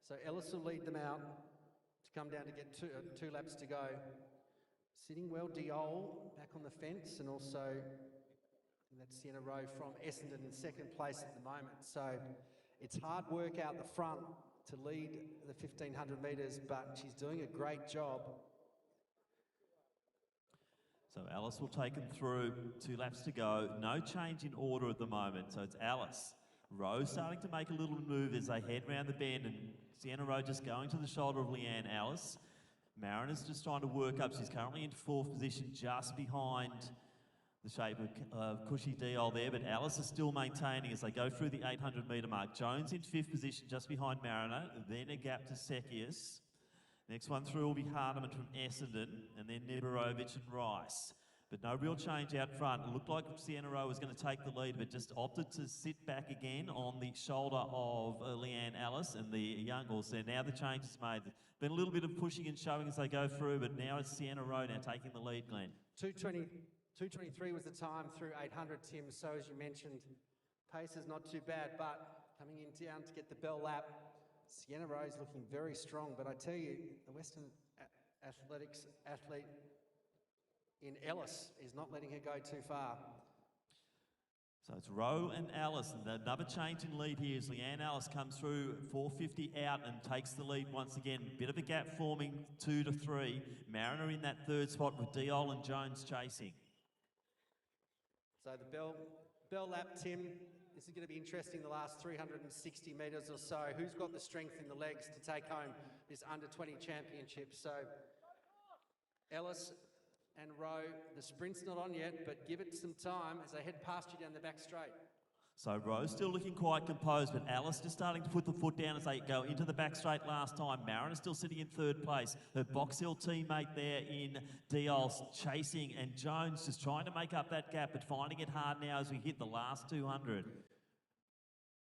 so Ellis will lead them out to come down to get two laps to go. Sitting well, Diol back on the fence, and also that's Sienna Rowe from Essendon in second place at the moment. So it's hard work out the front to lead the 1,500 metres, but she's doing a great job.
So Alice will take them through, 2 laps to go. No change in order at the moment. So it's Alice. Rowe starting to make a little move as they head round the bend, and Sienna Rowe just going to the shoulder of Leanne Alice. Mariner's just trying to work up. She's currently in 4th position, just behind the shape of Cushy Diol there, but Alice is still maintaining as they go through the 800 metre mark. Jones in 5th position, just behind Mariner, then a gap to Sekius. Next one through will be Hardeman from Essendon, and then Niberovic and Rice. But no real change out front. It looked like Sienna Rowe was going to take the lead, but just opted to sit back again on the shoulder of Leanne Alice and the young horse there. Now the change is made. Been a little bit of pushing and shoving as they go through, but now it's Sienna Rowe now taking the lead, Glenn.
2:23 was the time through 800, Tim. So as you mentioned, pace is not too bad, but coming in down to get the bell lap, Sienna Rowe's looking very strong, but I tell you, the Western Athletics athlete in Ellis is not letting her go too far.
So it's Rowe and Alice, and another change in lead here as Leanne Alice comes through 450 out and takes the lead once again. Bit of a gap forming, 2 to 3. Mariner in that 3rd spot with Diol and Jones chasing.
So the bell lap, Tim. This is going to be interesting, the last 360 metres or so. Who's got the strength in the legs to take home this under-20 championship? So Ellis and Rowe, the sprint's not on yet, but give it some time as they head past you down the back straight.
So Rowe's still looking quite composed, but Alice just starting to put the foot down as they go into the back straight last time. Mariner's still sitting in 3rd place. Her Box Hill teammate there in Diol's chasing, and Jones just trying to make up that gap, but finding it hard now as we hit the last 200.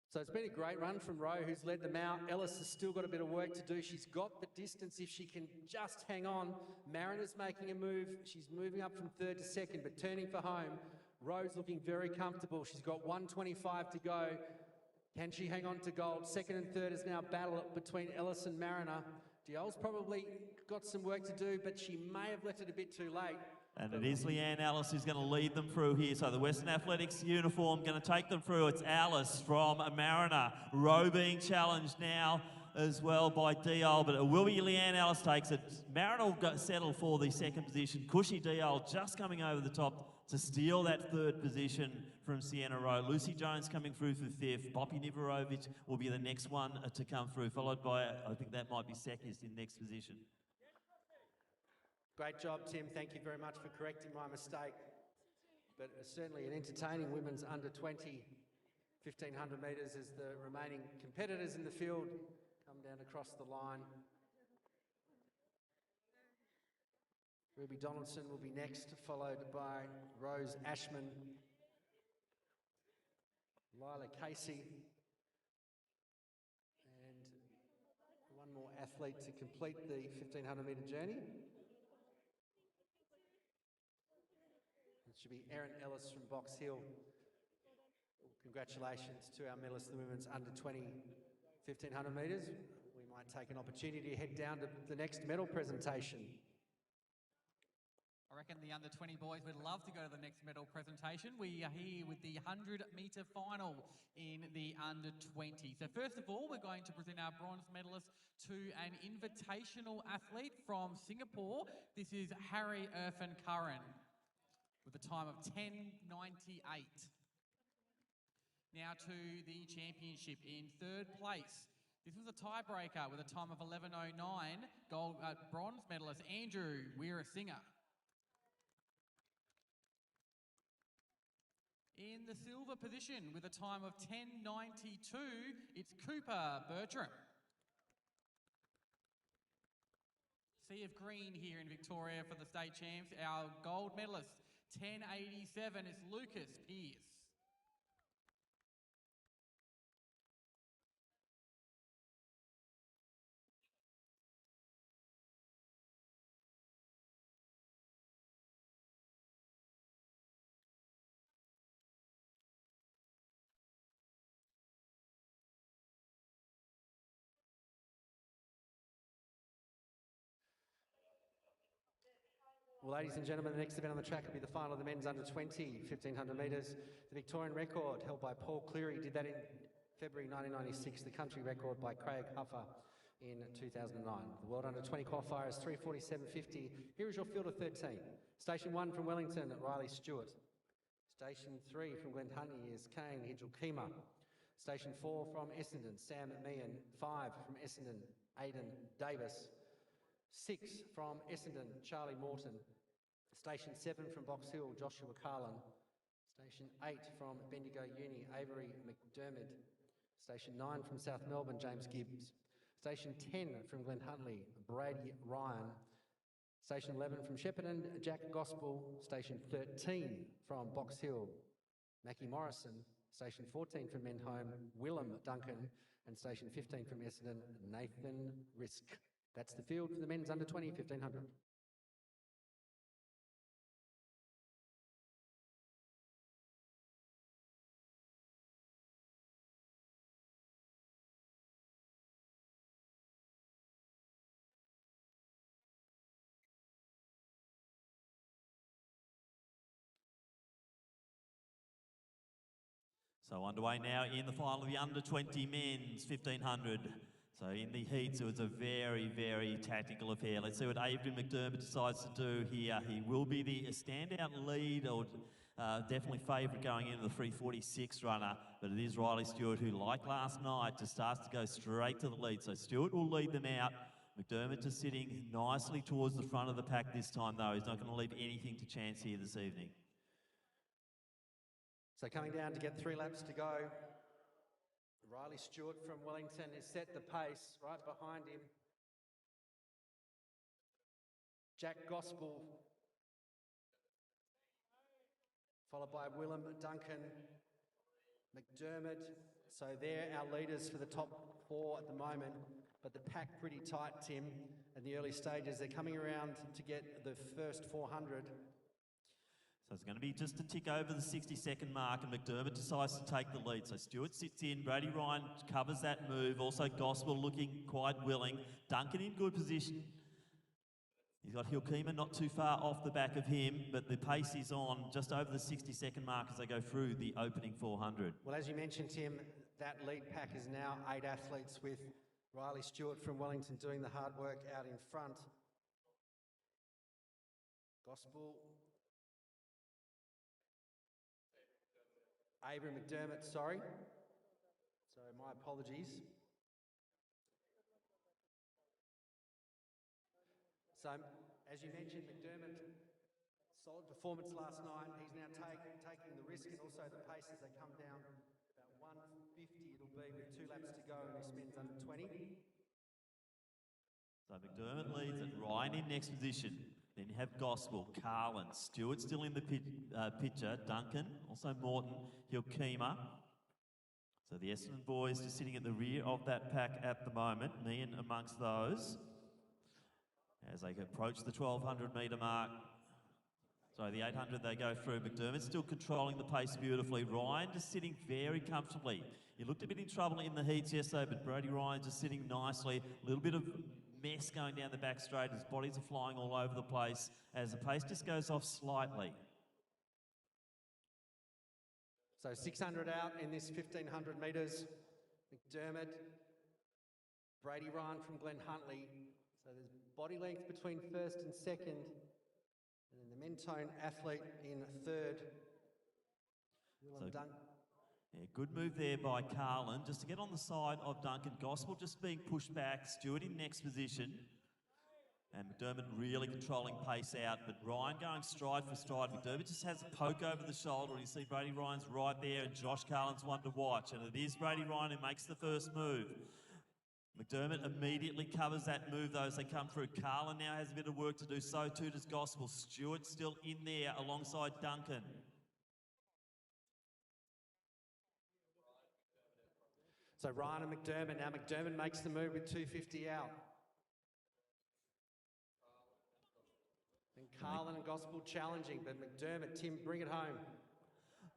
So it's been a great run from Rowe, who's led them out. Ellis has still got a bit of work to do. She's got the distance if she can just hang on. Mariner's making a move. She's moving up from 3rd to 2nd, but turning for home. Rowe's looking very comfortable. She's got 1:25 to go. Can she hang on to gold? 2nd and 3rd is now battle between Ellis and Mariner. Diol's probably got some work to do, but she may have left it a bit too late.
And it is Leanne Alice who's going to lead them through here. So the Western Athletics uniform going to take them through. It's Alice from Mariner. Rowe being challenged now as well by Diol, but it will be Leanne Alice takes it. Mariner will settle for the 2nd position. Cushy Diol just coming over the top to steal that 3rd position from Sienna Rowe. Lucy Jones coming through for 5th. Poppy Niberovic will be the next one to come through, followed by, I think that might be Sekis in next position.
Great job, Tim. Thank you very much for correcting my mistake. But certainly an entertaining women's under-20 1,500 metres as the remaining competitors in the field come down across the line. Ruby Donaldson will be next, followed by Rose Ashman, Lila Casey, and one more athlete to complete the 1,500 metre journey. It should be Erin Ellis from Box Hill. Congratulations to our medalists, the women's under-20 1,500 metres. We might take an opportunity to head down to the next medal presentation.
I reckon the under-20 boys would love to go to the next medal presentation. We are here with the 100-metre final in the under-20. So first of all, we're going to present our bronze medalist to an invitational athlete from Singapore. This is Harry Irfan Curran with a time of 10:98. Now to the championship in 3rd place. This was a tiebreaker with a time of 11:09. Bronze medalist Andrew Weir-Singer. In the silver position with a time of 10:92, it's Cooper Bertram. Sea of green here in Victoria for the state champs. Our gold medalist, 10:87, is Lucas Pearce.
Well, ladies and gentlemen, the next event on the track will be the final of the men's under 20, 1500 metres. The Victorian record held by Paul Cleary did that in February 1996, the country record by Craig Huffer in 2009. The world under 20 qualifier is 3:47.50. Here is your field of 13. Station 1 from Wellington, Riley Stewart. Station 3 from Glen Huntly is Kane Hidjalkema. Station 4 from Essendon, Sam Meehan. 5 from Essendon, Aidan Davis. 6 from Essendon, Charlie Morton. Station 7 from Box Hill, Joshua Carlin. Station 8 from Bendigo Uni, Avery McDermott. Station 9 from South Melbourne, James Gibbs. Station 10 from Glen Huntly, Brady Ryan. Station 11 from Shepparton, Jack Gospel. Station 13 from Box Hill, Mackie Morrison. Station 14 from Menholm, Willem Duncan. And Station 15 from Essendon, Nathan Risk. That's the field for the men's under 20, 1500.
So underway now in the final of the under 20 men's 1500. So in the heats, it was a very, very tactical affair. Let's see what Avery McDermott decides to do here. He will be the standout lead, or definitely favourite going into the 3:46 runner. But it is Riley Stewart who, like last night, just starts to go straight to the lead. So Stewart will lead them out. McDermott just sitting nicely towards the front of the pack this time, though. He's not going to leave anything to chance here this evening.
So coming down to get 3 laps to go, Riley Stewart from Wellington has set the pace right behind him. Jack Gospel, followed by Willem Duncan, McDermott. So they're our leaders for the top 4 at the moment, but the pack pretty tight, Tim, in the early stages. They're coming around to get the first 400.
So it's going to be just a tick over the 60-second mark, and McDermott decides to take the lead. So Stewart sits in, Brady Ryan covers that move, also Gospel looking quite willing. Duncan in good position. He's got Hidjalkema not too far off the back of him, but the pace is on just over the 60-second mark as they go through the opening 400.
Well, as you mentioned, Tim, that lead pack is now 8 athletes, with Riley Stewart from Wellington doing the hard work out in front. Gospel. Avery McDermott, sorry. So my apologies. So, as you mentioned, McDermott, solid performance last night. He's now taking the risk and also the pace as they come down. About 150 it'll be with 2 laps to go in this men's under 20.
So McDermott leads it. Ryan in next position. Then you have Gospel, Carlin, Stewart still in the picture, Duncan, also Morton, Hidjalkema. So the Essendon boys just sitting at the rear of that pack at the moment, Meehan amongst those. As they approach the 1200 metre mark, so the 800 they go through. McDermott still controlling the pace beautifully. Ryan just sitting very comfortably. He looked a bit in trouble in the heats yesterday, but Brady Ryan just sitting nicely. A little bit of mess going down the back straight. His bodies are flying all over the place as the pace just goes off slightly.
So 600 out in this 1500 metres. McDermott, Brady Ryan from Glen Huntly. So there's body length between first and second. And then the Mentone athlete in third.
Yeah, good move there by Carlin, just to get on the side of Duncan. Gospel just being pushed back, Stewart in next position. And McDermott really controlling pace out, but Ryan going stride for stride. McDermott just has a poke over the shoulder. You see Brady Ryan's right there, and Josh Carlin's one to watch. And it is Brady Ryan who makes the first move. McDermott immediately covers that move, though, as they come through. Carlin now has a bit of work to do, so too does Gospel. Stewart still in there alongside Duncan.
So Ryan and McDermott. Now McDermott makes the move with 250 out. And Carlin and Gospel challenging, but McDermott, Tim, bring it home.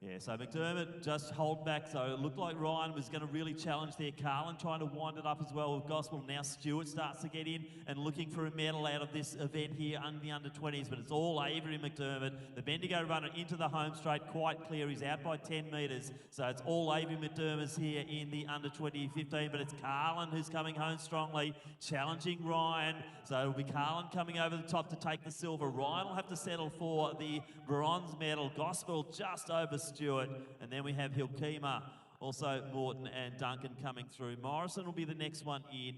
Yeah, so McDermott just hold back, so it looked like Ryan was going to really challenge there. Carlin trying to wind it up as well with Gospel. Now Stewart starts to get in and looking for a medal out of this event here under the under-20s, but it's all Avery McDermott. The Bendigo runner into the home straight, quite clear. He's out by 10 metres, so it's all Avery McDermott here in the under-20 15, but it's Carlin who's coming home strongly, challenging Ryan. So it'll be Carlin coming over the top to take the silver. Ryan will have to settle for the bronze medal. Gospel just over Stewart, and then we have Hilkema, also Morton and Duncan coming through. Morrison will be the next one in.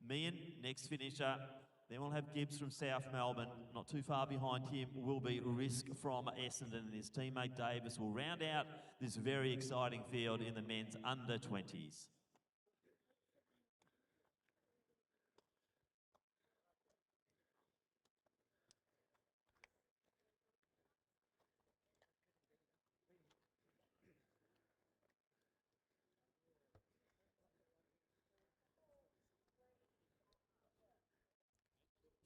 Meehan, next finisher. Then we'll have Gibbs from South Melbourne. Not too far behind him will be Risk from Essendon, and his teammate Davis will round out this very exciting field in the men's under-20s.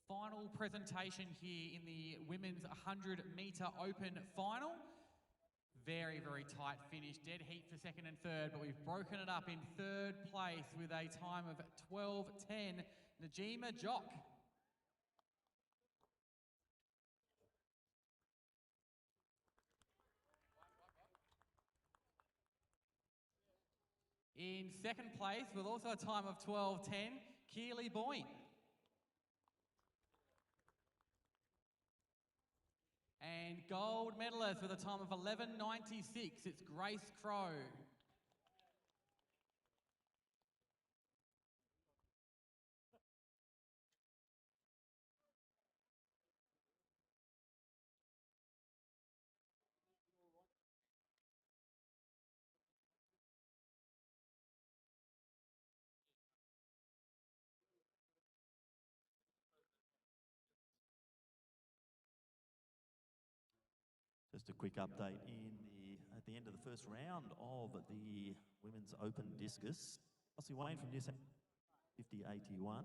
Final presentation here in the women's 100-metre open final. Very, very tight finish. Dead heat for second and third, but we've broken it up in third place with a time of 12:10. Najima Jock. In second place, with also a time of 12:10, Keely Boyne. And gold medalist with a time of 11:96, it's Grace Crow.
Just a quick update at the end of the first round of the Women's Open Discus. Ossie Wayne from New South 50.81.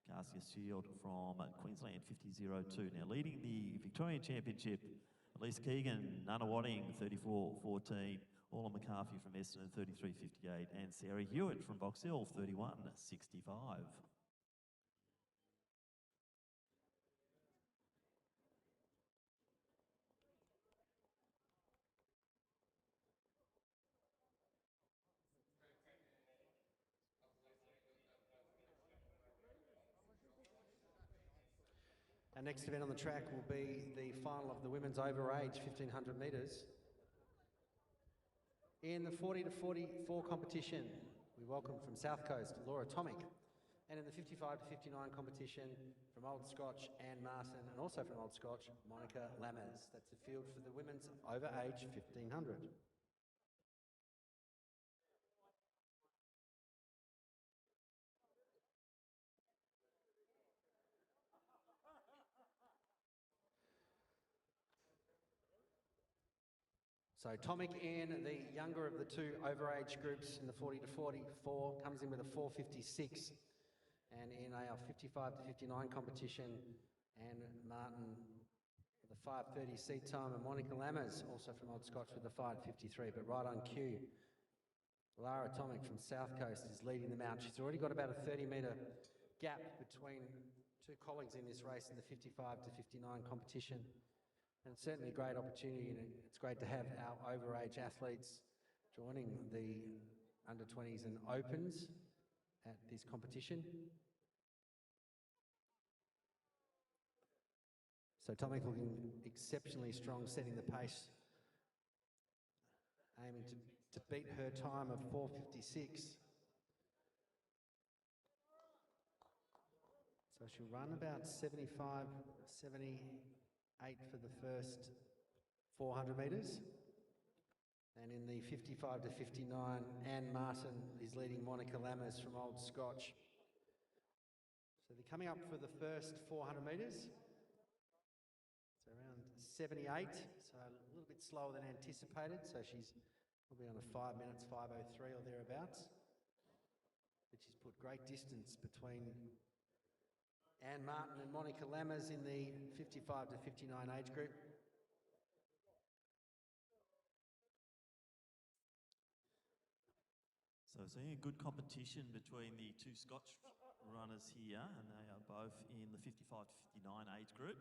Garcia Shield from Queensland 50.02. Now leading the Victorian Championship, Elise Keegan, Nana Wadding 34.14. Orla McCarthy from Essendon 33.58. And Sarah Hewitt from Box Hill 31.65.
Our next event on the track will be the final of the women's overage 1,500 metres. In the 40 to 44 competition, we welcome from South Coast, Laura Tomic. And in the 55 to 59 competition, from Old Scotch, Anne Martin, and also from Old Scotch, Monica Lammers. That's the field for the women's overage 1,500. So Tomic in the younger of the two overage groups in the 40 to 44 comes in with a 4.56, and in our 55 to 59 competition, Anne Martin with a 5.30 seat time, and Monica Lammers also from Old Scotch with a 5.53, but right on cue. Lara Tomic from South Coast is leading them out. She's already got about a 30-metre gap between two colleagues in this race in the 55 to 59 competition. And it's certainly a great opportunity, and it's great to have our overage athletes joining the under-20s and opens at this competition. So Tomic looking exceptionally strong, setting the pace, aiming to to beat her time of 4:56. So she'll run about 75, 78 for the first 400 metres. And in the 55 to 59, Anne Martin is leading Monica Lammers from Old Scotch. So they're coming up for the first 400 metres. It's around 78, so a little bit slower than anticipated. So she's probably on a 5 minutes, 5:03 or thereabouts. But she's put great distance between Anne Martin and Monica Lammers in the 55 to 59 age group.
So seeing a good competition between the two Scotch runners here, and they are both in the 55 to 59 age group.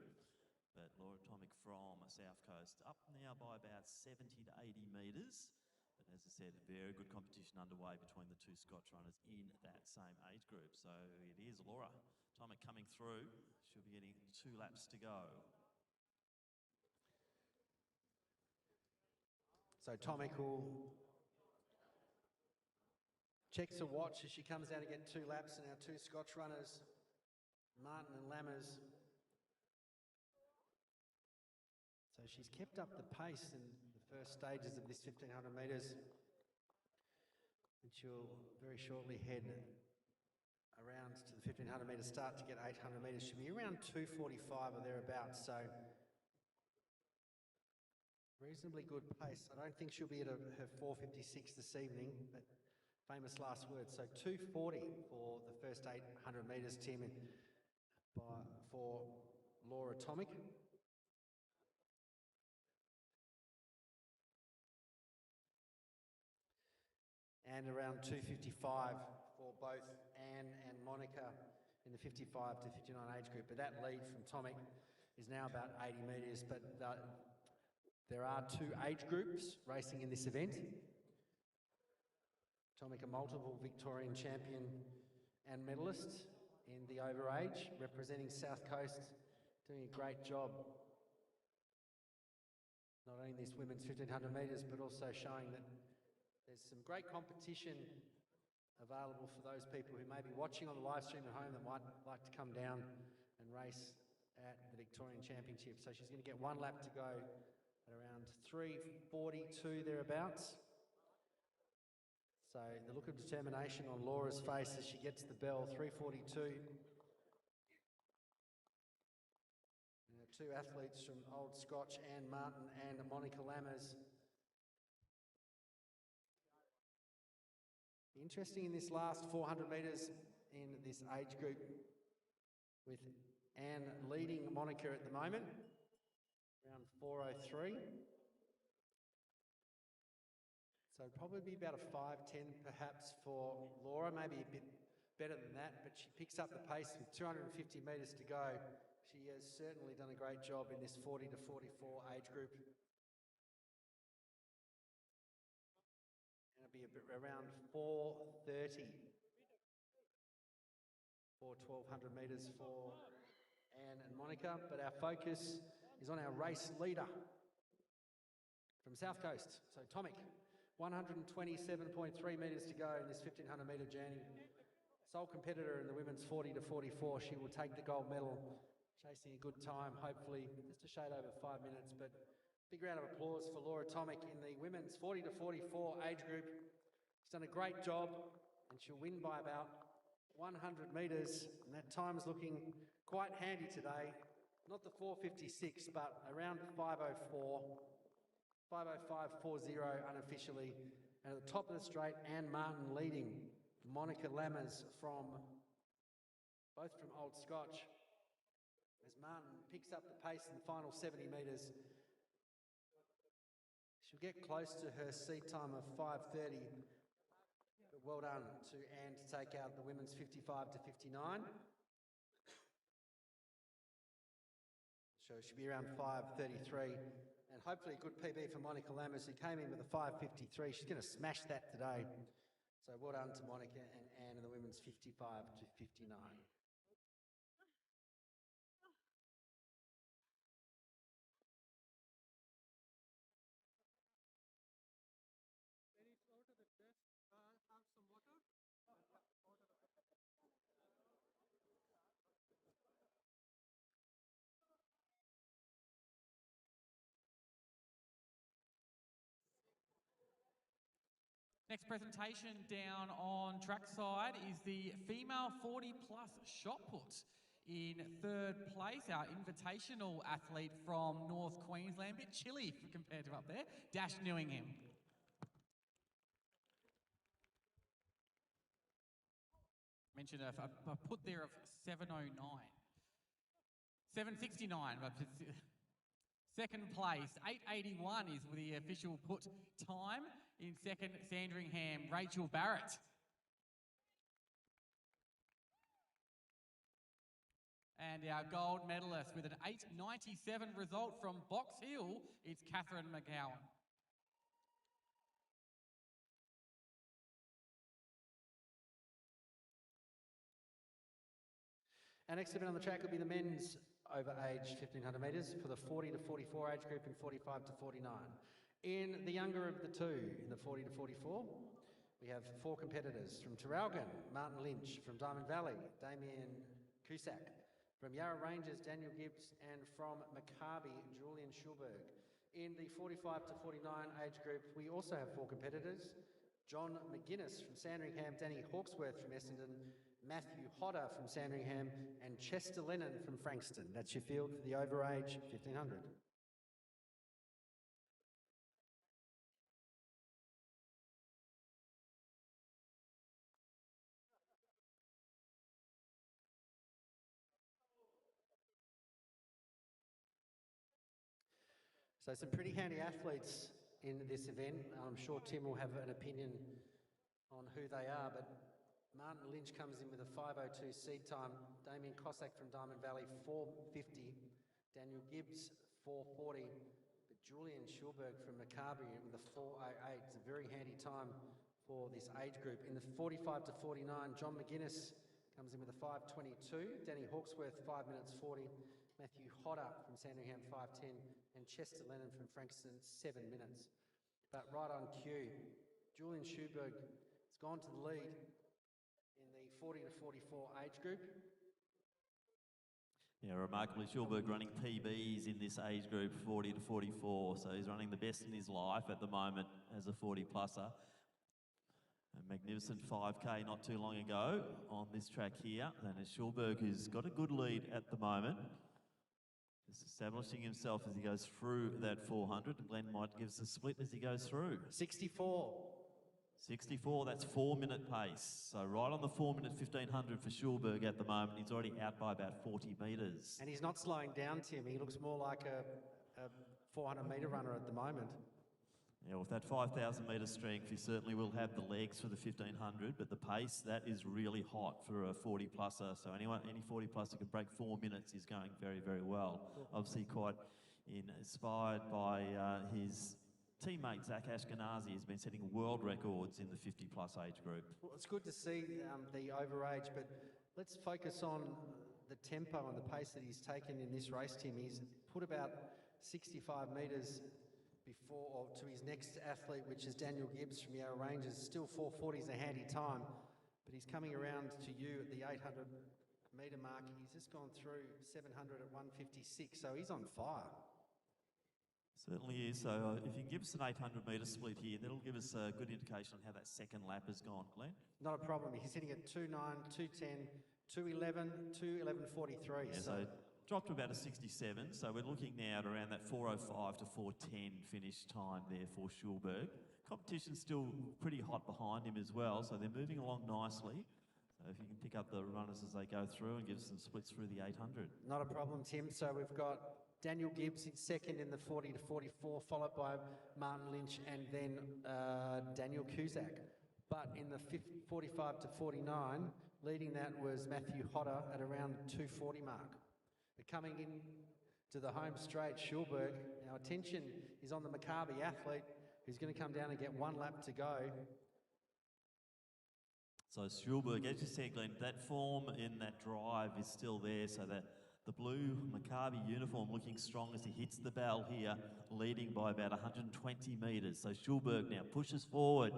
But Laura Tomic from South Coast up now by about 70 to 80 metres. But as I said, very good competition underway between the two Scotch runners in that same age group. So it is Laura Tomic coming through. She'll be getting 2 laps to go.
So Tomic will checks her watch as she comes out to get 2 laps, and our 2 Scotch runners, Martin and Lammers. So she's kept up the pace in the first stages of this 1,500 metres, and she'll very shortly head around to the 1,500 metre start to get 800 metres. She'll be around 2:45 or thereabouts, so reasonably good pace. I don't think she'll be at her 4:56 this evening, but famous last words. So 2:40 for the first 800 metres, Tim, for Laura Tomic. And around 2:55 for both Anne and Monica in the 55 to 59 age group. But that lead from Tomic is now about 80 metres. But there are 2 age groups racing in this event. Tomic, a multiple Victorian champion and medalist in the Overage, representing South Coast, doing a great job. Not only in this women's 1,500 metres, but also showing that there's some great competition available for those people who may be watching on the live stream at home that might like to come down and race at the Victorian Championships. So she's going to get 1 lap to go at around 3:42 thereabouts. So the look of determination on Laura's face as she gets the bell, 3:42. And 2 athletes from Old Scotch, Anne Martin and Monica Lammers. Interesting in this last 400 metres in this age group, with Anne leading Monica at the moment, around 4:03. So it'd probably be about a 5:10 perhaps for Laura, maybe a bit better than that, but she picks up the pace with 250 metres to go. She has certainly done a great job in this 40 to 44 age group. And it'll be around 4:30 for 1,200 metres for Anne and Monica, but our focus is on our race leader from South Coast, so Tomic. 127.3 metres to go in this 1,500 metre journey. Sole competitor in the women's 40 to 44. She will take the gold medal, chasing a good time, hopefully just a shade over 5 minutes. But big round of applause for Laura Tomic in the women's 40 to 44 age group. She's done a great job, and she'll win by about 100 metres, and that time's looking quite handy today. Not the 4:56, but around 5:04. 5:05.40 unofficially, and at the top of the straight, Anne Martin leading Monica Lammers both from Old Scotch, as Martin picks up the pace in the final 70 metres. She'll get close to her seat time of 5:30, but well done to Anne to take out the women's 55 to 59. So she'll be around 5:33. And hopefully a good PB for Monica Lammers, who came in with a 5:53. She's going to smash that today. So well done to Monica and Anne in the women's 55 to 59.
Next presentation down on trackside is the female 40 plus shot put. In third place, our invitational athlete from North Queensland, a bit chilly compared to up there, Dash Newingham. Mentioned a put there of 7:09. 7:69. Second place, 8:81 is the official put time. In second, Sandringham, Rachel Barrett. And our gold medalist with an 8:97 result from Box Hill, it's Catherine McGowan.
Our next event on the track will be the men's Overage 1500 metres for the 40 to 44 age group and 45 to 49. In the younger of the two, in the 40 to 44, we have four competitors. From Traralgon, Martin Lynch. From Diamond Valley, Damien Cusack. From Yarra Ranges, Daniel Gibbs. And from Maccabi, Julian Schulberg. In the 45 to 49 age group, we also have four competitors. John McGuinness from Sandringham, Danny Hawksworth from Essendon, Matthew Hodder from Sandringham, and Chester Lennon from Frankston. That's your field for the Overage 1500. So some pretty handy athletes in this event. I'm sure Tim will have an opinion on who they are, but Martin Lynch comes in with a 5:02 seed time. Damien Cossack from Diamond Valley, 4:50. Daniel Gibbs, 4:40. But Julian Schulberg from Maccabi with a 4:08. It's a very handy time for this age group. In the 45 to 49, John McGuinness comes in with a 5:22. Danny Hawksworth, 5 minutes 40. Matthew Hodder from Sandringham, 5:10. And Chester Lennon from Frankston, 7 minutes. But right on cue, Julian Schulberg has gone to the lead in the 40 to 44 age group.
Yeah, remarkably, Schulberg running PBs in this age group, 40 to 44. So he's running the best in his life at the moment as a 40-plusser. A magnificent 5K not too long ago on this track here. And it's Schulberg who's got a good lead at the moment. Just establishing himself as he goes through that 400. Glenn might give us a split as he goes through.
64.
64, that's 4-minute pace. So right on the 4-minute 1500 for Schulberg at the moment. He's already out by about 40 metres.
And he's not slowing down, Tim. He looks more like a 400-metre runner at the moment.
Yeah, with that 5,000 metre strength, he certainly will have the legs for the 1500, but the pace, that is really hot for a 40-plusser. So any 40-plusser can break 4 minutes is going very, very well. Obviously quite inspired by his teammate Zach Ashkenazi, has been setting world records in the 50-plus age group.
Well, it's good to see the overage, but let's focus on the tempo and the pace that he's taken in this race, Tim. He's put about 65 metres before, or to his next athlete, which is Daniel Gibbs from Yarra Ranges. Still 4:40 is a handy time, but he's coming around to you at the 800-metre mark. He's just gone through 700 at 1:56, so he's on fire.
Certainly is. So if you can give us an 800-metre split here, that'll give us a good indication on how that second lap has gone, Glenn.
Not a problem. He's sitting at 2:09, 2:10, 2:11, 2:11:43.
Yeah, so dropped to about a 67, so we're looking now at around that 4:05 to 4:10 finish time there for Schulberg. Competition's still pretty hot behind him as well, so they're moving along nicely. So if you can pick up the runners as they go through and give us some splits through the 800.
Not a problem, Tim. So we've got Daniel Gibbs in second in the 40 to 44, followed by Martin Lynch and then Daniel Cusack. But in the 45 to 49, leading that was Matthew Hodder at around the 2:40 mark. But coming in to the home straight, Schulberg, our attention is on the Maccabi athlete who's going to come down and get one lap to go.
So Schulberg, as you said, Glenn, that form in that drive is still there, so that the blue Maccabi uniform looking strong as he hits the bell here, leading by about 120 metres. So Schulberg now pushes forward.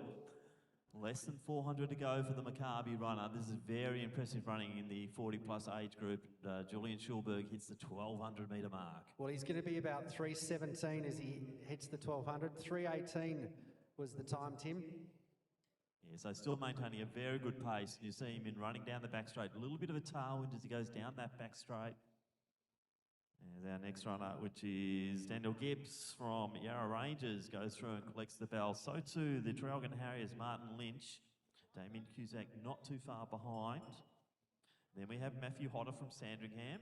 Less than 400 to go for the Maccabi runner. This is very impressive running in the 40-plus age group. Julian Schulberg hits the 1,200-metre mark.
Well, he's going to be about 3:17 as he hits the 1,200. 3:18 was the time, Tim.
Yeah, so still maintaining a very good pace. You see him in running down the back straight. A little bit of a tailwind as he goes down that back straight. And our next runner, which is Daniel Gibbs from Yarra Rangers, goes through and collects the bell. So too the Traralgon Harriers, Martin Lynch. Damien Cusack not too far behind. Then we have Matthew Hodder from Sandringham.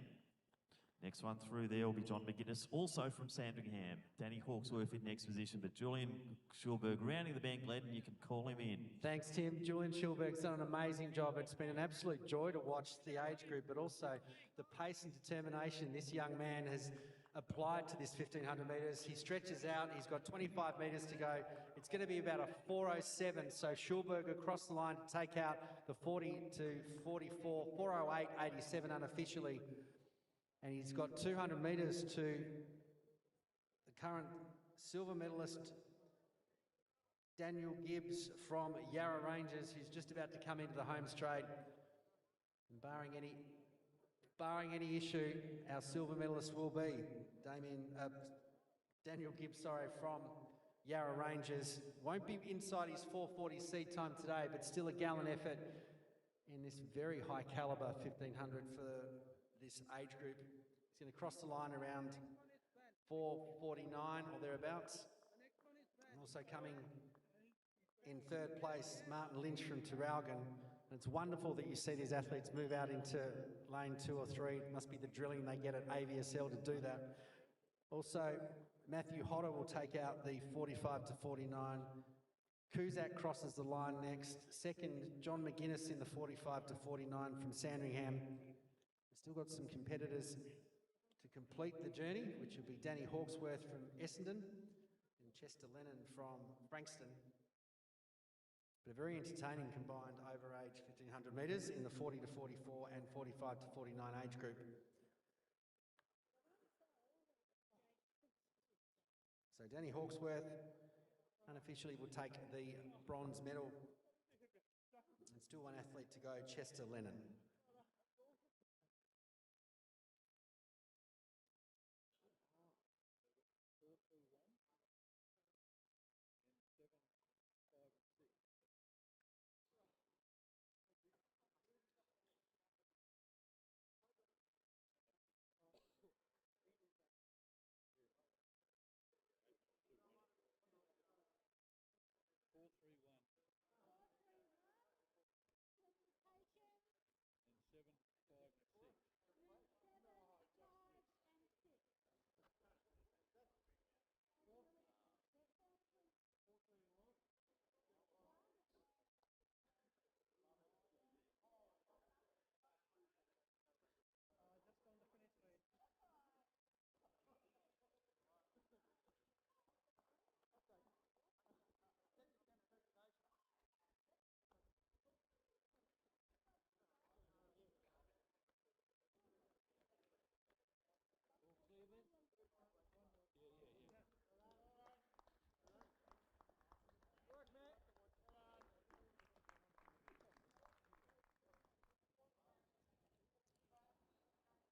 Next one through there will be John McGuinness, also from Sandringham. Danny Hawksworth in next position, but Julian Schulberg rounding the bank lead, and you can call him in.
Thanks, Tim. Julian Schulberg's done an amazing job. It's been an absolute joy to watch the age group, but also the pace and determination this young man has applied to this 1,500 metres. He stretches out. He's got 25 metres to go. It's going to be about a 4:07, so Schulberg across the line to take out the 40 to 44, 4:08.87 unofficially. And he's got 200 metres to the current silver medalist, Daniel Gibbs from Yarra Rangers, who's just about to come into the home straight. And barring any issue, our silver medalist will be Daniel Gibbs, from Yarra Rangers. Won't be inside his 4:40 seed time today, but still a gallant effort in this very high calibre 1,500 for this age group. He's going to cross the line around 4:49 or thereabouts. And also coming in third place, Martin Lynch from Traralgon. And it's wonderful that you see these athletes move out into lane 2 or 3. It must be the drilling they get at AVSL to do that. Also, Matthew Hodder will take out the 45 to 49. Cusack crosses the line next. Second, John McGuinness in the 45 to 49 from Sandringham. We've still got some competitors to complete the journey, which will be Danny Hawksworth from Essendon and Chester Lennon from Frankston. But a very entertaining combined overage 1,500 metres in the 40 to 44 and 45 to 49 age group. So Danny Hawksworth unofficially will take the bronze medal. And still one athlete to go, Chester Lennon.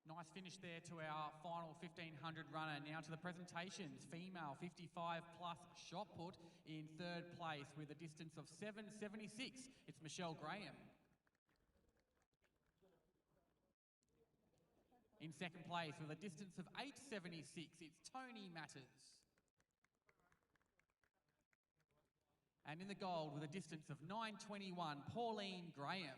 Nice finish there to our final 1,500 runner. Now to the presentations. Female 55 plus shot put in third place with a distance of 7:76. It's Michelle Graham. In second place with a distance of 8:76, it's Tony Matters. And in the gold with a distance of 9:21, Pauline Graham.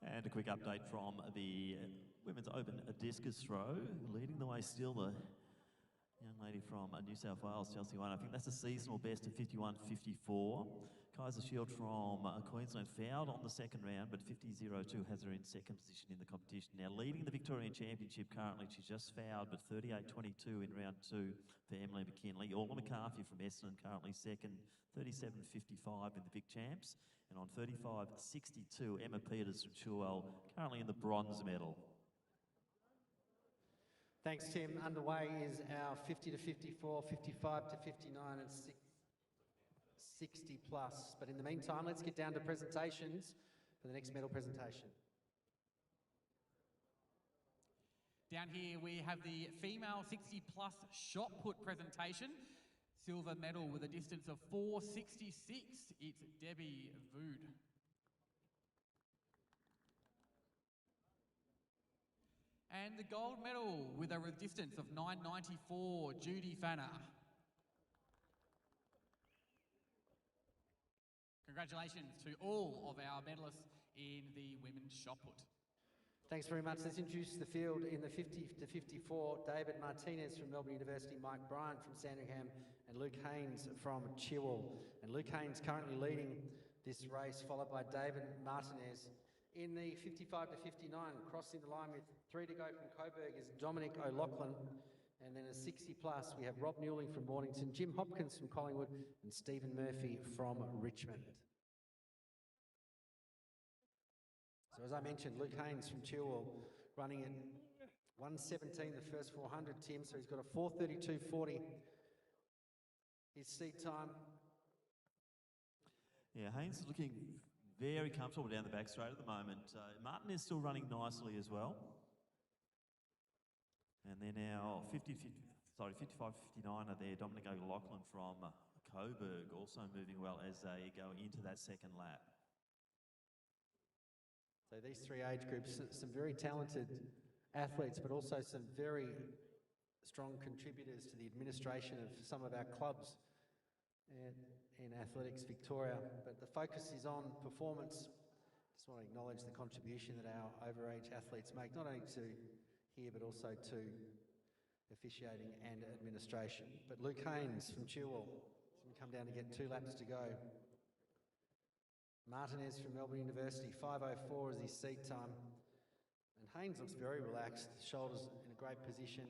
And a quick update from the Women's Open Discus throw. Leading the way still, the young lady from New South Wales, Chelsea One. I think that's a seasonal best of 51.54. Kaiser Shield from Queensland fouled on the second round, but 50.02 has her in second position in the competition. Now leading the Victorian Championship currently, she's just fouled, but 38.22 in round 2 for Emily McKinley. Orla McCarthy from Essendon currently second, 37.55 in the Vic Champs. And on 35.62, Emma Peters from Chilwell, currently in the bronze medal.
Thanks, Tim. Underway is our 50 to 54, 55 to 59 and 60 plus. But in the meantime, let's get down to presentations for for the next medal presentation.
Down here we have the female 60 plus shot put presentation. Silver medal with a distance of 4.66. It's Debbie Vood. And the gold medal with a distance of 9.94, Judy Fanner. Congratulations to all of our medalists in the women's shot put.
Thanks very much. Let's introduce the field in the 50 to 54. David Martinez from Melbourne University, Mike Bryant from Sandringham, and Luke Haynes from Chilwell. And Luke Haynes currently leading this race, followed by David Martinez. In the 55 to 59, crossing the line with 3 to go from Coburg is Dominic O'Loughlin. And then a 60 plus, we have Rob Newling from Mornington, Jim Hopkins from Collingwood, and Stephen Murphy from Richmond. So as I mentioned, Luke Haynes from Chilwell running at 1:17 the first 400, Tim, so he's got a 4:32.40 his seat time.
Yeah, Haynes is looking very comfortable down the back straight at the moment. Martin is still running nicely as well. And then our 55-59 are there. Dominic O'Loughlin from Coburg also moving well as they go into that second lap.
So these three age groups, some very talented athletes, but also some very strong contributors to the administration of some of our clubs in Athletics Victoria. But the focus is on performance. Just want to acknowledge the contribution that our overage athletes make, not only to here, but also to officiating and administration. But Luke Haynes from Chilwell is going to come down to get 2 laps to go. Martinez from Melbourne University, 5:04 is his seat time. And Haynes looks very relaxed, shoulders in a great position.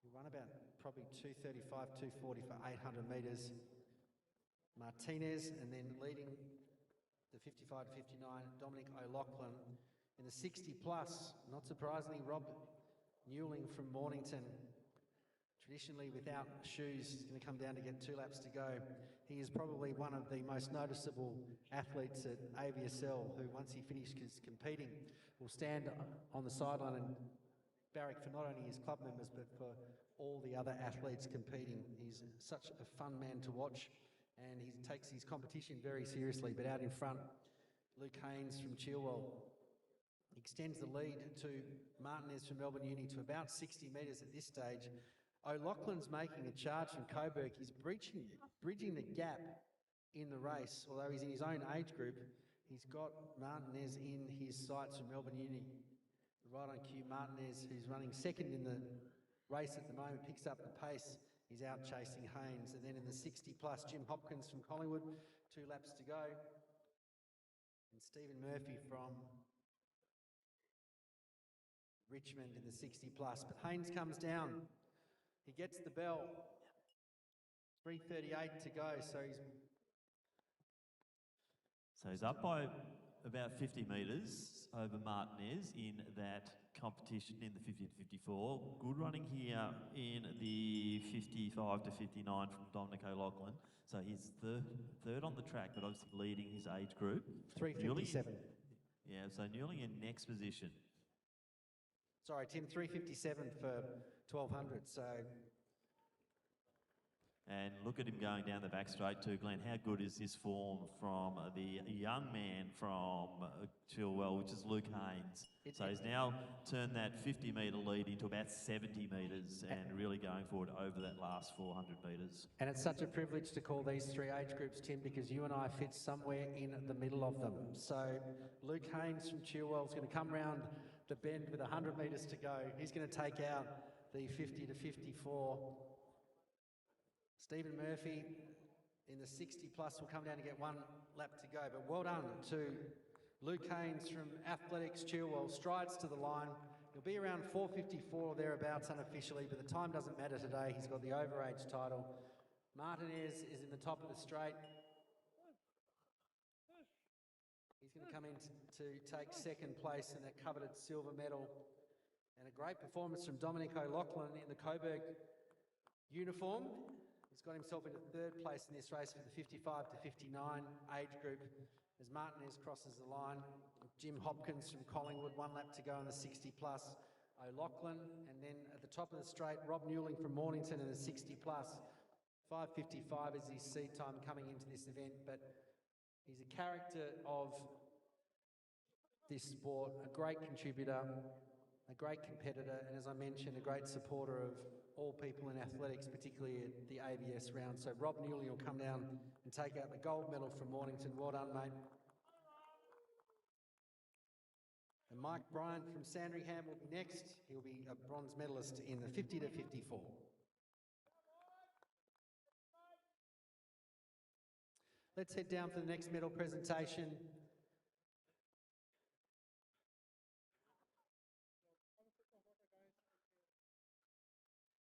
He run about probably 2:35, 2:40 for 800 metres. Martinez, and then leading the 55 to 59, Dominic O'Loughlin. In the 60 plus, not surprisingly, Rob Newling from Mornington. Traditionally without shoes, he's going to come down to get 2 laps to go. He is probably one of the most noticeable athletes at AVSL who, once he finishes competing, will stand on the sideline and barrack for not only his club members but for all the other athletes competing. He's such a fun man to watch, and he takes his competition very seriously. But out in front, Luke Haynes from Chilwell extends the lead to Martinez from Melbourne Uni to about 60 metres at this stage. O'Loughlin's making a charge from Coburg. He's bridging the gap in the race, although he's in his own age group. He's got Martinez in his sights from Melbourne Uni. Right on cue, Martinez, who's running second in the race at the moment, picks up the pace. He's out chasing Haynes. And then in the 60 plus, Jim Hopkins from Collingwood, 2 laps to go. And Stephen Murphy from Richmond in the 60 plus. But Haynes comes down. He gets the bell. 3:38 to go, so
he's up by about 50 metres over Martinez in that competition in the 50 to 54. Good running here in the 55 to 59 from Dominic O'Loughlin. So he's third on the track, but obviously leading his age group.
3:57.
Yeah, so Newling in next position.
Sorry, Tim, 3:57 for 1200, so...
And look at him going down the back straight too, Glenn. How good is this form from the young man from Chilwell, which is Luke Haynes. So he's now turned that 50-metre lead into about 70 metres and really going forward over that last 400 metres.
And it's such a privilege to call these three age groups, Tim, because you and I fit somewhere in the middle of them. So Luke Haynes from Chilwell is going to come round the bend with 100 metres to go. He's going to take out the 50 to 54. Stephen Murphy in the 60 plus will come down to get 1 lap to go. But well done to Luke Haynes from Athletics Chilwell. Strides to the line. He'll be around 4:54 or thereabouts unofficially, but the time doesn't matter today. He's got the overage title. Martinez is in the top of the straight. He's going to come in to take second place in that coveted silver medal. And a great performance from Dominic O'Loughlin in the Coburg uniform. He's got himself into third place in this race for the 55 to 59 age group. as Martinez crosses the line. Jim Hopkins from Collingwood, 1 lap to go in the 60 plus. O'Loughlin, and then at the top of the straight, Rob Newling from Mornington in the 60 plus. 5:55 is his seed time coming into this event, but he's a character of this sport, a great contributor, a great competitor, and as I mentioned, a great supporter of all people in athletics, particularly at the ABS round. So Rob Newling will come down and take out the gold medal from Mornington. Well done, mate. And Mike Bryant from Sandringham will be next. He'll be a bronze medalist in the 50 to 54. Let's head down for the next medal presentation.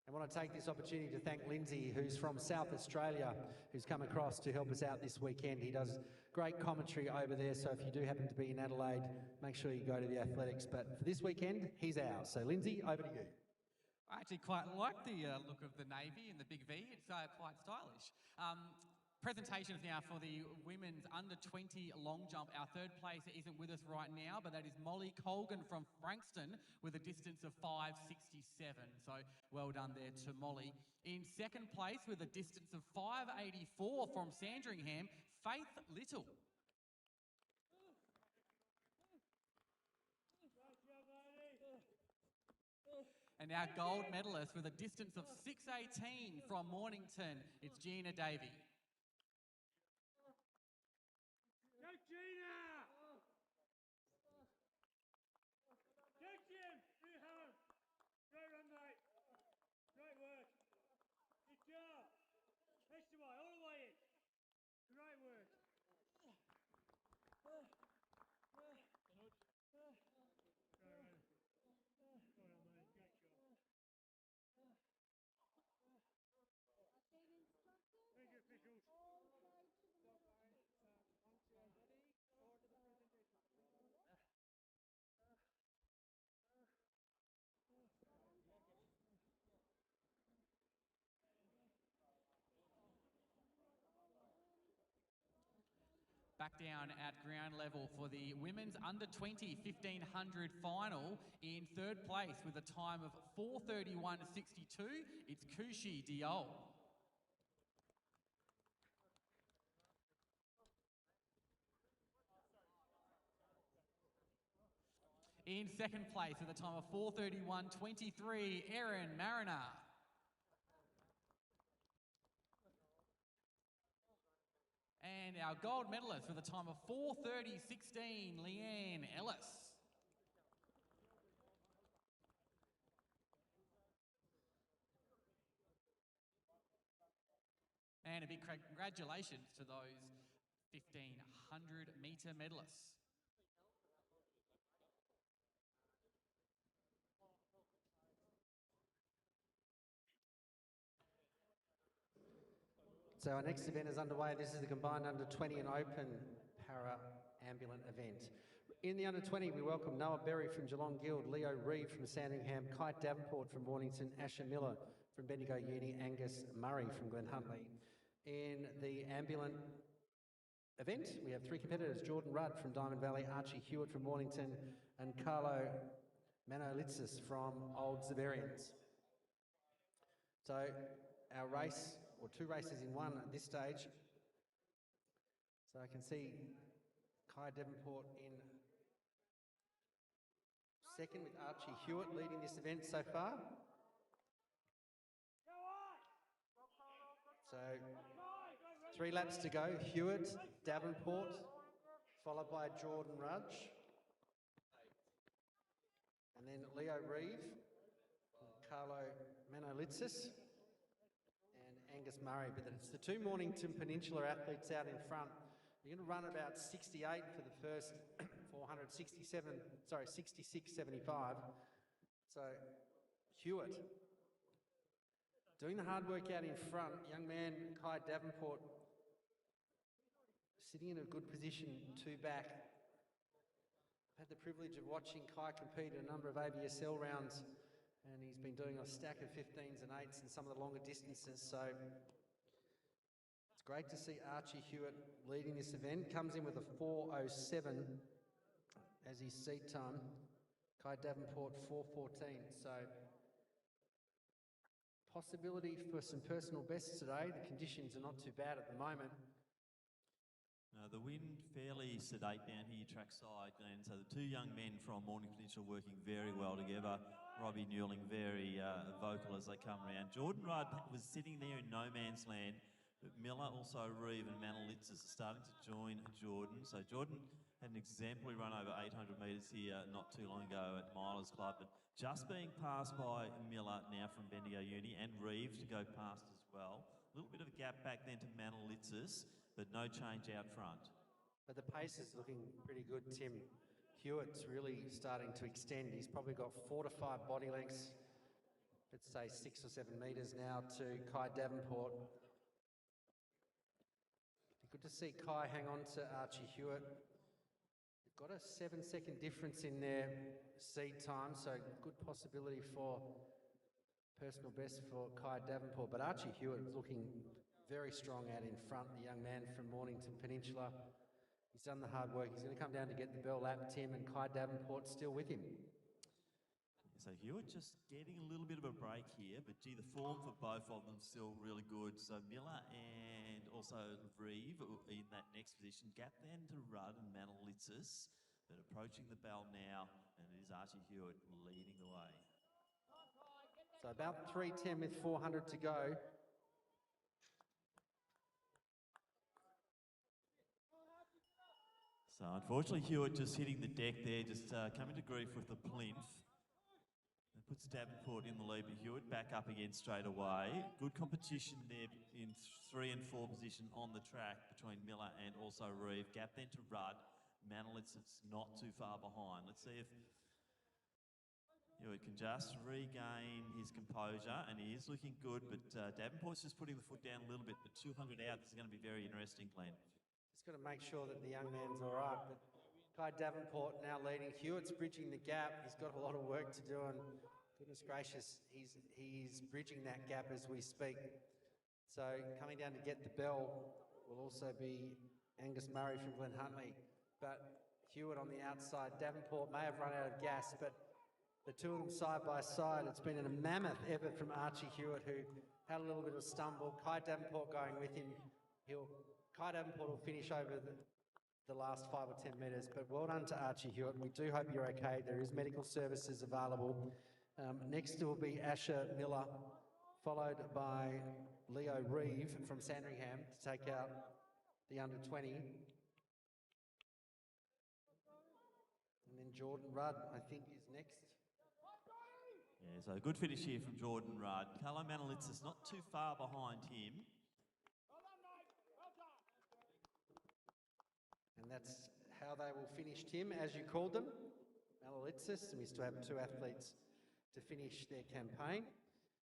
I want to take this opportunity to thank Lindsay, who's from South Australia, who's come across to help us out this weekend. He does great commentary over there, so if you do happen to be in Adelaide, make sure you go to the athletics. But for this weekend, he's ours. So Lindsay, over to you.
I actually quite like the look of the navy and the big V. It's quite stylish. Presentations now for the women's under-20 long jump. Our third placer isn't with us right now, but that is Molly Colgan from Frankston with a distance of 5:67. So well done there to Molly. In second place with a distance of 5:84 from Sandringham, Faith Little. And our gold medalist with a distance of 6:18 from Mornington, it's Gina Davey. Back down at ground level for the women's under-20 1500 final. In third place with a time of 4:31.62, it's Kushi Diol. In second place with a time of 4:31.23, Erin Mariner. And our gold medalist with a time of 4:30.16, Leanne Ellis. And a big congratulations to those 1500 metre medalists.
So our next event is underway. This is the combined under-20 and open para-ambulant event. In the under-20, we welcome Noah Berry from Geelong Guild, Leo Reeve from Sandringham, Kite Davenport from Mornington, Asher Miller from Bendigo Uni, Angus Murray from Glen Huntly. In the ambulant event, we have 3 competitors, Jordan Rudd from Diamond Valley, Archie Hewitt from Mornington, and Carlo Manolitsis from Old Zaverians. So our race, or 2 races in one at this stage. So I can see Kai Davenport in second with Archie Hewitt leading this event so far. So 3 laps to go. Hewitt, Davenport, followed by Jordan Rudge. And then Leo Reeve, Carlo Manolitsis, Angus Murray, but it's the 2 Mornington Peninsula athletes out in front. You're going to run about 68 for the first 66.75. So Hewitt doing the hard work out in front. Young man Kai Davenport sitting in a good position, 2 back. I've had the privilege of watching Kai compete in a number of ABSL rounds, and he's been doing a stack of 15s and 8s in some of the longer distances, so it's It's great to see Archie Hewitt leading this event. Comes in with a 4:07 as his seat time. Kai Davenport 4:14. So possibility for some personal bests today. The conditions are not too bad at the moment.
The wind fairly sedate down here trackside, Glenn. So the two young men from Morning Peninsula working very well together. Robbie Newling very vocal as they come around. Jordan Rudd was sitting there in no man's land, but Miller, also Reeve and Manalitzis are starting to join Jordan. So Jordan had an exemplary run over 800 metres here not too long ago at Milers Club, but just being passed by Miller now from Bendigo Uni, and Reeve to go past as well. A little bit of a gap back then to Manalitzis, but no change out front.
But the pace is looking pretty good, Tim. Hewitt's really starting to extend. He's probably got 4 to 5 body lengths, let's say 6 or 7 metres now to Kai Davenport. Good to see Kai hang on to Archie Hewitt. Got a 7-second difference in their seed time, so good possibility for personal best for Kai Davenport. But Archie Hewitt is looking very strong out in front, the young man from Mornington Peninsula. He's done the hard work. He's going to come down to get the bell lap, Tim, and Kai Davenport still with him.
So Hewitt just getting a little bit of a break here, but gee, the form for both of them still really good. So Miller and also Reeve in that next position. Gap then to Rudd and Manalitzis, but approaching the bell now, and it is Archie Hewitt leading the way.
So about 3:10 with 400 to go.
So unfortunately Hewitt just hitting the deck there, just coming to grief with the plinth. That puts Davenport in the lead, but Hewitt back up again straight away. Good competition there in 3 and 4 position on the track between Miller and also Reeve. Gap then to Rudd. Manolitz is not too far behind. Let's see if Hewitt can just regain his composure, and he is looking good, but Davenport's just putting the foot down a little bit, but 200 out, this is going to be very interesting, Glenn.
Just got to make sure that the young man's all right. But Kai Davenport now leading. Hewitt's bridging the gap. He's got a lot of work to do, and goodness gracious, he's bridging that gap as we speak. So coming down to get the bell will also be Angus Murray from Glen Huntly. But Hewitt on the outside. Davenport may have run out of gas, but the two of them side by side. It's been a mammoth effort from Archie Hewitt, who had a little bit of a stumble. Kai Davenport going with him. Kai Davenport will finish over the last 5 or 10 metres, but well done to Archie Hewitt. We do hope you're okay. There is medical services available. Next will be Asher Miller, followed by Leo Reeve from Sandringham to take out the under-20. And then Jordan Rudd, I think, is next.
Yeah, so a good finish here from Jordan Rudd. Carlo Manolitz is not too far behind him.
And that's how they will finish, Tim, as you called them. Malalitzis, we still have 2 athletes to finish their campaign.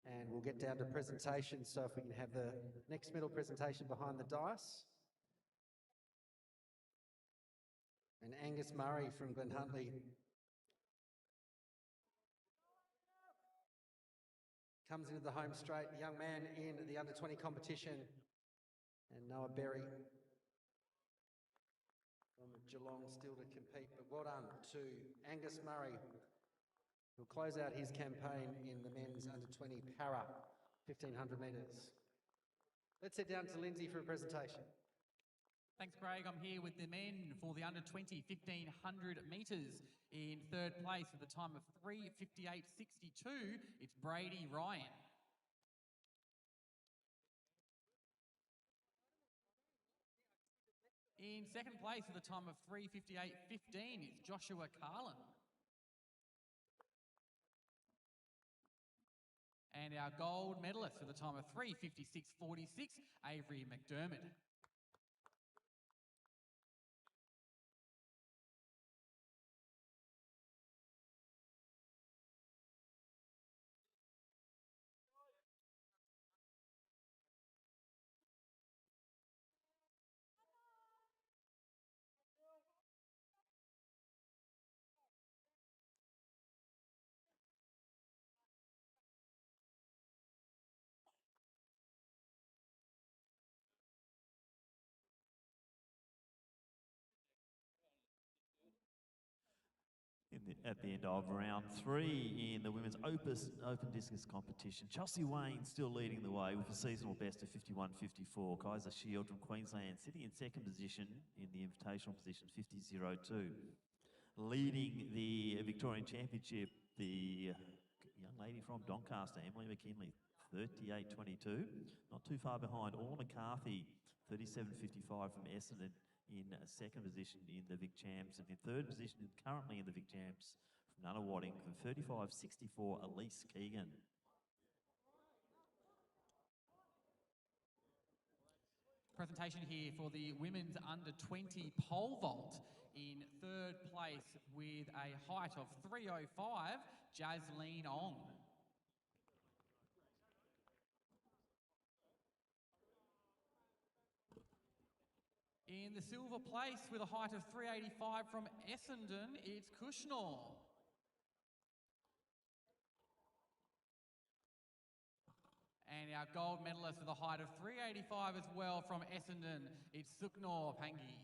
And we'll get down to presentation, so if we can have the next medal presentation behind the dais. And Angus Murray from Glen Huntly comes into the home straight, the young man in the under-20 competition. And Noah Berry from Geelong still to compete, but well done to Angus Murray, who'll close out his campaign in the men's under-20 para 1,500 metres. Let's head down to Lindsay for a presentation.
Thanks, Craig. I'm here with the men for the under-20 1,500 metres. In third place with a time of 3:58.62, it's Brady Ryan. In second place with a time of 3:58.15, it's Joshua Carlin. And our gold medalist with a time of 3:56.46, Avery McDermott.
at the end of round 3 in the women's open discus competition. Chelsea Wayne still leading the way with a seasonal best of 51.54. Kaiser Shield from Queensland sitting in second position in the invitational position, 50.02. Leading the Victorian Championship, the young lady from Doncaster, Emily McKinley, 38.22. Not too far behind, Orla McCarthy, 37.55 from Essendon in second position in the Vic Champs, and in third position currently in the Vic Champs from Nunawading from 35.64, Elise Keegan.
Presentation here for the women's under 20 pole vault. In third place with a height of 3.05, Jasleen Ong. In the silver place with a height of 3.85 from Essendon, it's Kushnor. And our gold medalist with a height of 3.85 as well from Essendon, it's Suknor Pangi.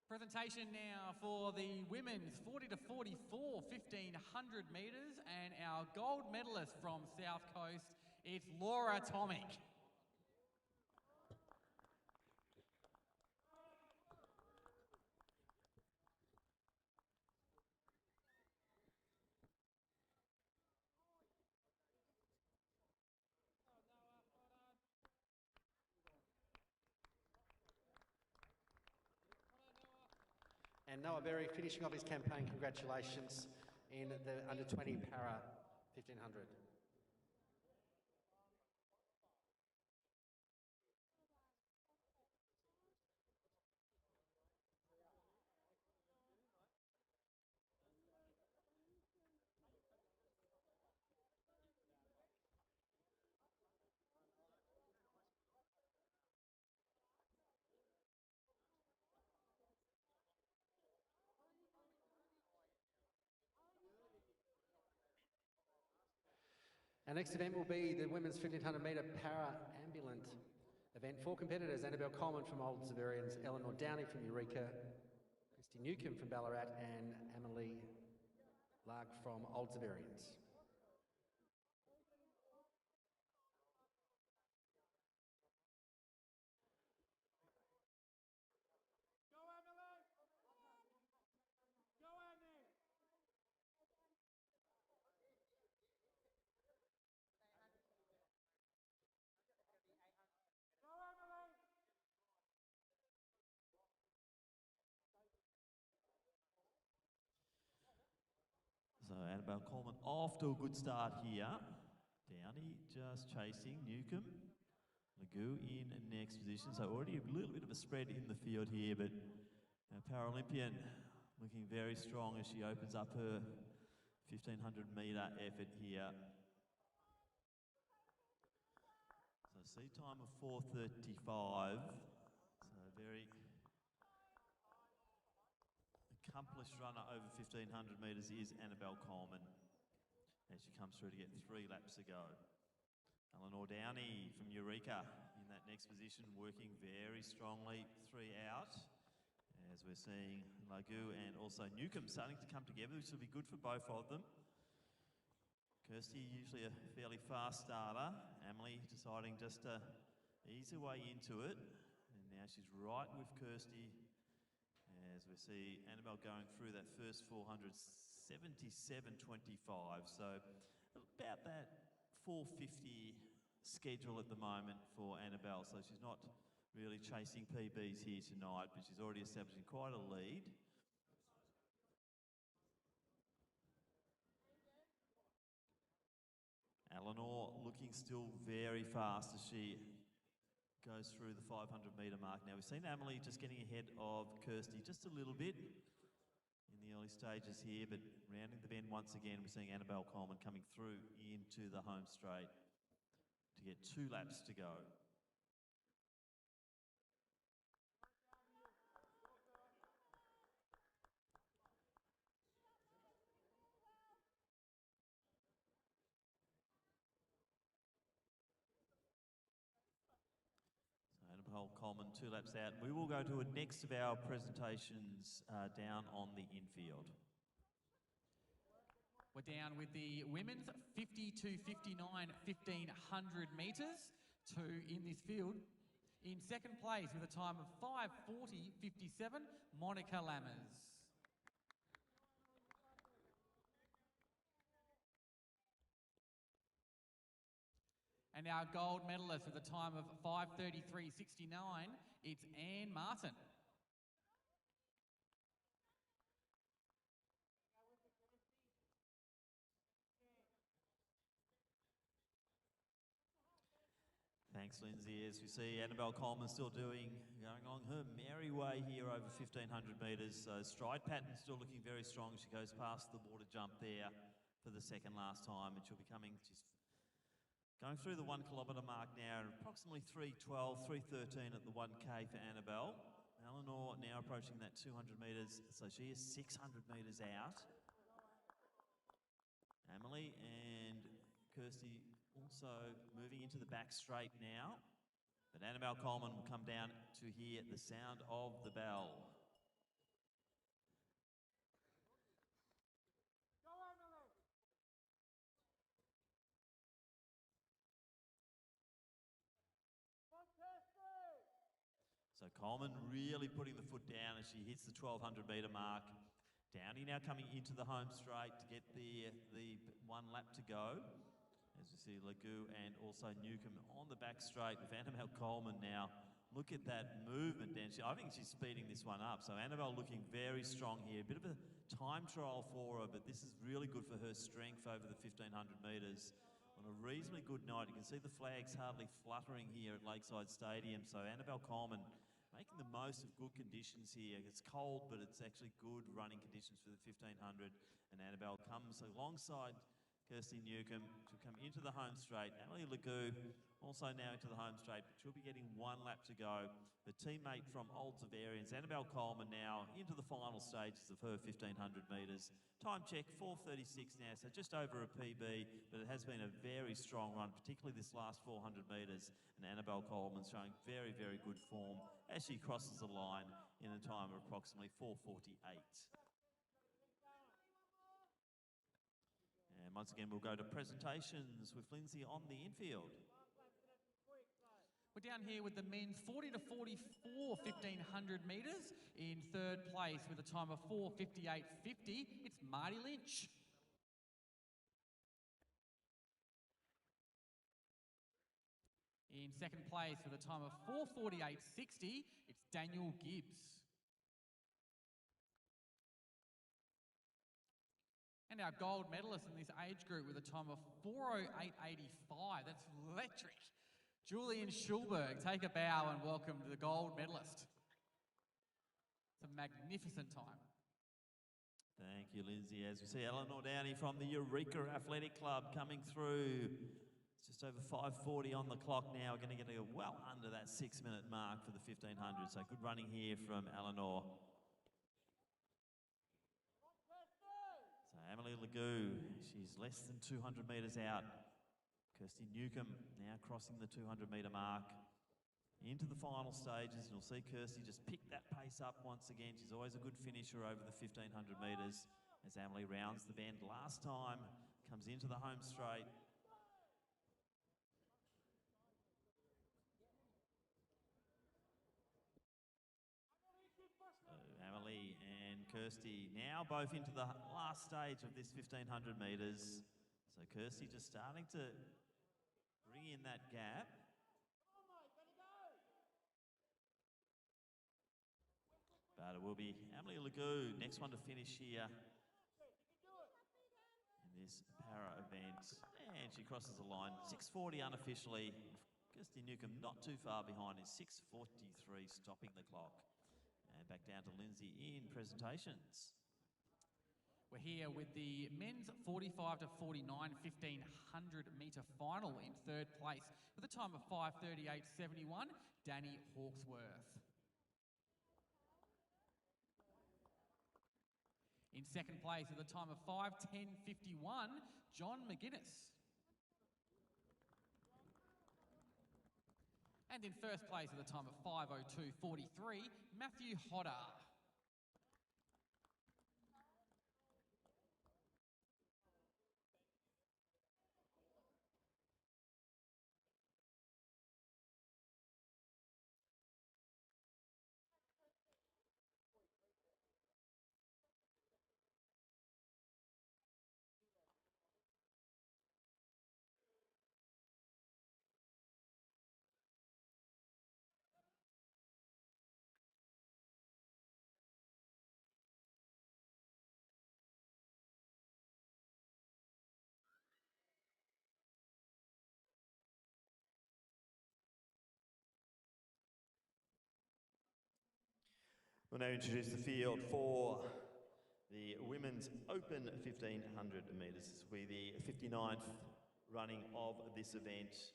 Presentation now for the women's 40 to 44, 1,500 metres, and our gold medalist from South Coast, it's Laura Tomic.
And Noah Berry finishing off his campaign, congratulations, in the under 20 para 1500. Our next event will be the women's 1500 metre para-ambulant event. 4 competitors: Annabelle Coleman from Old Severians, Eleanor Downey from Eureka, Christy Newcomb from Ballarat, and Emily Larg from Old Severians.
So Annabelle Coleman off to a good start here. Downey just chasing Newcomb. Magoo in next position. So already a little bit of a spread in the field here, but our Paralympian looking very strong as she opens up her 1,500 metre effort here. So seat time of 4:35. So very accomplished runner over 1,500 metres is Annabelle Coleman as she comes through to get 3 laps to go. Eleanor Downey from Eureka in that next position, working very strongly 3 out, as we're seeing Magoo and also Newcomb starting to come together, which will be good for both of them. Kirsty, usually a fairly fast starter. Emily deciding just to ease her way into it. And now she's right with Kirsty as we see Annabelle going through that first 400, 77.25. So about that 450 schedule at the moment for Annabelle. So she's not really chasing PBs here tonight, but she's already establishing quite a lead. Eleanor looking still very fast as she goes through the 500 metre mark. Now we've seen Emily just getting ahead of Kirsty just a little bit in the early stages here, but rounding the bend once again, we're seeing Annabelle Coleman coming through into the home straight to get 2 laps to go. Coleman 2 laps out. We will go to a next of our presentations down on the infield.
We're down with the women's 50 to 59 1500 metres. 2 in this field. In second place with a time of 5:40.57, Monica Lammers. And our gold medalist with a time of 5:33.69, it's Anne Martin.
Thanks, Lindsay. As we see, Annabelle Coleman still going along her merry way here over 1500 metres. So stride pattern still looking very strong. She goes past the water jump there for the second last time, and she'll be she's going through the 1 kilometre mark now, approximately 3:12, 3:13 at the 1K for Annabelle. Eleanor now approaching that 200 metres, so she is 600 metres out. Emily and Kirsty also moving into the back straight now. But Annabelle Coleman will come down to hear the sound of the bell. So Coleman really putting the foot down as she hits the 1200 metre mark. Downey now coming into the home straight to get the 1 lap to go. As we see Legoo and also Newcomb on the back straight with Annabelle Coleman now. Look at that movement down. I think she's speeding this one up. So Annabelle looking very strong here. A bit of a time trial for her, but this is really good for her strength over the 1500 metres. On a reasonably good night, you can see the flags hardly fluttering here at Lakeside Stadium. So Annabelle Coleman making the most of good conditions here. It's cold, but it's actually good running conditions for the 1500. And Annabelle comes alongside Kirsty Newcomb to come into the home straight. Emily Legoo also now into the home straight, but she'll be getting 1 lap to go. Her teammate from Olds of Arians, Annabelle Coleman, now into the final stages of her 1500 metres. Time check, 4:36 now, so just over a PB, but it has been a very strong run, particularly this last 400 metres. And Annabelle Coleman showing very, very good form as she crosses the line in a time of approximately 4:48. And once again, we'll go to presentations with Lindsay on the infield.
We're down here with the men's 40 to 44 1500 metres. In third place with a time of 4:58.50, it's Marty Lynch. In second place with a time of 4:48.60, it's Daniel Gibbs. And our gold medalist in this age group with a time of 4:08.85, that's electric. Julian Schulberg, take a bow and welcome to the gold medalist. It's a magnificent time.
Thank you, Lindsay. As we see Eleanor Downey from the Eureka Athletic Club coming through. It's just over 5:40 on the clock now. We're going to get well under that 6-minute mark for the 1500. So good running here from Eleanor. So Emily Legoo, she's less than 200 metres out. Kirsty Newcomb now crossing the 200 metre mark into the final stages. And you'll see Kirsty just pick that pace up once again. She's always a good finisher over the 1500 metres as Emily rounds the bend last time, comes into the home straight. Kirsty now both into the last stage of this 1500 metres. So Kirsty just starting to bring in that gap. But it will be Emily Lagoo, next one to finish here in this para event. And she crosses the line, 6:40 unofficially. Kirsty Newcomb not too far behind is 6:43, stopping the clock. And back down to Lindsay in presentations.
We're here with the men's 45 to 49 1500 metre final in third place with a time of 5:38.71, Danny Hawksworth. In second place with a time of 5:10.51, John McGuinness. And in first place with a time of 5:02.43, Matthew Hodder.
We'll now introduce the field for the Women's Open 1500 metres. This will be the 59th running of this event.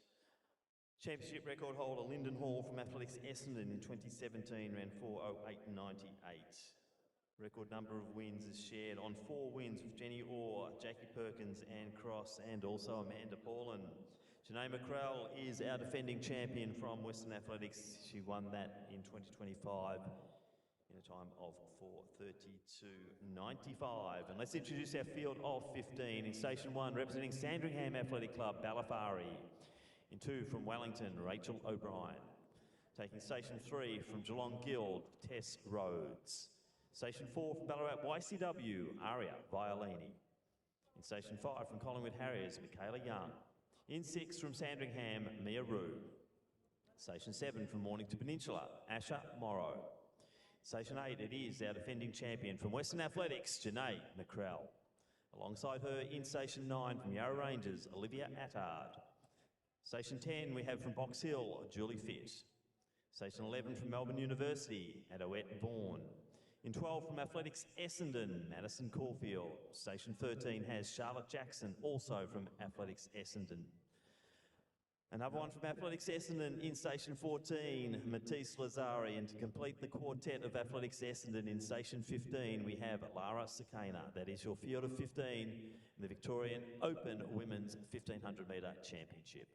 Championship record holder Lyndon Hall from Athletics Essendon in 2017 ran 4:08.98. Record number of wins is shared on 4 wins with Jenny Orr, Jackie Perkins, Anne Cross, and also Amanda Paulin. Janae McCrell is our defending champion from Western Athletics. She won that in 2025 in a time of 4:32.95. And let's introduce our field of 15. In Station 1, representing Sandringham Athletic Club, Balafari. In 2, from Wellington, Rachel O'Brien. Taking Station 3, from Geelong Guild, Tess Rhodes. Station 4, from Ballarat YCW, Aria Violini. In Station 5, from Collingwood Harriers, Michaela Young. In 6, from Sandringham, Mia Rue. Station 7, from Mornington Peninsula, Asha Morrow. Station 8, it is our defending champion from Western Athletics, Janae McCrell. Alongside her in Station 9 from Yarra Rangers, Olivia Attard. Station 10 we have from Box Hill, Julie Fitt. Station 11 from Melbourne University, Adouette Vaughan. In 12 from Athletics Essendon, Madison Caulfield. Station 13 has Charlotte Jackson, also from Athletics Essendon. Another one from Athletics Essendon in Station 14, Matisse Lazari. And to complete the quartet of Athletics Essendon in Station 15, we have Lara Sakana. That is your field of 15 in the Victorian Open Women's 1500 metre Championship.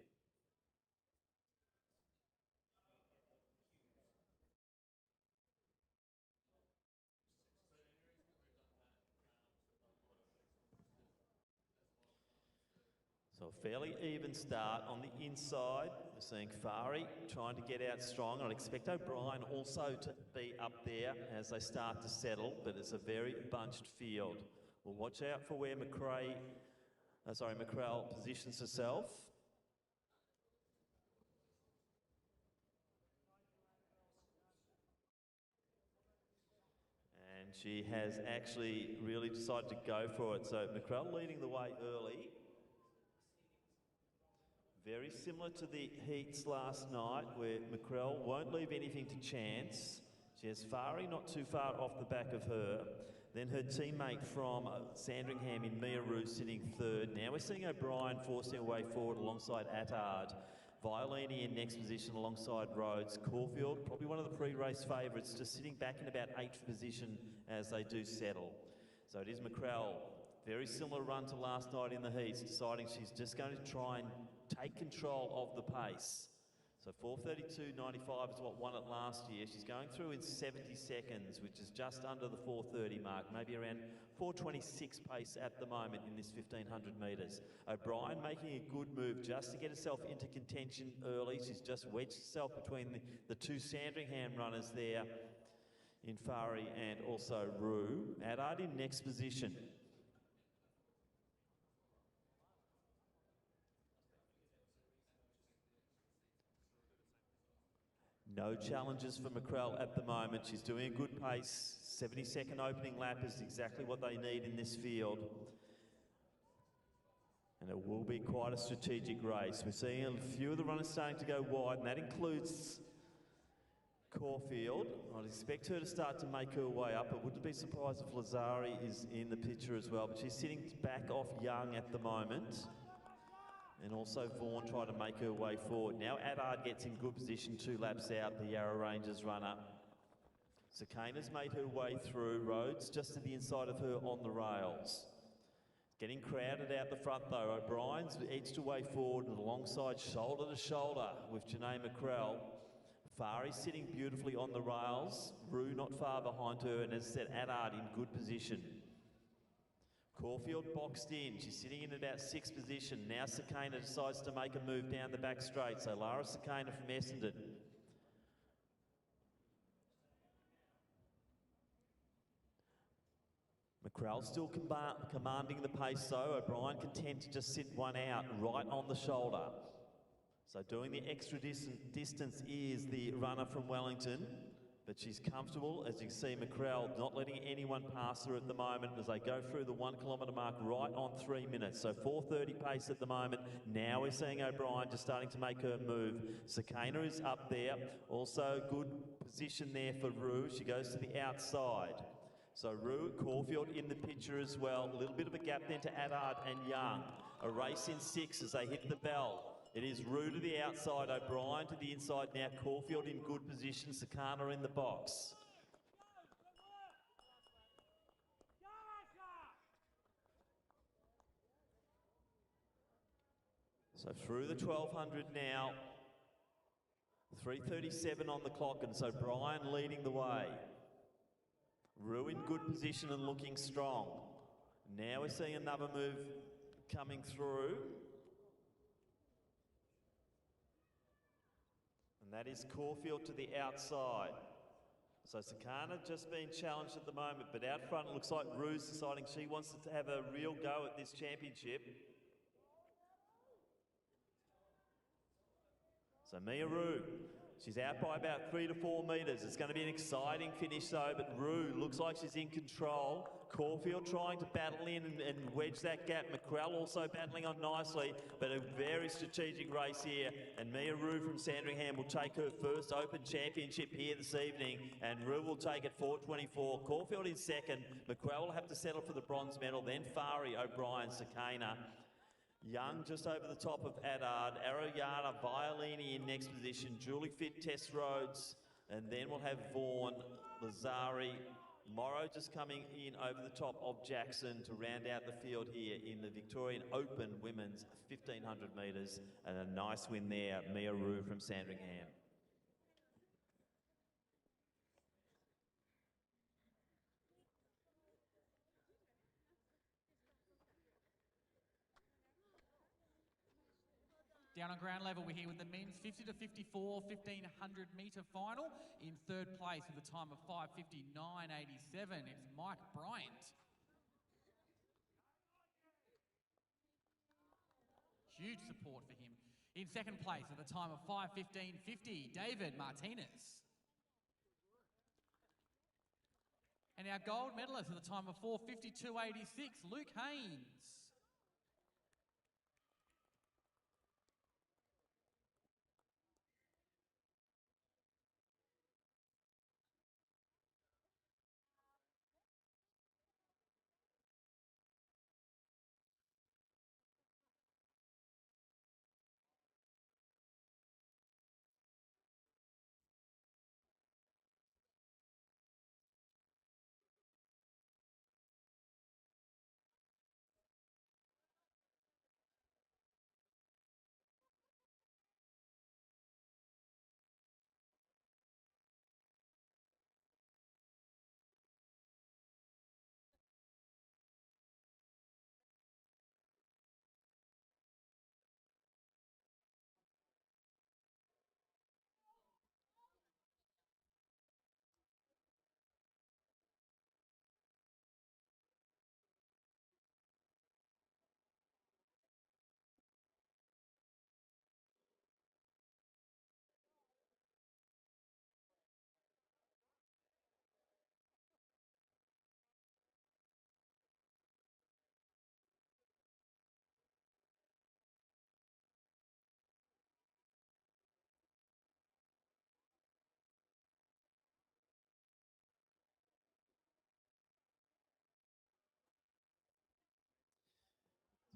So a fairly even start on the inside. We're seeing Fari trying to get out strong. I'd expect O'Brien also to be up there as they start to settle, but it's a very bunched field. We'll watch out for where McCrell positions herself. And she has actually really decided to go for it. So McCrell leading the way early. Very similar to the heats last night where McCrell won't leave anything to chance. She has Fari not too far off the back of her. Then her teammate from Sandringham in Mia Rue sitting third. Now we're seeing O'Brien forcing her way forward alongside Attard. Violini in next position alongside Rhodes. Caulfield, probably one of the pre-race favourites, just sitting back in about 8th position as they do settle. So it is McCrell. Very similar run to last night in the heats, deciding she's just going to try and take control of the pace. So 4:32.95 is what won it last year. She's going through in 70 seconds, which is just under the 4:30 mark, maybe around 4:26 pace at the moment in this 1500 metres. O'Brien making a good move just to get herself into contention early. She's just wedged herself between the two Sandringham runners there. in Fari and also Rue. Adard in next position. No challenges for McCrell at the moment. She's doing a good pace. 72nd opening lap is exactly what they need in this field. And it will be quite a strategic race. We're seeing a few of the runners starting to go wide, and that includes Caulfield. I'd expect her to start to make her way up. I wouldn't be surprised if Lazari is in the picture as well, but she's sitting back off Young at the moment. And also Vaughan trying to make her way forward. Now Adard gets in good position 2 laps out, the Yarra Rangers runner. Sakana's made her way through. Rhodes just to the inside of her on the rails. Getting crowded out the front though. O'Brien's edged her way forward and alongside shoulder to shoulder with Janae McCrell. Fari sitting beautifully on the rails. Rue not far behind her, and as I said, Adard in good position. Caulfield boxed in. She's sitting in about 6th position. Now Sakana decides to make a move down the back straight. So Lara Sakana from Essendon. McCrell still commanding the pace though. O'Brien content to just sit one out right on the shoulder. So doing the extra distance is the runner from Wellington, but she's comfortable. As you can see, McCrell not letting anyone pass her at the moment as they go through the 1 kilometre mark right on 3 minutes. So 4:30 pace at the moment. Now we're seeing O'Brien just starting to make her move. Sakana is up there. Also good position there for Rue. She goes to the outside. So Rue, Caulfield in the picture as well. A little bit of a gap then to Adard and Young. A race in 6 as they hit the bell. It is Rue to the outside, O'Brien to the inside now. Caulfield in good position, Sakana in the box. So through the 1200 now. 3:37 on the clock, and so Brian leading the way. Rue in good position and looking strong. Now we're seeing another move coming through. And that is Caulfield to the outside. So Sakana just being challenged at the moment, but out front it looks like Rue's deciding she wants to have a real go at this championship. So Mia Rue, she's out by about 3 to 4 metres. It's going to be an exciting finish though, but Rue looks like she's in control. Caulfield trying to battle in and wedge that gap. McCrell also battling on nicely, but a very strategic race here. And Mia Rue from Sandringham will take her first Open Championship here this evening, and Rue will take it 4:24. Caulfield in second. McCrell will have to settle for the bronze medal, then Fari, O'Brien, Sakana. Young just over the top of Adard, Arroyana, Violini in next position, Julie Fit, Tess Rhodes, and then we'll have Vaughan, Lazari, Morrow just coming in over the top of Jackson to round out the field here in the Victorian Open Women's 1500 metres, and a nice win there, Mia Rue from Sandringham.
Down on ground level, we're here with the men's 50 to 54 1500 metre final. In 3rd place with a time of 5:59.87, it's Mike Bryant. Huge support for him. In 2nd place with a time of 5:15.50, David Martinez. And our gold medalist with a time of 4:52.86, Luke Haynes.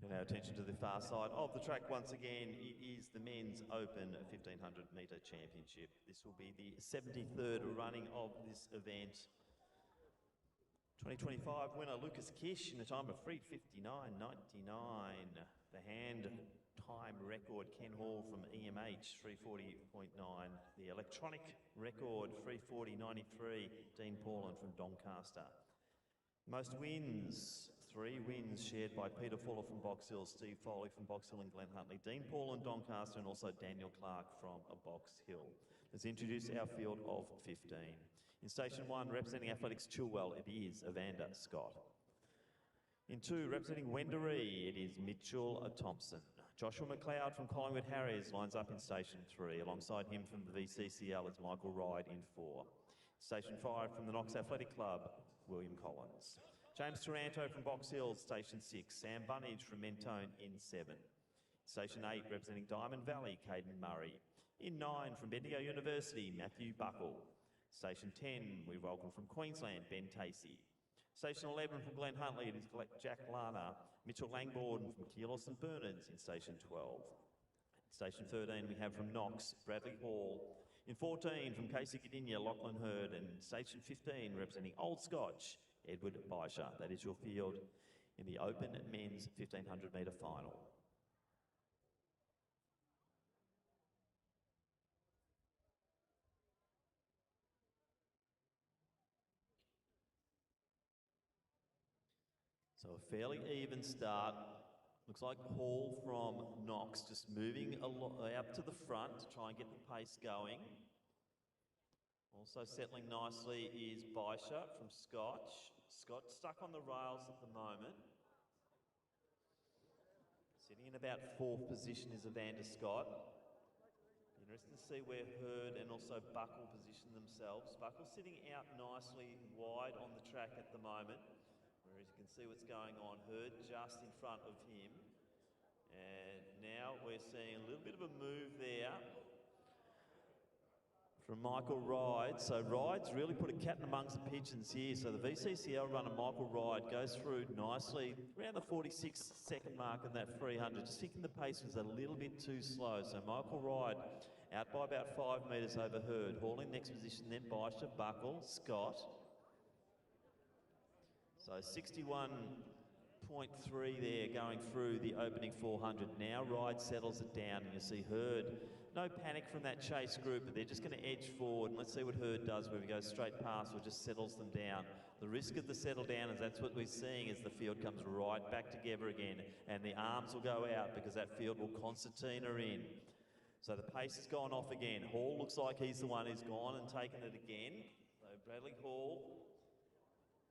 And our attention to the far side of the track once again. It is the Men's Open 1500 metre championship. This will be the 73rd running of this event. 2025 winner Lucas Kish in a time of 3:59.99. The hand time record Ken Hall from EMH 3:40.9. The electronic record 3:40.93 Dean Paulen from Doncaster. Most wins, 3 wins shared by Peter Fuller from Box Hill, Steve Foley from Box Hill and Glen Huntley, Dean Paulen, Doncaster, and also Daniel Clark from Box Hill. Let's introduce our field of 15. In Station 1, representing Athletics Chilwell, it is Evander Scott. In 2, representing Wendouree, it is Mitchell Thompson. Joshua McLeod from Collingwood Harriers lines up in Station 3. Alongside him from the VCCL is Michael Ride in 4. Station 5 from the Knox Athletic Club, William Collins. James Taranto from Box Hill, Station 6. Sam Bunnage from Mentone in 7. Station 8, representing Diamond Valley, Caden Murray. In 9, from Bendigo University, Matthew Buckle. Station 10, we welcome from Queensland, Ben Tacey. Station 11 from Glen Huntley, it is Jack Lana. Mitchell Langbourne from Keolis and Bernards in Station 12. Station 13, we have from Knox, Bradley Hall. In 14, from Casey Gdynia, Lachlan Hurd. And Station 15, representing Old Scotch, Edward Baisha. That is your field in the Open Men's 1500 metre final. So a fairly even start. Looks like Hall from Knox just moving out to the front to try and get the pace going. Also settling nicely is Baisha from Scotch. Scott stuck on the rails at the moment. Sitting in about 4th position is Evander Scott. Interesting to see where Hurd and also Buckle position themselves. Buckle sitting out nicely wide on the track at the moment. Whereas you can see what's going on. Hurd just in front of him. And now we're seeing a little bit of a move there from Michael Ride. So Ride's really put a cat amongst the pigeons here. So the VCCL runner Michael Ride goes through nicely around the 46-second mark in that 300. Just thinking the pace was a little bit too slow. So Michael Ride out by about 5 metres over Hurd. Hall in next position, then Baisha, Buckle, Scott. So 61.3 there going through the opening 400. Now Ride settles it down and you see Hurd. No panic from that chase group, but they're just going to edge forward. And let's see what Hurd does, whether he goes straight past or just settles them down. The risk of the settle down is that's what we're seeing as the field comes right back together again. And the arms will go out because that field will concertina in. So the pace has gone off again. Hall looks like he's the one who's gone and taken it again. So Bradley Hall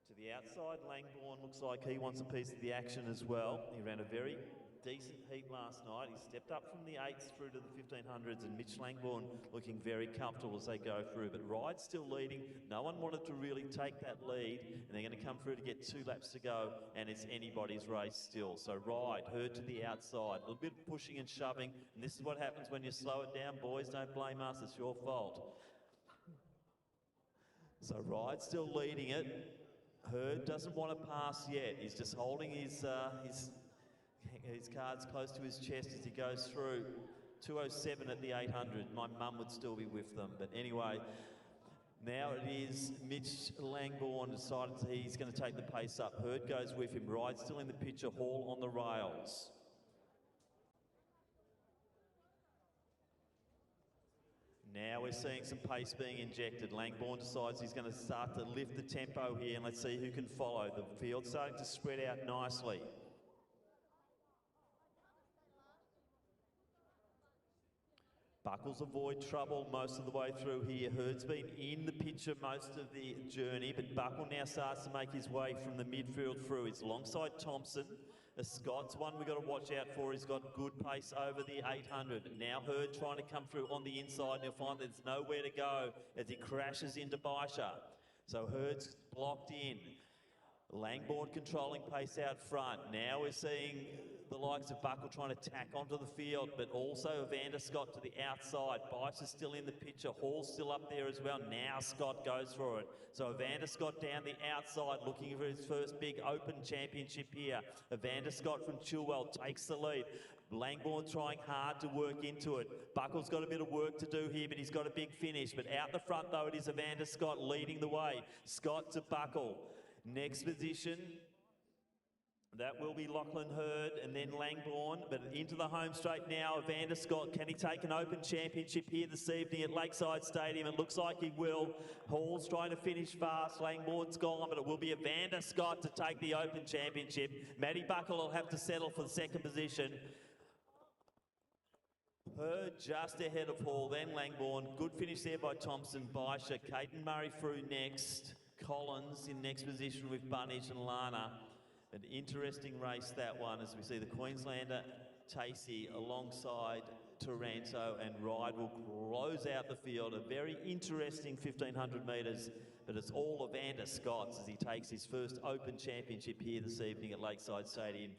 to the outside. Langbourne looks like he wants a piece of the action as well. He ran a very decent heat last night. He stepped up from the 8s through to the 1500s, and Mitch Langbourne looking very comfortable as they go through. But Ride's still leading. No one wanted to really take that lead, and they're going to come through to get 2 laps to go, and it's anybody's race still. So Ride, Hurd to the outside. A little bit of pushing and shoving, and this is what happens when you slow it down. Boys, don't blame us. It's your fault. So Ride's still leading it. Hurd doesn't want to pass yet. He's just holding his cards close to his chest as he goes through. 2:07 at the 800. My mum would still be with them. But anyway, now it is Mitch Langbourne decided he's going to take the pace up. Hurd goes with him. Ride still in the picture. Hall on the rails. Now we're seeing some pace being injected. Langbourne decides he's going to start to lift the tempo here, and let's see who can follow. The field's starting to spread out nicely. Buckles avoid trouble most of the way through here. Hurd's been in the picture most of the journey, but Buckle now starts to make his way from the midfield through. It's alongside Thompson. The Scott's one we've got to watch out for. He's got good pace over the 800. Now Hurd trying to come through on the inside, and he'll find there's nowhere to go as he crashes into Baisha. So Hurd's blocked in. Langbourne controlling pace out front. Now we're seeing the likes of Buckle trying to tack onto the field, but also Evander Scott to the outside. Bice is still in the picture. Hall's still up there as well. Now Scott goes for it. So Evander Scott down the outside looking for his first big open championship here. Evander Scott from Chilwell takes the lead. Langbourne trying hard to work into it. Buckle's got a bit of work to do here, but he's got a big finish. But out the front, though, it is Evander Scott leading the way. Scott to Buckle. Next position, that will be Lachlan Hurd and then Langbourne, but into the home straight now, Evander Scott. Can he take an open championship here this evening at Lakeside Stadium? It looks like he will. Hall's trying to finish fast. Langbourne's gone, but it will be Evander Scott to take the open championship. Matty Buckle will have to settle for the second position. Hurd just ahead of Hall, then Langbourne. Good finish there by Thompson, Baisha. Caden Murray through next. Collins in next position with Bunnage and Lana. An interesting race, that one, as we see the Queenslander Tacey alongside Taranto, and Ride will close out the field. A very interesting 1,500 metres, but it's all Evander Scott's as he takes his first Open Championship here this evening at Lakeside Stadium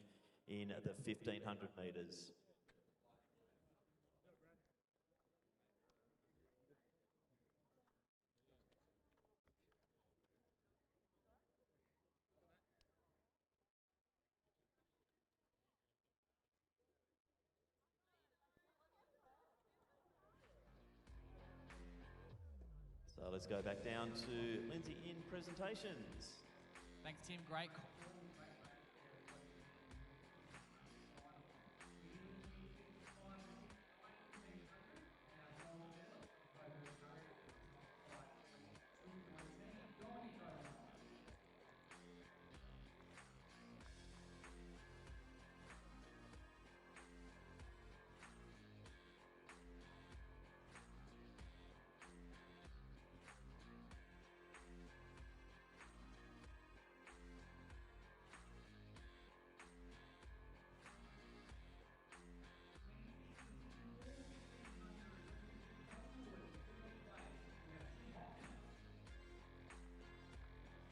in the 1,500 metres. So let's go back down to Lindsay in presentations.
Thanks, Tim. Great